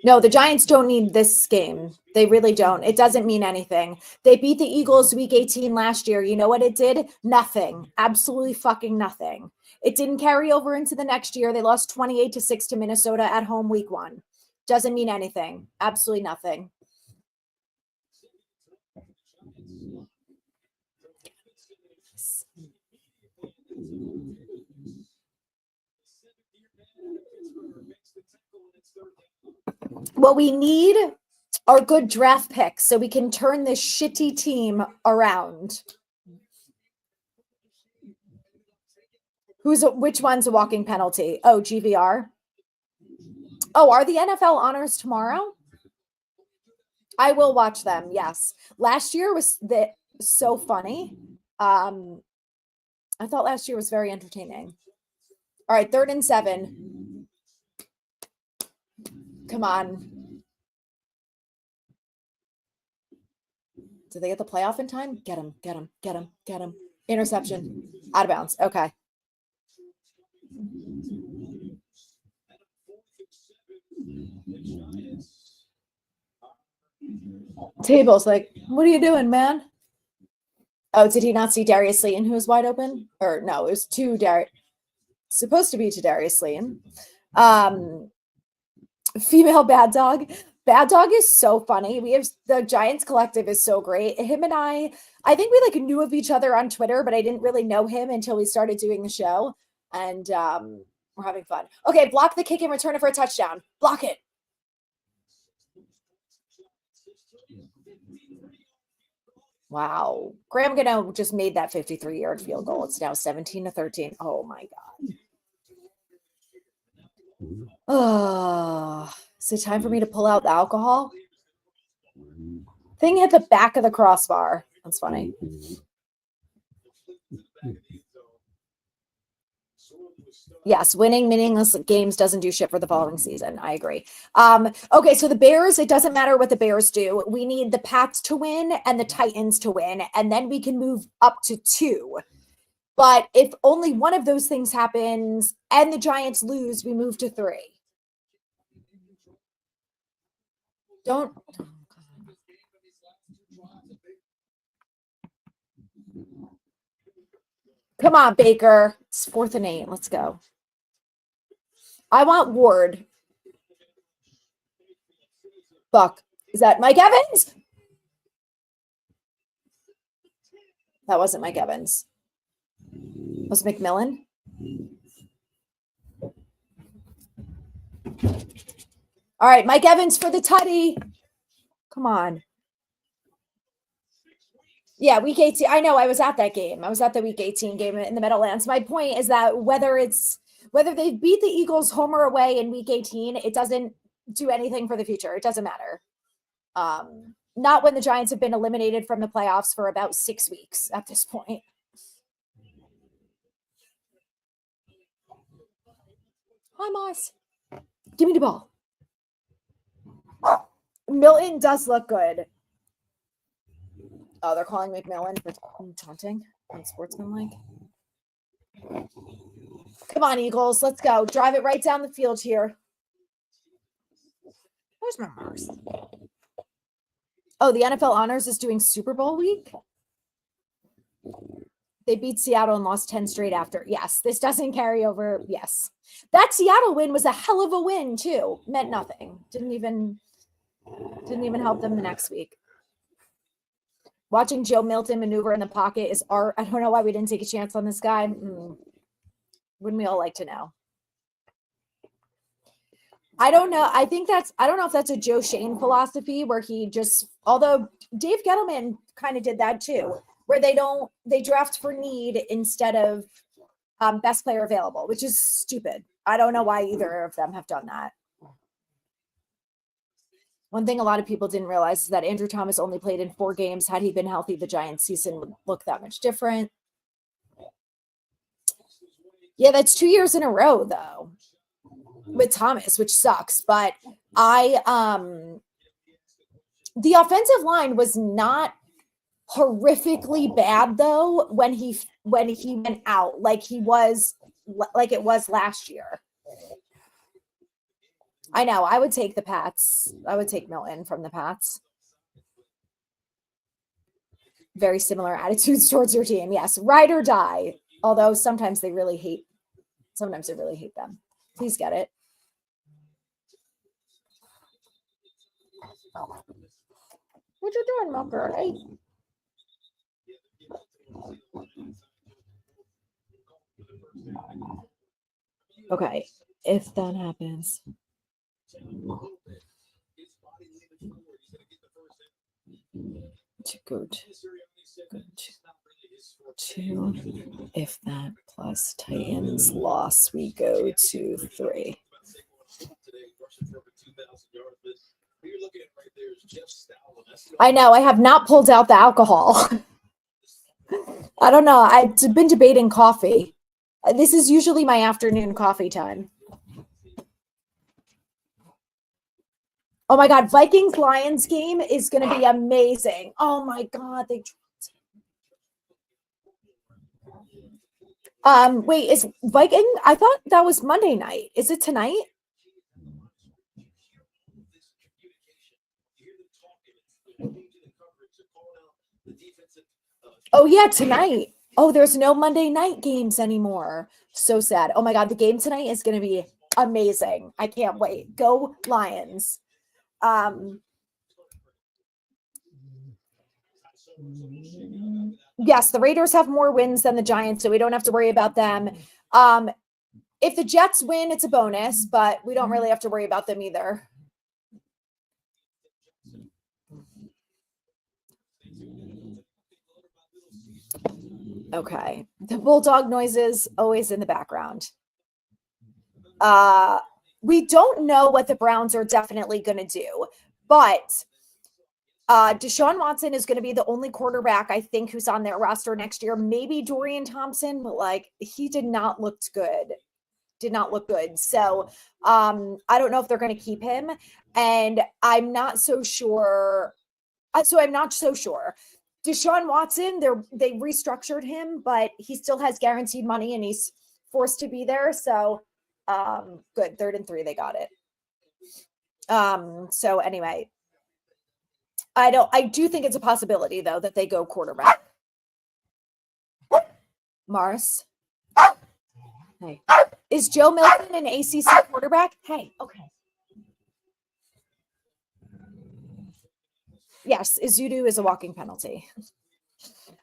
No, the Giants don't need this game. They really don't. It doesn't mean anything. They beat the Eagles week 18 last year. You know what it did? Nothing. Absolutely fucking nothing. It didn't carry over into the next year. They lost 28-6 to Minnesota at home week 1. Doesn't mean anything. Absolutely nothing. What we need are good draft picks so we can turn this shitty team around. Which one's a walking penalty? Oh, GVR. Oh, are the NFL honors tomorrow? I will watch them. Yes. Last year was so funny. I thought last year was very entertaining. All right, 3rd and 7. Come on. Did they get the playoff in time? Get him, get him, get him, get him. Interception. Out of bounds. Okay. Table's like, what are you doing, man? Oh, did he not see Darius Slayton who was wide open? Or no, it was supposed to be to Darius Slayton. Female Bad Dog. Bad Dog is so funny. We have the Giants collective is so great. Him and I think we like knew of each other on Twitter, but I didn't really know him until we started doing the show. And we're having fun. Okay, block the kick and return it for a touchdown. Block it. Wow. Graham Gano just made that 53-yard field goal. It's now 17-13. Oh my God. Oh, is it time for me to pull out the alcohol? Thing hit the back of the crossbar. That's funny. Yes, winning meaningless games doesn't do shit for the following season. I agree. Okay, so the Bears, it doesn't matter what the Bears do. We need the Pats to win and the Titans to win, and then we can move up to 2. But if only one of those things happens and the Giants lose, we move to 3. Don't. Come on, Baker. It's 4th and 8. Let's go. I want Ward. Fuck. Is that Mike Evans? That wasn't Mike Evans. Was it McMillan? All right, Mike Evans for the tutty. Come on. Yeah, week 18. I know, I was at that game. I was at the week 18 game in the Meadowlands. My point is that whether they beat the Eagles home or away in week 18, it doesn't do anything for the future. It doesn't matter. Not when the Giants have been eliminated from the playoffs for about 6 weeks at this point. Hi, Moss. Give me the ball. Milton does look good. Oh, they're calling McMillan for taunting and sportsmanlike. Come on, Eagles. Let's go. Drive it right down the field here. Where's my Mars? Oh, the NFL Honors is doing Super Bowl week? They beat Seattle and lost 10 straight after. Yes, this doesn't carry over. Yes. That Seattle win was a hell of a win, too. Meant nothing. Didn't even help them the next week. Watching Joe Milton maneuver in the pocket is art. I don't know why we didn't take a chance on this guy. Wouldn't we all like to know? I don't know. I don't know if that's a Joe Shane philosophy where he just, although Dave Gettleman kind of did that too, where they draft for need instead of best player available, which is stupid. I don't know why either of them have done that. One thing a lot of people didn't realize is that Andrew Thomas only played in 4 games. Had he been healthy, the Giants season would look that much different. Yeah, that's 2 years in a row, though, with Thomas, which sucks. But the offensive line was not horrifically bad, though, when he went out, like it was last year. I know. I would take the Pats. I would take Milton from the Pats. Very similar attitudes towards your team. Yes. Ride or die. Although sometimes they really hate them. Please get it. What you doing, Mocker? Hey. Okay. If that happens. To go to if that plus Titans loss, we go to 3. I know. I have not pulled out the alcohol. I don't know. I've been debating coffee. This is usually my afternoon coffee time. Oh my God, Vikings-Lions game is going to be amazing. Oh my God, they wait, is Viking? I thought that was Monday night. Is it tonight? Oh yeah, tonight. Oh, there's no Monday night games anymore. So sad. Oh my God, the game tonight is going to be amazing. I can't wait. Go Lions. Yes, the Raiders have more wins than the Giants, so we don't have to worry about them. If the Jets win, it's a bonus, but we don't really have to worry about them either. Okay. The bulldog noises always in the background. We don't know what the Browns are definitely going to do, but Deshaun Watson is going to be the only quarterback, I think, who's on their roster next year. Maybe Dorian Thompson, but he did not look good. So I don't know if they're going to keep him, and I'm not so sure. Deshaun Watson, they restructured him, but he still has guaranteed money and he's forced to be there. So good. 3rd and 3, they got it. So anyway, I do think it's a possibility though that they go quarterback. Mars. Hey. Is Joe Milton an ACC quarterback? Hey, okay. Yes, Izudu is a walking penalty.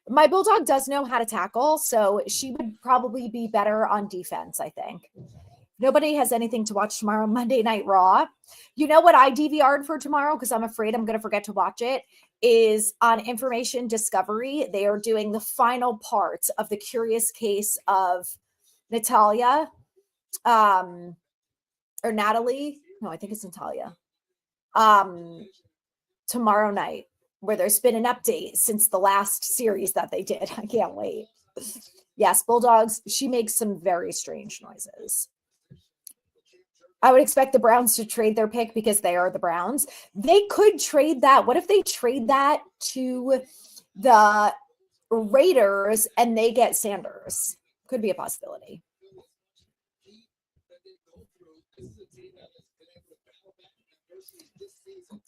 My Bulldog does know how to tackle, so she would probably be better on defense, I think. Nobody has anything to watch tomorrow, Monday Night Raw. You know what I DVR'd for tomorrow, because I'm afraid I'm going to forget to watch it, is on Information Discovery. They are doing the final parts of the Curious Case of Natalia, or Natalie. No, I think it's Natalia. Tomorrow night, where there's been an update since the last series that they did. I can't wait. Yes, Bulldogs, she makes some very strange noises. I would expect the Browns to trade their pick because they are the Browns. They could trade that. What if they trade that to the Raiders and they get Sanders? Could be a possibility.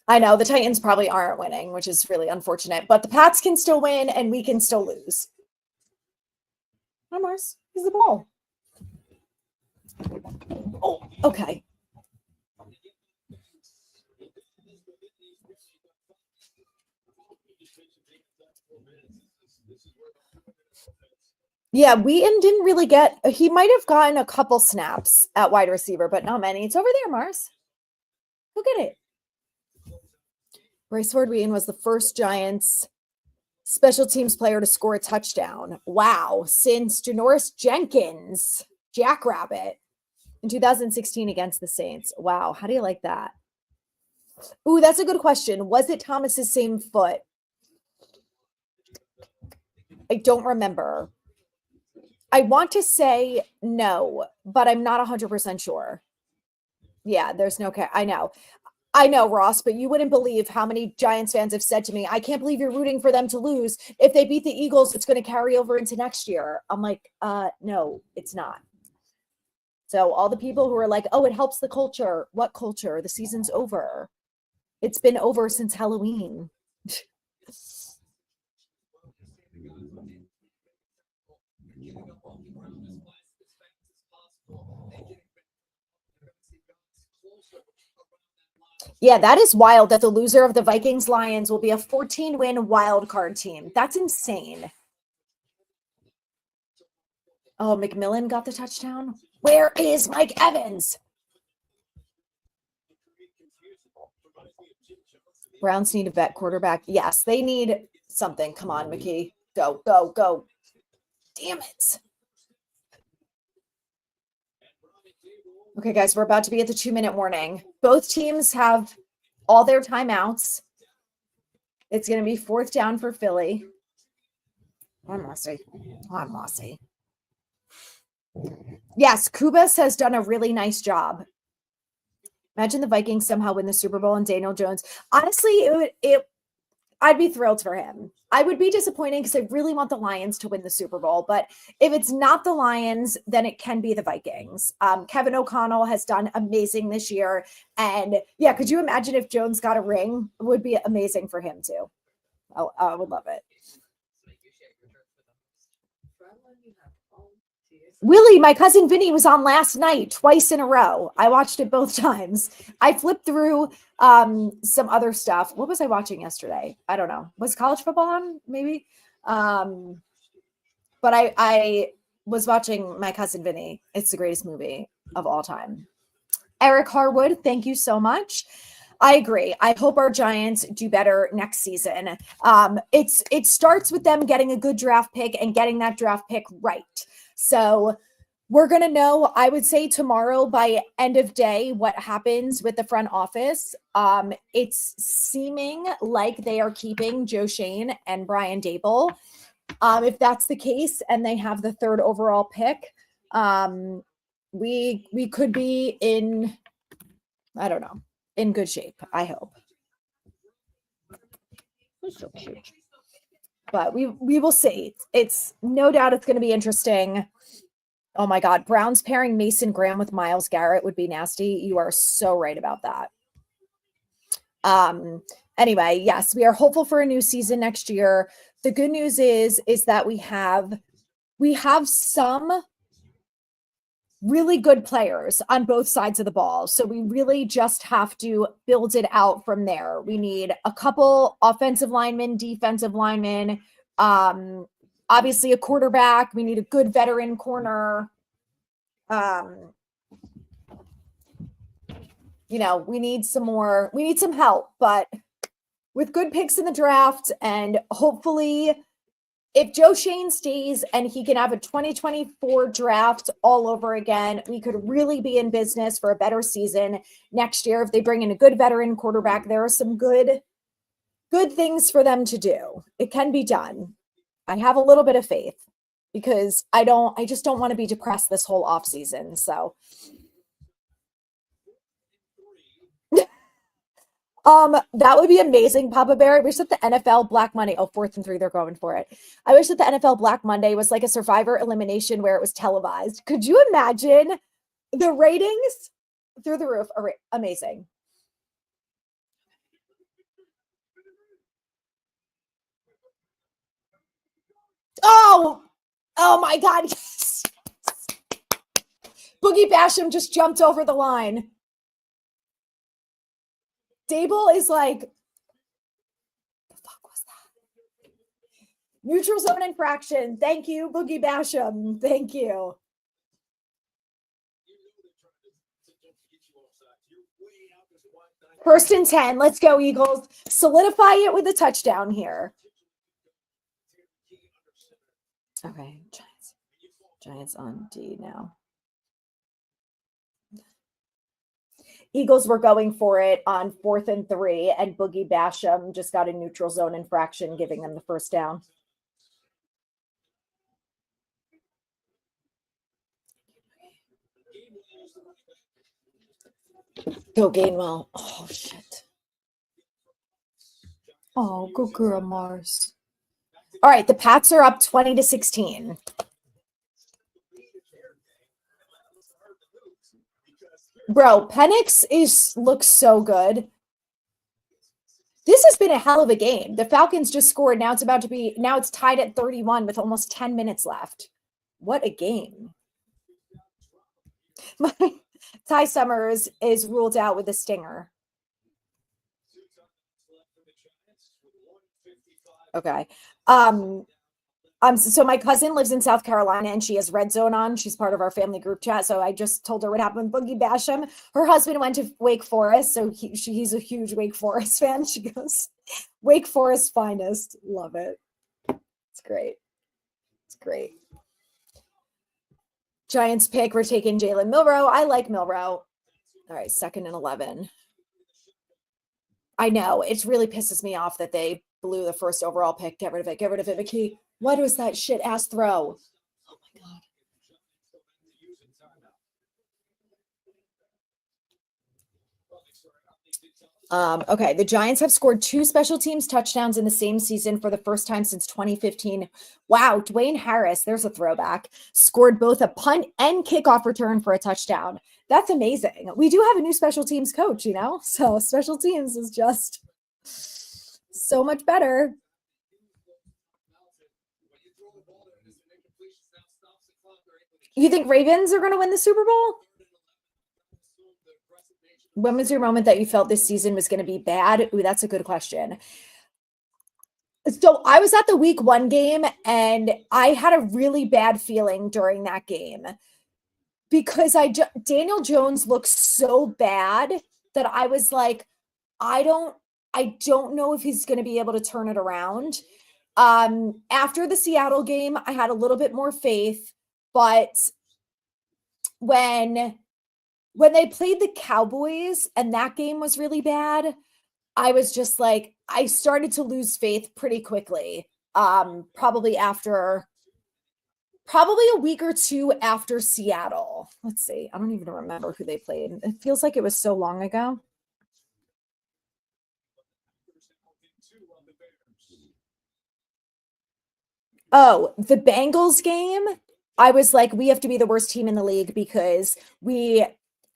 I know the Titans probably aren't winning, which is really unfortunate, but the Pats can still win and we can still lose. Hi, Mars. Here's the ball. Oh, okay. Yeah, Wheaton didn't really get, he might have gotten a couple snaps at wide receiver, but not many. It's over there, Mars. Go get it. Bryce Ford Wheaton was the first Giants special teams player to score a touchdown. Wow. Since Janoris Jenkins, Jackrabbit, in 2016 against the Saints. Wow. How do you like that? Ooh, that's a good question. Was it Thomas's same foot? I don't remember. I want to say no, but I'm not 100% sure. Yeah, there's no care. I know, Ross, but you wouldn't believe how many Giants fans have said to me, I can't believe you're rooting for them to lose. If they beat the Eagles, it's going to carry over into next year. I'm like, no, it's not. So all the people who are like, oh, it helps the culture. What culture? The season's over. It's been over since Halloween. Yeah, that is wild that the loser of the Vikings Lions will be a 14-win wild card team. That's insane. Oh, McMillan got the touchdown. Where is Mike Evans? Browns need a vet quarterback. Yes, they need something. Come on, McKee. Go, go, go. Damn it. Okay, guys, we're about to be at the 2-minute warning. Both teams have all their timeouts. It's going to be 4th down for Philly. I'm Mossy. Yes, Kubas has done a really nice job. Imagine the Vikings somehow win the Super Bowl and Daniel Jones. Honestly, I'd be thrilled for him. I would be disappointed because I really want the Lions to win the Super Bowl. But if it's not the Lions, then it can be the Vikings. Kevin O'Connell has done amazing this year. And yeah, could you imagine if Jones got a ring? It would be amazing for him too. I would love it. Willie, my cousin Vinny was on last night twice in a row. I watched it both times. I flipped through some other stuff. What was I watching yesterday? I don't know. Was college football on? Maybe. But I was watching My Cousin Vinny. It's the greatest movie of all time. Eric Harwood, thank you so much. I agree. I hope our Giants do better next season. It starts with them getting a good draft pick and getting that draft pick right. So we're going to know, I would say tomorrow by end of day, what happens with the front office. It's seeming like they are keeping Joe Shane and Brian Dable. If that's the case and they have the 3rd overall pick, we could be in, I don't know, in good shape, I hope. So cute. But we will see. It's no doubt it's going to be interesting. Oh my God. Browns pairing Mason Graham with Myles Garrett would be nasty. You are so right about that. Anyway, yes, we are hopeful for a new season next year. The good news is that we have some really good players on both sides of the ball. So we really just have to build it out from there. We need a couple offensive linemen, defensive linemen, Obviously a quarterback. We need a good veteran corner. We need some help, but with good picks in the draft, and hopefully if Joe Shane stays and he can have a 2024 draft all over again, we could really be in business for a better season next year. If they bring in a good veteran quarterback, there are some good things for them to do. It can be done. I have a little bit of faith because I just don't want to be depressed this whole offseason. So that would be amazing, Papa Bear. I wish that the NFL Black Monday, 4th and 3, they're going for it. I wish that the NFL Black Monday was like a Survivor elimination where it was televised. Could you imagine the ratings through the roof? Amazing. Oh my God. Yes. Boogie Basham just jumped over the line. Dable is like, the fuck was that? Neutral zone infraction. Thank you, Boogie Basham. Thank you. First and 10. Let's go, Eagles. Solidify it with a touchdown here. Okay, Giants on D now. Eagles were going for it on 4th and 3, and Boogie Basham just got a neutral zone infraction, giving them the first down. Go Gainwell. Oh, shit. Oh, go girl, Mars. All right, the Pats are up 20-16. Bro, Penix looks so good. This has been a hell of a game. The Falcons just scored. Now it's tied at 31 with almost 10 minutes left. What a game. Ty Summers is ruled out with a stinger. Okay. So my cousin lives in South Carolina and she has Red Zone on. She's part of our family group chat. So I just told her what happened with Boogie Basham. Her husband went to Wake Forest, so he's a huge Wake Forest fan. She goes, Wake Forest finest. Love it. It's great. It's great. Giants pick. We're taking Jalen Milroe. I like Milroe. All right, 2nd and 11. I know. It really pisses me off that they blew the first overall pick. Get rid of it. Get rid of it, McKee. What was that shit ass throw? Oh my God. Okay, the Giants have scored 2 special teams touchdowns in the same season for the first time since 2015. Wow, Dwayne Harris, there's a throwback, scored both a punt and kickoff return for a touchdown. That's amazing. We do have a new special teams coach, so special teams is just so much better. You think Ravens are going to win the Super Bowl? When was your moment that you felt this season was going to be bad? Ooh, that's a good question. So I was at the week 1 game and I had a really bad feeling during that game because Daniel Jones looks so bad that I was like, I don't know if he's going to be able to turn it around. After the Seattle game, I had a little bit more faith, but when they played the Cowboys and that game was really bad, I was just like, I started to lose faith pretty quickly. Probably a week or 2 after Seattle. Let's see. I don't even remember who they played. It feels like it was so long ago. Oh, the Bengals game. I was like, we have to be the worst team in the league because we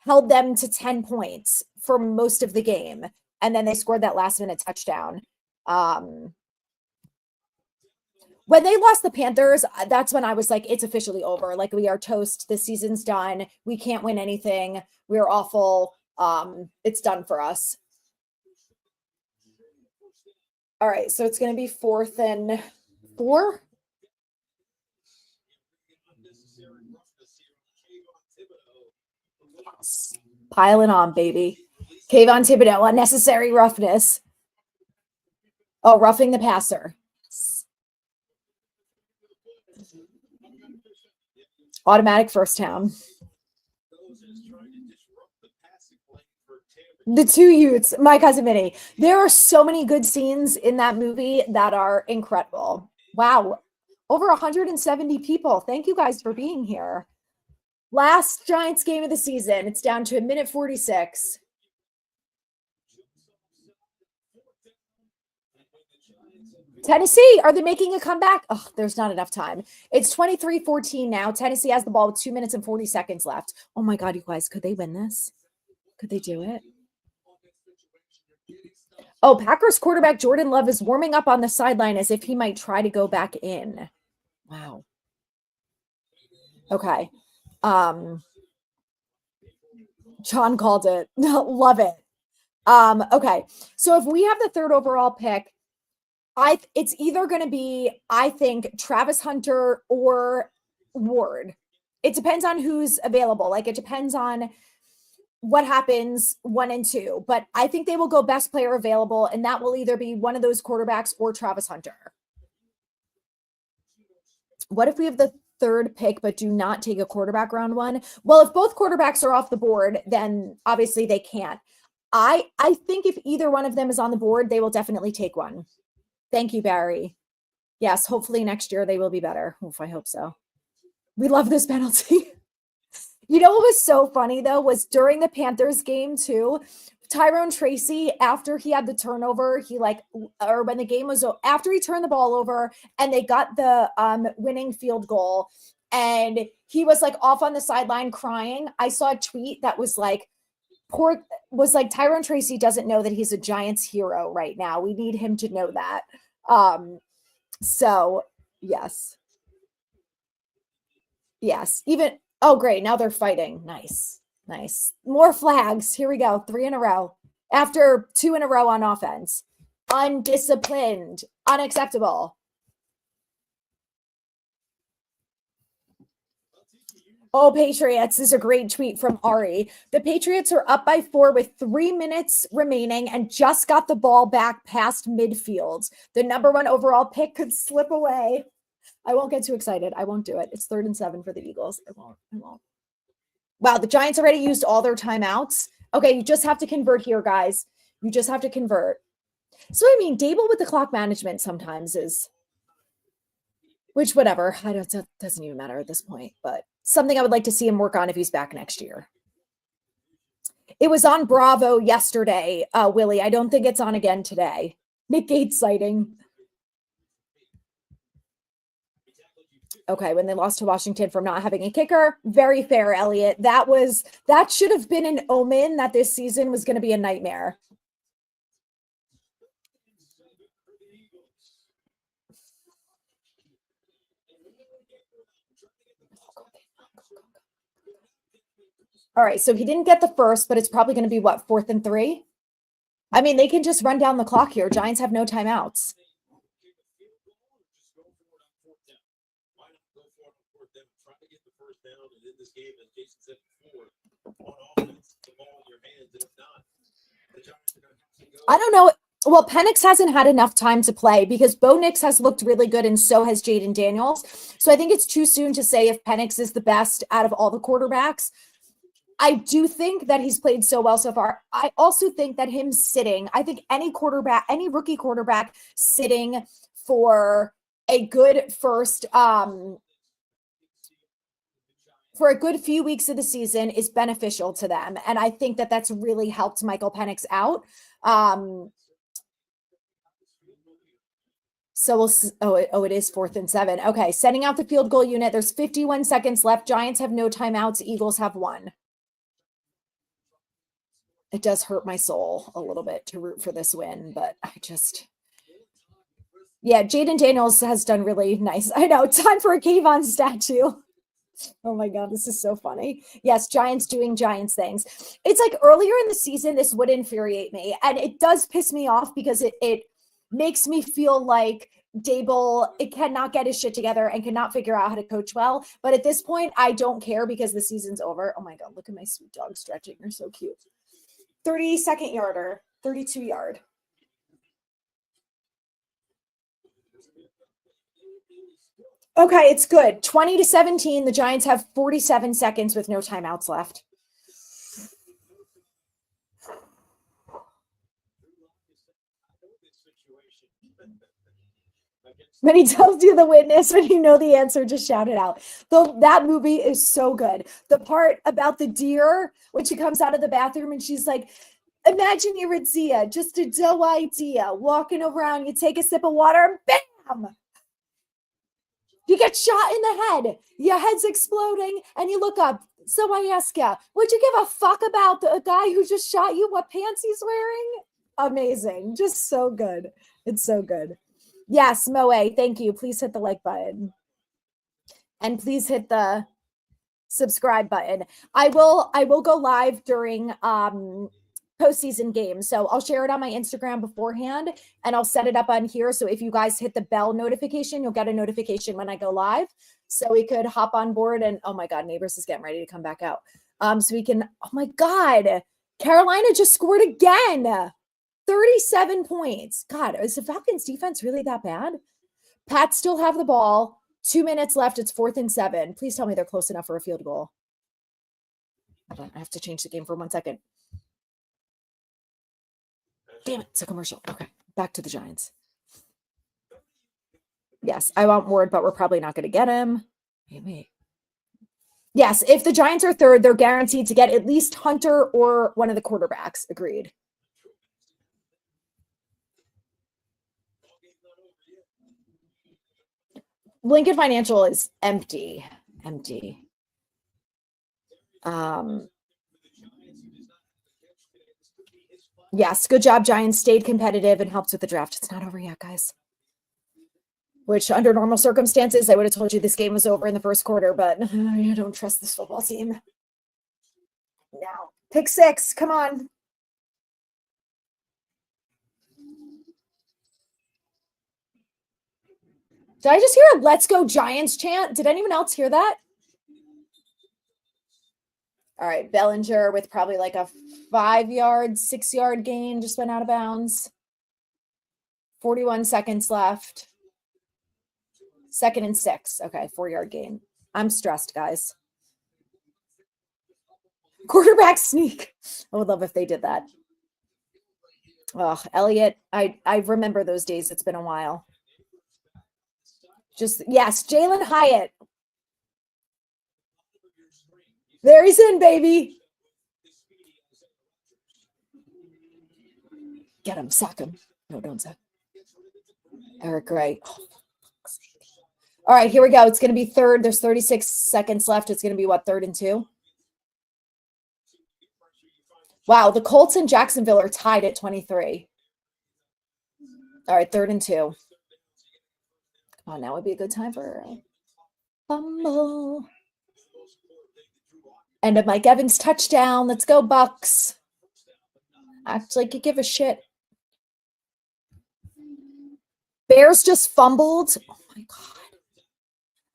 held them to 10 points for most of the game. And then they scored that last minute touchdown. When they lost the Panthers, that's when I was like, it's officially over. Like, we are toast. The season's done. We can't win anything. We're awful. It's done for us. All right. So it's going to be 4th and 4? Yes. Piling on, baby. Kayvon Thibodeau, unnecessary roughness. Oh, roughing the passer. Automatic first down. The two youths, my cousin Vinny. There are so many good scenes in that movie that are incredible. Wow. Over 170 people. Thank you guys for being here. Last Giants game of the season. It's down to 1:46. Tennessee, are they making a comeback? Oh, there's not enough time. It's 23-14 now. Tennessee has the ball with 2 minutes and 40 seconds left. Oh my God, you guys, could they win this? Could they do it? Oh, Packers quarterback Jordan Love is warming up on the sideline as if he might try to go back in. Wow. Okay. John called it. Love it. Okay. So if we have the 3rd overall pick, it's either going to be, I think, Travis Hunter or Ward. It depends on who's available. Like, it depends on what happens 1 and 2. But I think they will go best player available, and that will either be one of those quarterbacks or Travis Hunter. What if we have the 3rd pick but do not take a quarterback round 1? Well, if both quarterbacks are off the board, then obviously they can't. I think if either one of them is on the board, they will definitely take one. Thank you, Barry. Yes, hopefully next year they will be better. Oof, I hope so. We love this penalty. You know what was so funny, though, was during the Panthers game, too, Tyrone Tracy, after he had the turnover, or when the game was, after he turned the ball over and they got the winning field goal, and he was like off on the sideline crying. I saw a tweet that was like, Tyrone Tracy doesn't know that he's a Giants hero right now. We need him to know that. So yes. Even, oh, great. Now they're fighting. Nice. More flags. Here we go. 3 in a row after 2 in a row on offense. Undisciplined, unacceptable. Oh, Patriots. This is a great tweet from Ari. The Patriots are up by 4 with 3 minutes remaining and just got the ball back past midfield. The number 1 overall pick could slip away. I won't get too excited. I won't do it. It's 3rd and 7 for the Eagles. I won't. Wow, the Giants already used all their timeouts. Okay, you just have to convert here, guys. You just have to convert. So, I mean, Dable with the clock management sometimes is, which whatever. It doesn't even matter at this point, but something I would like to see him work on if he's back next year. It was on Bravo yesterday, Willie. I don't think it's on again today. Nick Gates sighting. Okay, when they lost to Washington from not having a kicker. Very fair, Elliot. That should have been an omen that this season was going to be a nightmare. All right, so he didn't get the first, but it's probably going to be what, 4th and 3? I mean, they can just run down the clock here. Giants have no timeouts. I don't know. Well, Penix hasn't had enough time to play because Bo Nix has looked really good and so has Jaden Daniels. So I think it's too soon to say if Penix is the best out of all the quarterbacks. I do think that he's played so well so far. I also think that him sitting, I think any rookie quarterback sitting for a good first, for a good few weeks of the season is beneficial to them. And I think that that's really helped Michael Penix out. So we'll, it is 4th and 7. Okay. Setting out the field goal unit. There's 51 seconds left. Giants have no timeouts. Eagles have 1. It does hurt my soul a little bit to root for this win, but Jaden Daniels has done really nice. I know. Time for a Kayvon statue. Oh my God, this is so funny. Yes, Giants doing Giants things. It's like earlier in the season, this would infuriate me. And it does piss me off because it makes me feel like Dable, it cannot get his shit together and cannot figure out how to coach well. But at this point, I don't care because the season's over. Oh my God, look at my sweet dog stretching. They're so cute. 32nd yarder, 32 yard. Okay, it's good. 20-17. The Giants have 47 seconds with no timeouts left. When he tells you the witness, when you know the answer, just shout it out. That movie is so good. The part about the deer, when she comes out of the bathroom and she's like, imagine you're at Zia, just a doe idea, walking around, you take a sip of water, and bam! You get shot in the head. Your head's exploding, and you look up. So I ask you, would you give a fuck about the guy who just shot you, what pants he's wearing? Amazing. Just so good. It's so good. Yes, Moe, thank you. Please hit the like button. And please hit the subscribe button. I will go live during postseason games. So I'll share it on my Instagram beforehand and I'll set it up on here. So if you guys hit the bell notification, you'll get a notification when I go live. So we could hop on board and oh my God, Neighbors is getting ready to come back out. So we can, oh my God, Carolina just scored again. 37 points. God, is the Falcons defense really that bad? Pats still have the ball. 2 minutes left. It's 4th and 7. Please tell me they're close enough for a field goal. Hold on, I have to change the game for 1 second. Damn it, it's a commercial. Okay, back to the Giants. Yes, I want Ward, but we're probably not going to get him. Wait. Yes, if the Giants are third, they're guaranteed to get at least Hunter or one of the quarterbacks. Agreed. Lincoln Financial is empty. Yes, good job, Giants. Stayed competitive and helped with the draft. It's not over yet, guys. Which, under normal circumstances, I would have told you this game was over in the first quarter, but I don't trust this football team. Now, pick 6. Come on. Did I just hear a "Let's Go Giants" chant? Did anyone else hear that? All right, Bellinger with probably like a 5-yard, 6-yard gain just went out of bounds. 41 seconds left. 2nd and 6. Okay, 4-yard gain. I'm stressed, guys. Quarterback sneak. I would love if they did that. Oh, Elliott, I remember those days. It's been a while. Yes, Jalen Hyatt. There he's in, baby. Get him, sack him. No, don't sack. Eric Gray. Oh. All right, here we go. It's going to be 3rd. There's 36 seconds left. It's going to be what, 3rd and 2? Wow, the Colts and Jacksonville are tied at 23. All right, 3rd and 2. Come on, now would be a good time for a fumble. And a Mike Evans touchdown. Let's go, Bucks. Act like you give a shit. Bears just fumbled. Oh, my God.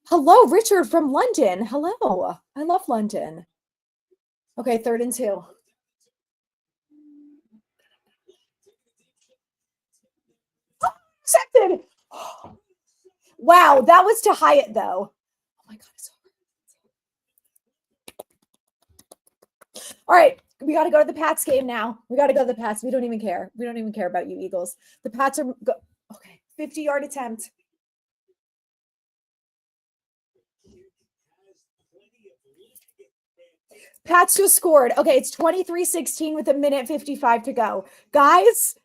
Hello, Richard from London. Hello. I love London. Okay, 3rd and 2. Accepted. Wow, that was to Hyatt, though. Oh, my God. It's over. All right, we got to go to the Pats game now. We got to go to the Pats. We don't even care. We don't even care about you, Eagles. The Pats are okay. 50-yard attempt. Pats just scored. Okay, it's 23-16 with 1:55 to go. Guys.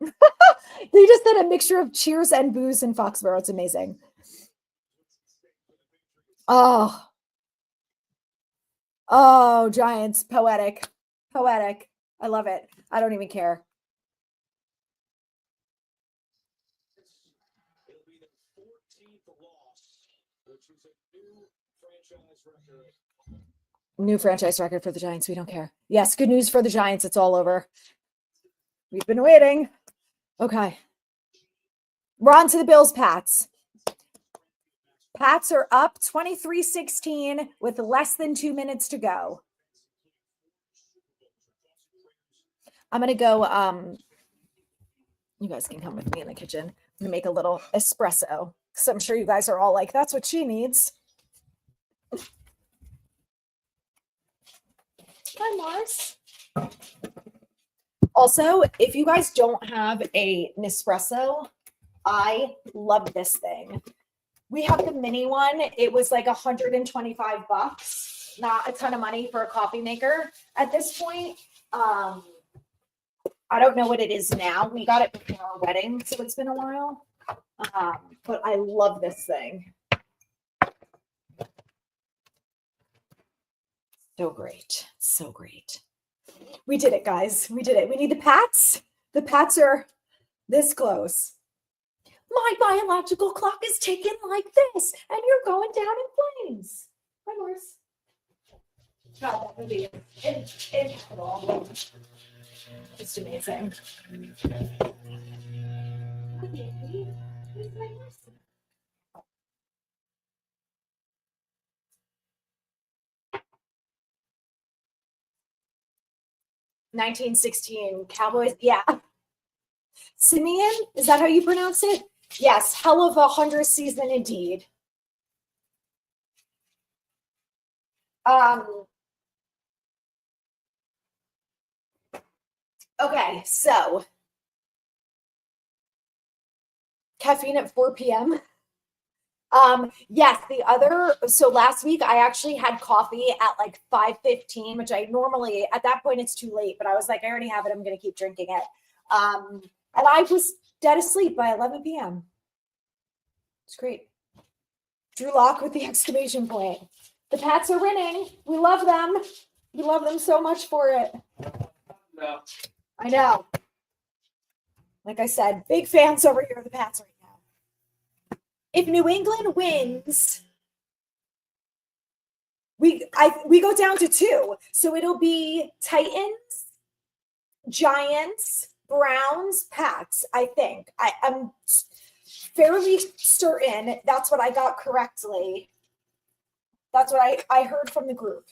They just did a mixture of cheers and booze in Foxborough. It's amazing. Oh, Giants. Poetic. I love it. I don't even care. New franchise record for the Giants. We don't care. Yes, good news for the Giants. It's all over. We've been waiting. Okay. We're on to the Bills, Pats. Pats are up 23-16 with less than 2 minutes to go. I'm going to go, you guys can come with me in the kitchen. I'm going to make a little espresso because I'm sure you guys are all like, that's what she needs. Hi, Mars. Also, if you guys don't have a Nespresso, I love this thing. We have the mini one. It was like $125. Not a ton of money for a coffee maker at this point. I don't know what it is now. We got it before our wedding, so it's been a while. But I love this thing. So great. So great. We did it, guys. We did it. We need the Pats. The Pats are this close. My biological clock is ticking like this, and you're going down in flames. Hi, Morris. God, that movie is incredible. Just amazing. Where's my Morris? 1916 Cowboys. Yeah. Simeon, is that how you pronounce it? Yes, hell of a 100th season indeed. Okay, so caffeine at 4 p.m. Yes, so last week I actually had coffee at like 5:15, which I normally, at that point it's too late, but I was like, I already have it, I'm gonna keep drinking it. And I was dead asleep by 11 p.m. It's great. Drew Lock with the exclamation point. The Pats are winning. We love them. We love them so much for it. No. I know. Like I said, big fans over here of the Pats right now. If New England wins, we go down to 2. So it'll be Titans, Giants, Browns, Pats, I think. I'm fairly certain that's what I got correctly. That's what I heard from the group.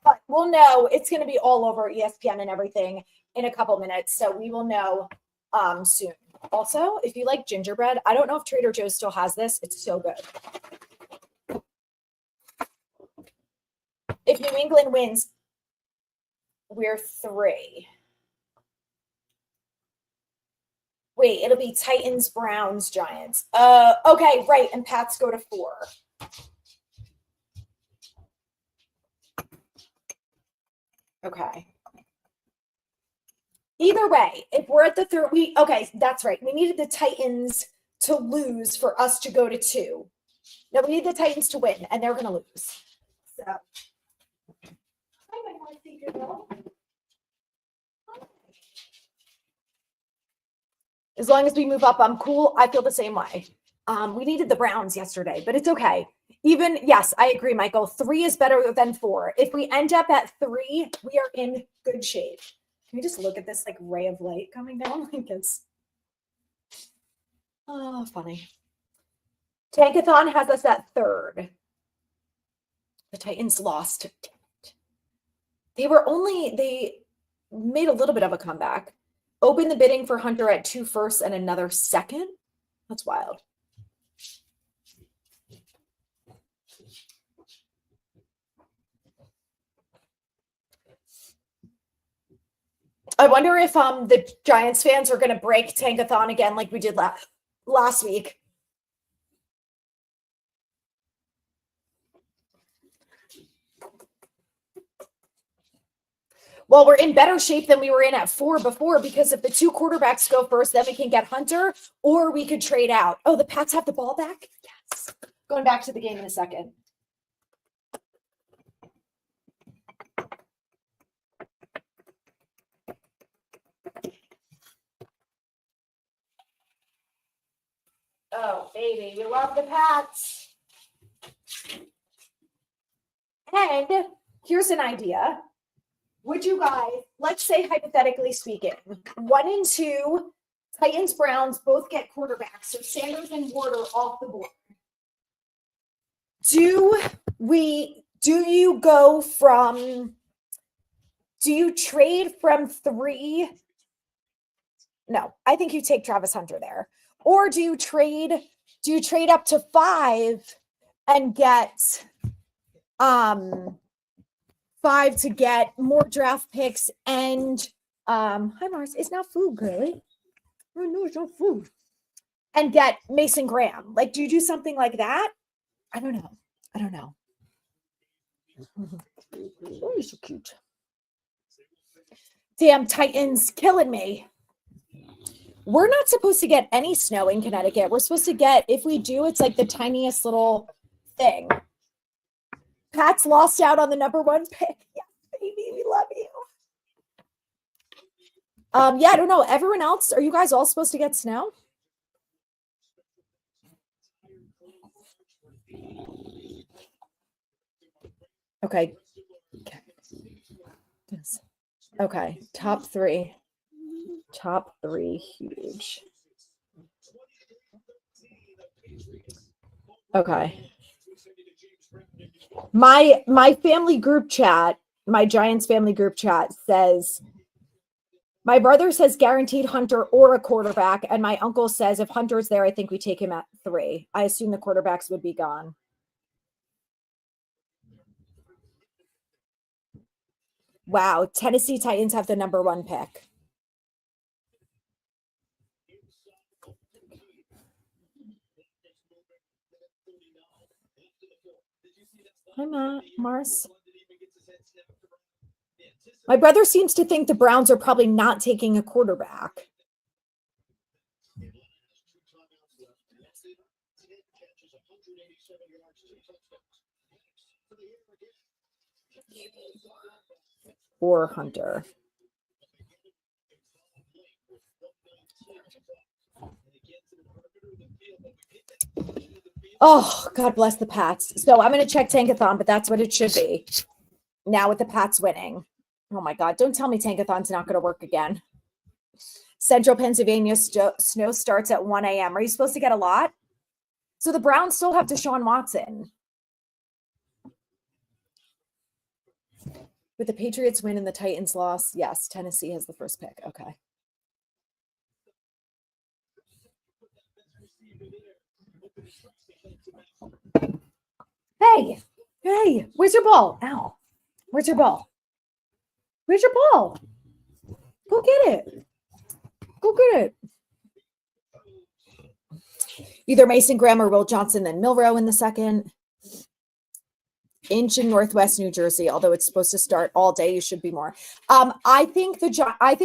But we'll know. It's going to be all over ESPN and everything in a couple minutes. So we will know soon. Also, if you like gingerbread, I don't know if Trader Joe's still has this. It's so good. If New England wins, we're 3. Wait, it'll be Titans, Browns, Giants. Okay, right. And Pats go to 4. Okay. Either way, if we're at the 3rd, okay, that's right. We needed the Titans to lose for us to go to 2. No, we need the Titans to win, and they're going to lose. So, hi, my Marcy girl. As long as we move up, I'm cool. I feel the same way. We needed the Browns yesterday, but it's okay. Even, yes, I agree, Michael. 3 is better than 4. If we end up at 3, we are in good shape. Can we just look at this like ray of light coming down? Like it's funny. Tankathon has us at 3rd. The Titans lost. They made a little bit of a comeback. Open the bidding for Hunter at 2 firsts and another 2nd. That's wild. I wonder if the Giants fans are going to break Tankathon again like we did last week. Well, we're in better shape than we were in at 4 before, because if the 2 quarterbacks go first, then we can get Hunter, or we could trade out. Oh, the Pats have the ball back? Yes. Going back to the game in a second. Oh, baby, we love the Pats. And here's an idea. would you guys, let's say hypothetically speaking, 1 and 2, Titans, Browns both get quarterbacks. So Sanders and Ward are off the board. Do you trade from 3? No, I think you take Travis Hunter there. Or do you trade up to 5 and get 5 to get more draft picks and hi Mars, it's not food, girly. Oh no, it's not food. And get Mason Graham. Like, do you do something like that? I don't know. Oh, you're so cute. Damn, Titans killing me. We're not supposed to get any snow in Connecticut. We're supposed to get, if we do, it's like the tiniest little thing. Pats lost out on the number 1 pick. Yeah, baby, we love you. Yeah, I don't know. Everyone else, are you guys all supposed to get snow? Okay. Yes. Okay. Top 3 huge. Okay. My family group chat, my Giants family group chat says, my brother says guaranteed Hunter or a quarterback, and my uncle says if Hunter's there, I think we take him at 3. I assume the quarterbacks would be gone. Wow, Tennessee Titans have the number 1 pick. Hi, Mars. My brother seems to think the Browns are probably not taking a quarterback. Or Hunter. Oh, God bless the Pats. So I'm going to check Tankathon, but that's what it should be. Now with the Pats winning. Oh, my God. Don't tell me Tankathon's not going to work again. Central Pennsylvania snow starts at 1 a.m. Are you supposed to get a lot? So the Browns still have Deshaun Watson. With the Patriots win and the Titans loss, yes, Tennessee has the first pick. Okay. Hey, where's your ball? Ow. Where's your ball? Where's your ball? Go get it. Go get it. Either Mason Graham or Will Johnson, then Milrow in the second. Inch in Northwest New Jersey, although it's supposed to start all day, you should be more. I think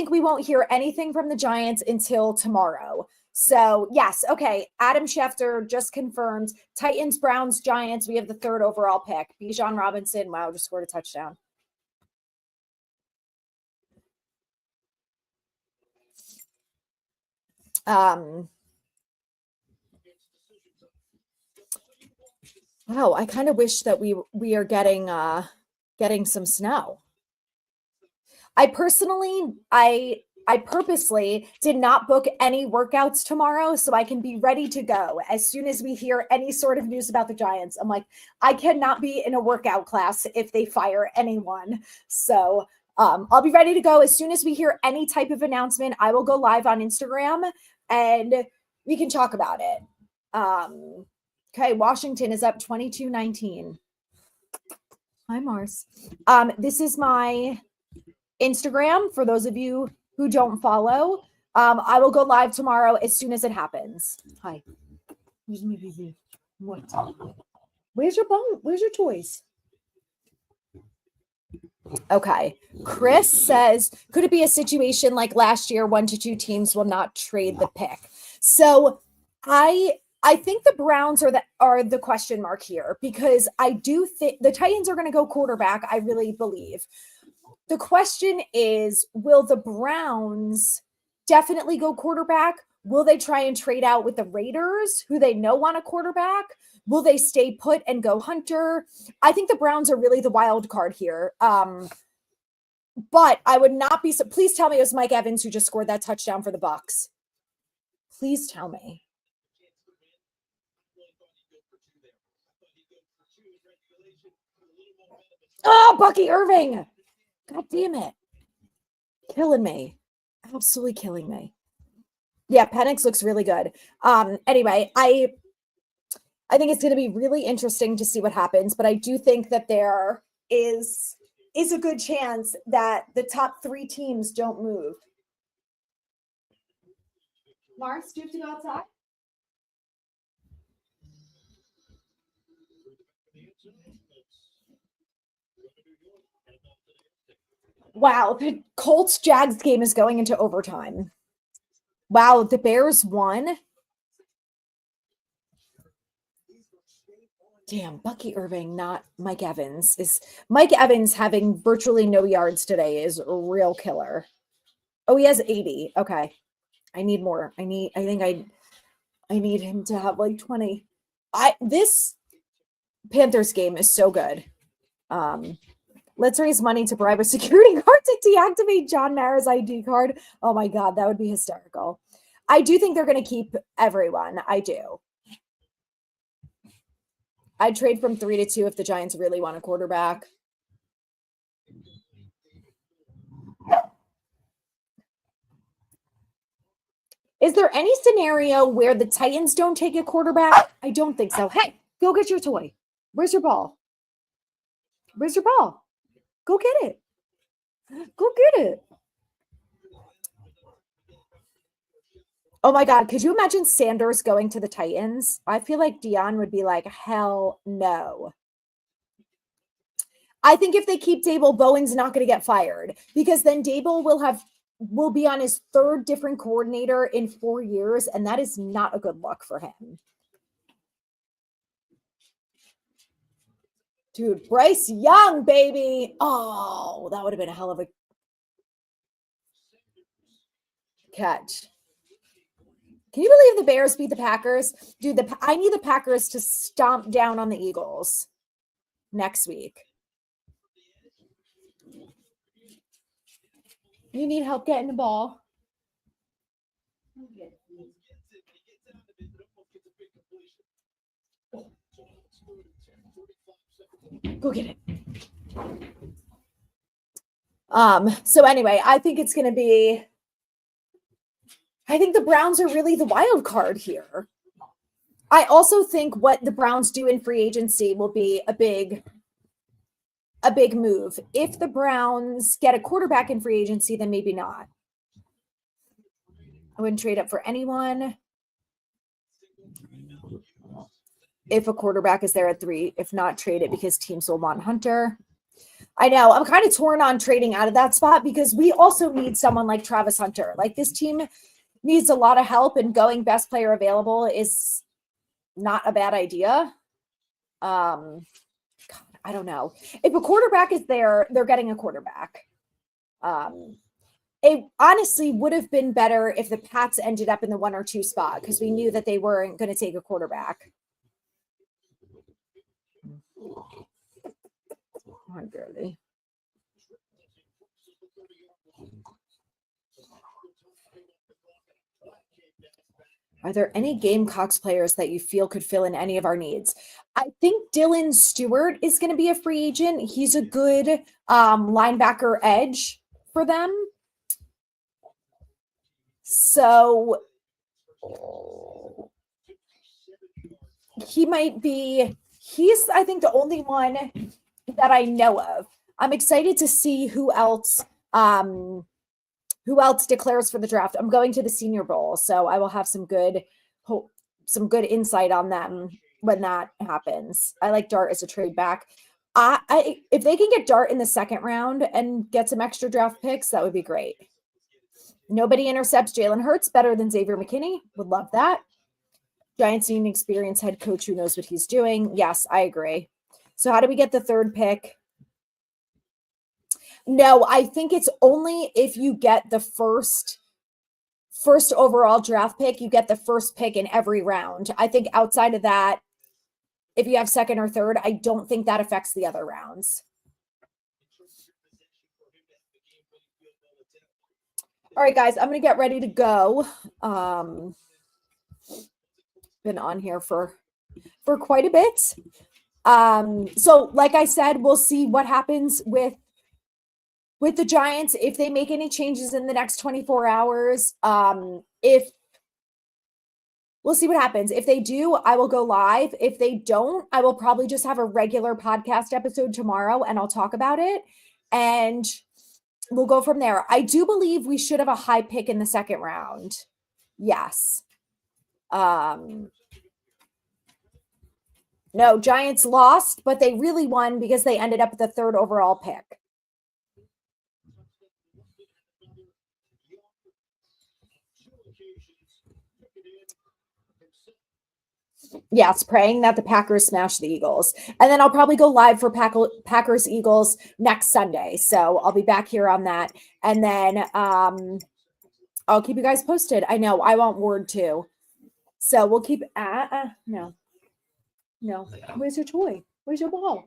we won't hear anything from the Giants until tomorrow. So yes, okay. Adam Schefter just confirmed Titans, Browns, Giants. We have the 3rd overall pick. Bijan Robinson, wow, just scored a touchdown. Wow, I kind of wish that we are getting some snow. I purposely did not book any workouts tomorrow so I can be ready to go as soon as we hear any sort of news about the Giants. I'm like, I cannot be in a workout class if they fire anyone. So I'll be ready to go as soon as we hear any type of announcement. I will go live on Instagram and we can talk about it. Okay, Washington is up 22-19. Hi, Mars. This is my Instagram for those of you who don't follow. I will go live tomorrow as soon as it happens. Hi. Where's my baby? What? Where's your bone? Where's your toys? Okay. Chris says, could it be a situation like last year, 1 to 2 teams will not trade the pick? So I think the Browns are the question mark here because I do think the Titans are going to go quarterback. I really believe. The question is, will the Browns definitely go quarterback? Will they try and trade out with the Raiders, who they know want a quarterback? Will they stay put and go Hunter? I think the Browns are really the wild card here. But I would not be so. Please tell me it was Mike Evans who just scored that touchdown for the Bucks. Please tell me. Oh, Bucky Irving. God damn it. Killing me. Absolutely killing me. Yeah, Penix looks really good. Anyway, I think it's going to be really interesting to see what happens, but I do think that there is a good chance that the top 3 teams don't move. Mars, do you have to go outside? Wow, the Colts Jags game is going into overtime. Wow, the Bears won. Damn, Bucky Irving, not Mike Evans. Is Mike Evans having virtually no yards today is a real killer. Oh, he has 80. Okay. I need more. I need him to have like 20. This Panthers game is so good. Let's raise money to bribe a security guard to deactivate John Mara's ID card. Oh my God, that would be hysterical. I do think they're going to keep everyone. I do. I'd trade from 3 to 2 if the Giants really want a quarterback. Is there any scenario where the Titans don't take a quarterback? I don't think so. Hey, go get your toy. Where's your ball? Where's your ball? Go get it. Go get it. Oh my God, could you imagine Sanders going to the Titans? I feel like Dion would be like, hell no. I think if they keep Dable, Bowen's not going to get fired because then Dable will be on his 3rd different coordinator in 4 years, and that is not a good look for him. Dude, Bryce Young, baby. Oh, that would have been a hell of a catch. Can you believe the Bears beat the Packers? Dude, I need the Packers to stomp down on the Eagles next week. You need help getting the ball? Go get it. So anyway, I think the Browns are really the wild card here. I also think what the Browns do in free agency will be a big move. If the Browns get a quarterback in free agency, then maybe not. I wouldn't trade up for anyone. If a quarterback is there at 3, if not, trade it because teams will want Hunter. I know. I'm kind of torn on trading out of that spot because we also need someone like Travis Hunter. Like this team needs a lot of help, and going best player available is not a bad idea. God, I don't know. If a quarterback is there, they're getting a quarterback. It honestly would have been better if the Pats ended up in the 1 or 2 spot because we knew that they weren't going to take a quarterback. Hi, girly. Are there any Gamecocks players that you feel could fill in any of our needs? I think Dylan Stewart is going to be a free agent. He's a good linebacker edge for them. So he's, I think, the only one that I know of. I'm excited to see who else declares for the draft. I'm going to the Senior Bowl, so I will have some good insight on them when that happens. I like Dart as a trade back. If they can get Dart in the 2nd round and get some extra draft picks, that would be great. Nobody intercepts Jalen Hurts better than Xavier McKinney. Would love that. Giants need an experienced head coach who knows what he's doing. Yes, I agree. So how do we get the 3rd pick? No, I think it's only if you get the first overall draft pick, you get the 1st pick in every round. I think outside of that, if you have 2nd or 3rd, I don't think that affects the other rounds. All right, guys, I'm going to get ready to go. Been on here for quite a bit. So like I said, we'll see what happens with the Giants if they make any changes in the next 24 hours. If we'll see what happens. If they do, I will go live. If they don't, I will probably just have a regular podcast episode tomorrow and I'll talk about it. And we'll go from there. I do believe we should have a high pick in the second round. Yes. No, Giants lost, but they really won because they ended up with the third overall pick. Yes, praying that the Packers smash the Eagles. And then I'll probably go live for Packers Eagles next Sunday. So I'll be back here on that. And then I'll keep you guys posted. I know I want Ward too. So we'll keep no. Where's your toy? Where's your ball?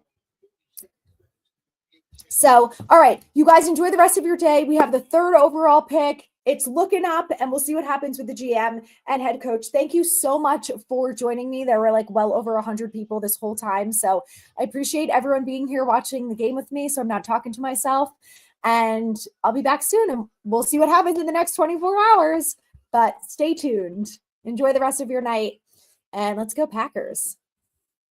So, all right, you guys enjoy the rest of your day. We have the third overall pick. It's looking up, and we'll see what happens with the GM and head coach. Thank you so much for joining me. There were like well over 100 people this whole time. So I appreciate everyone being here watching the game with me. So I'm not talking to myself. And I'll be back soon, and we'll see what happens in the next 24 hours. But stay tuned. Enjoy the rest of your night, and let's go Packers.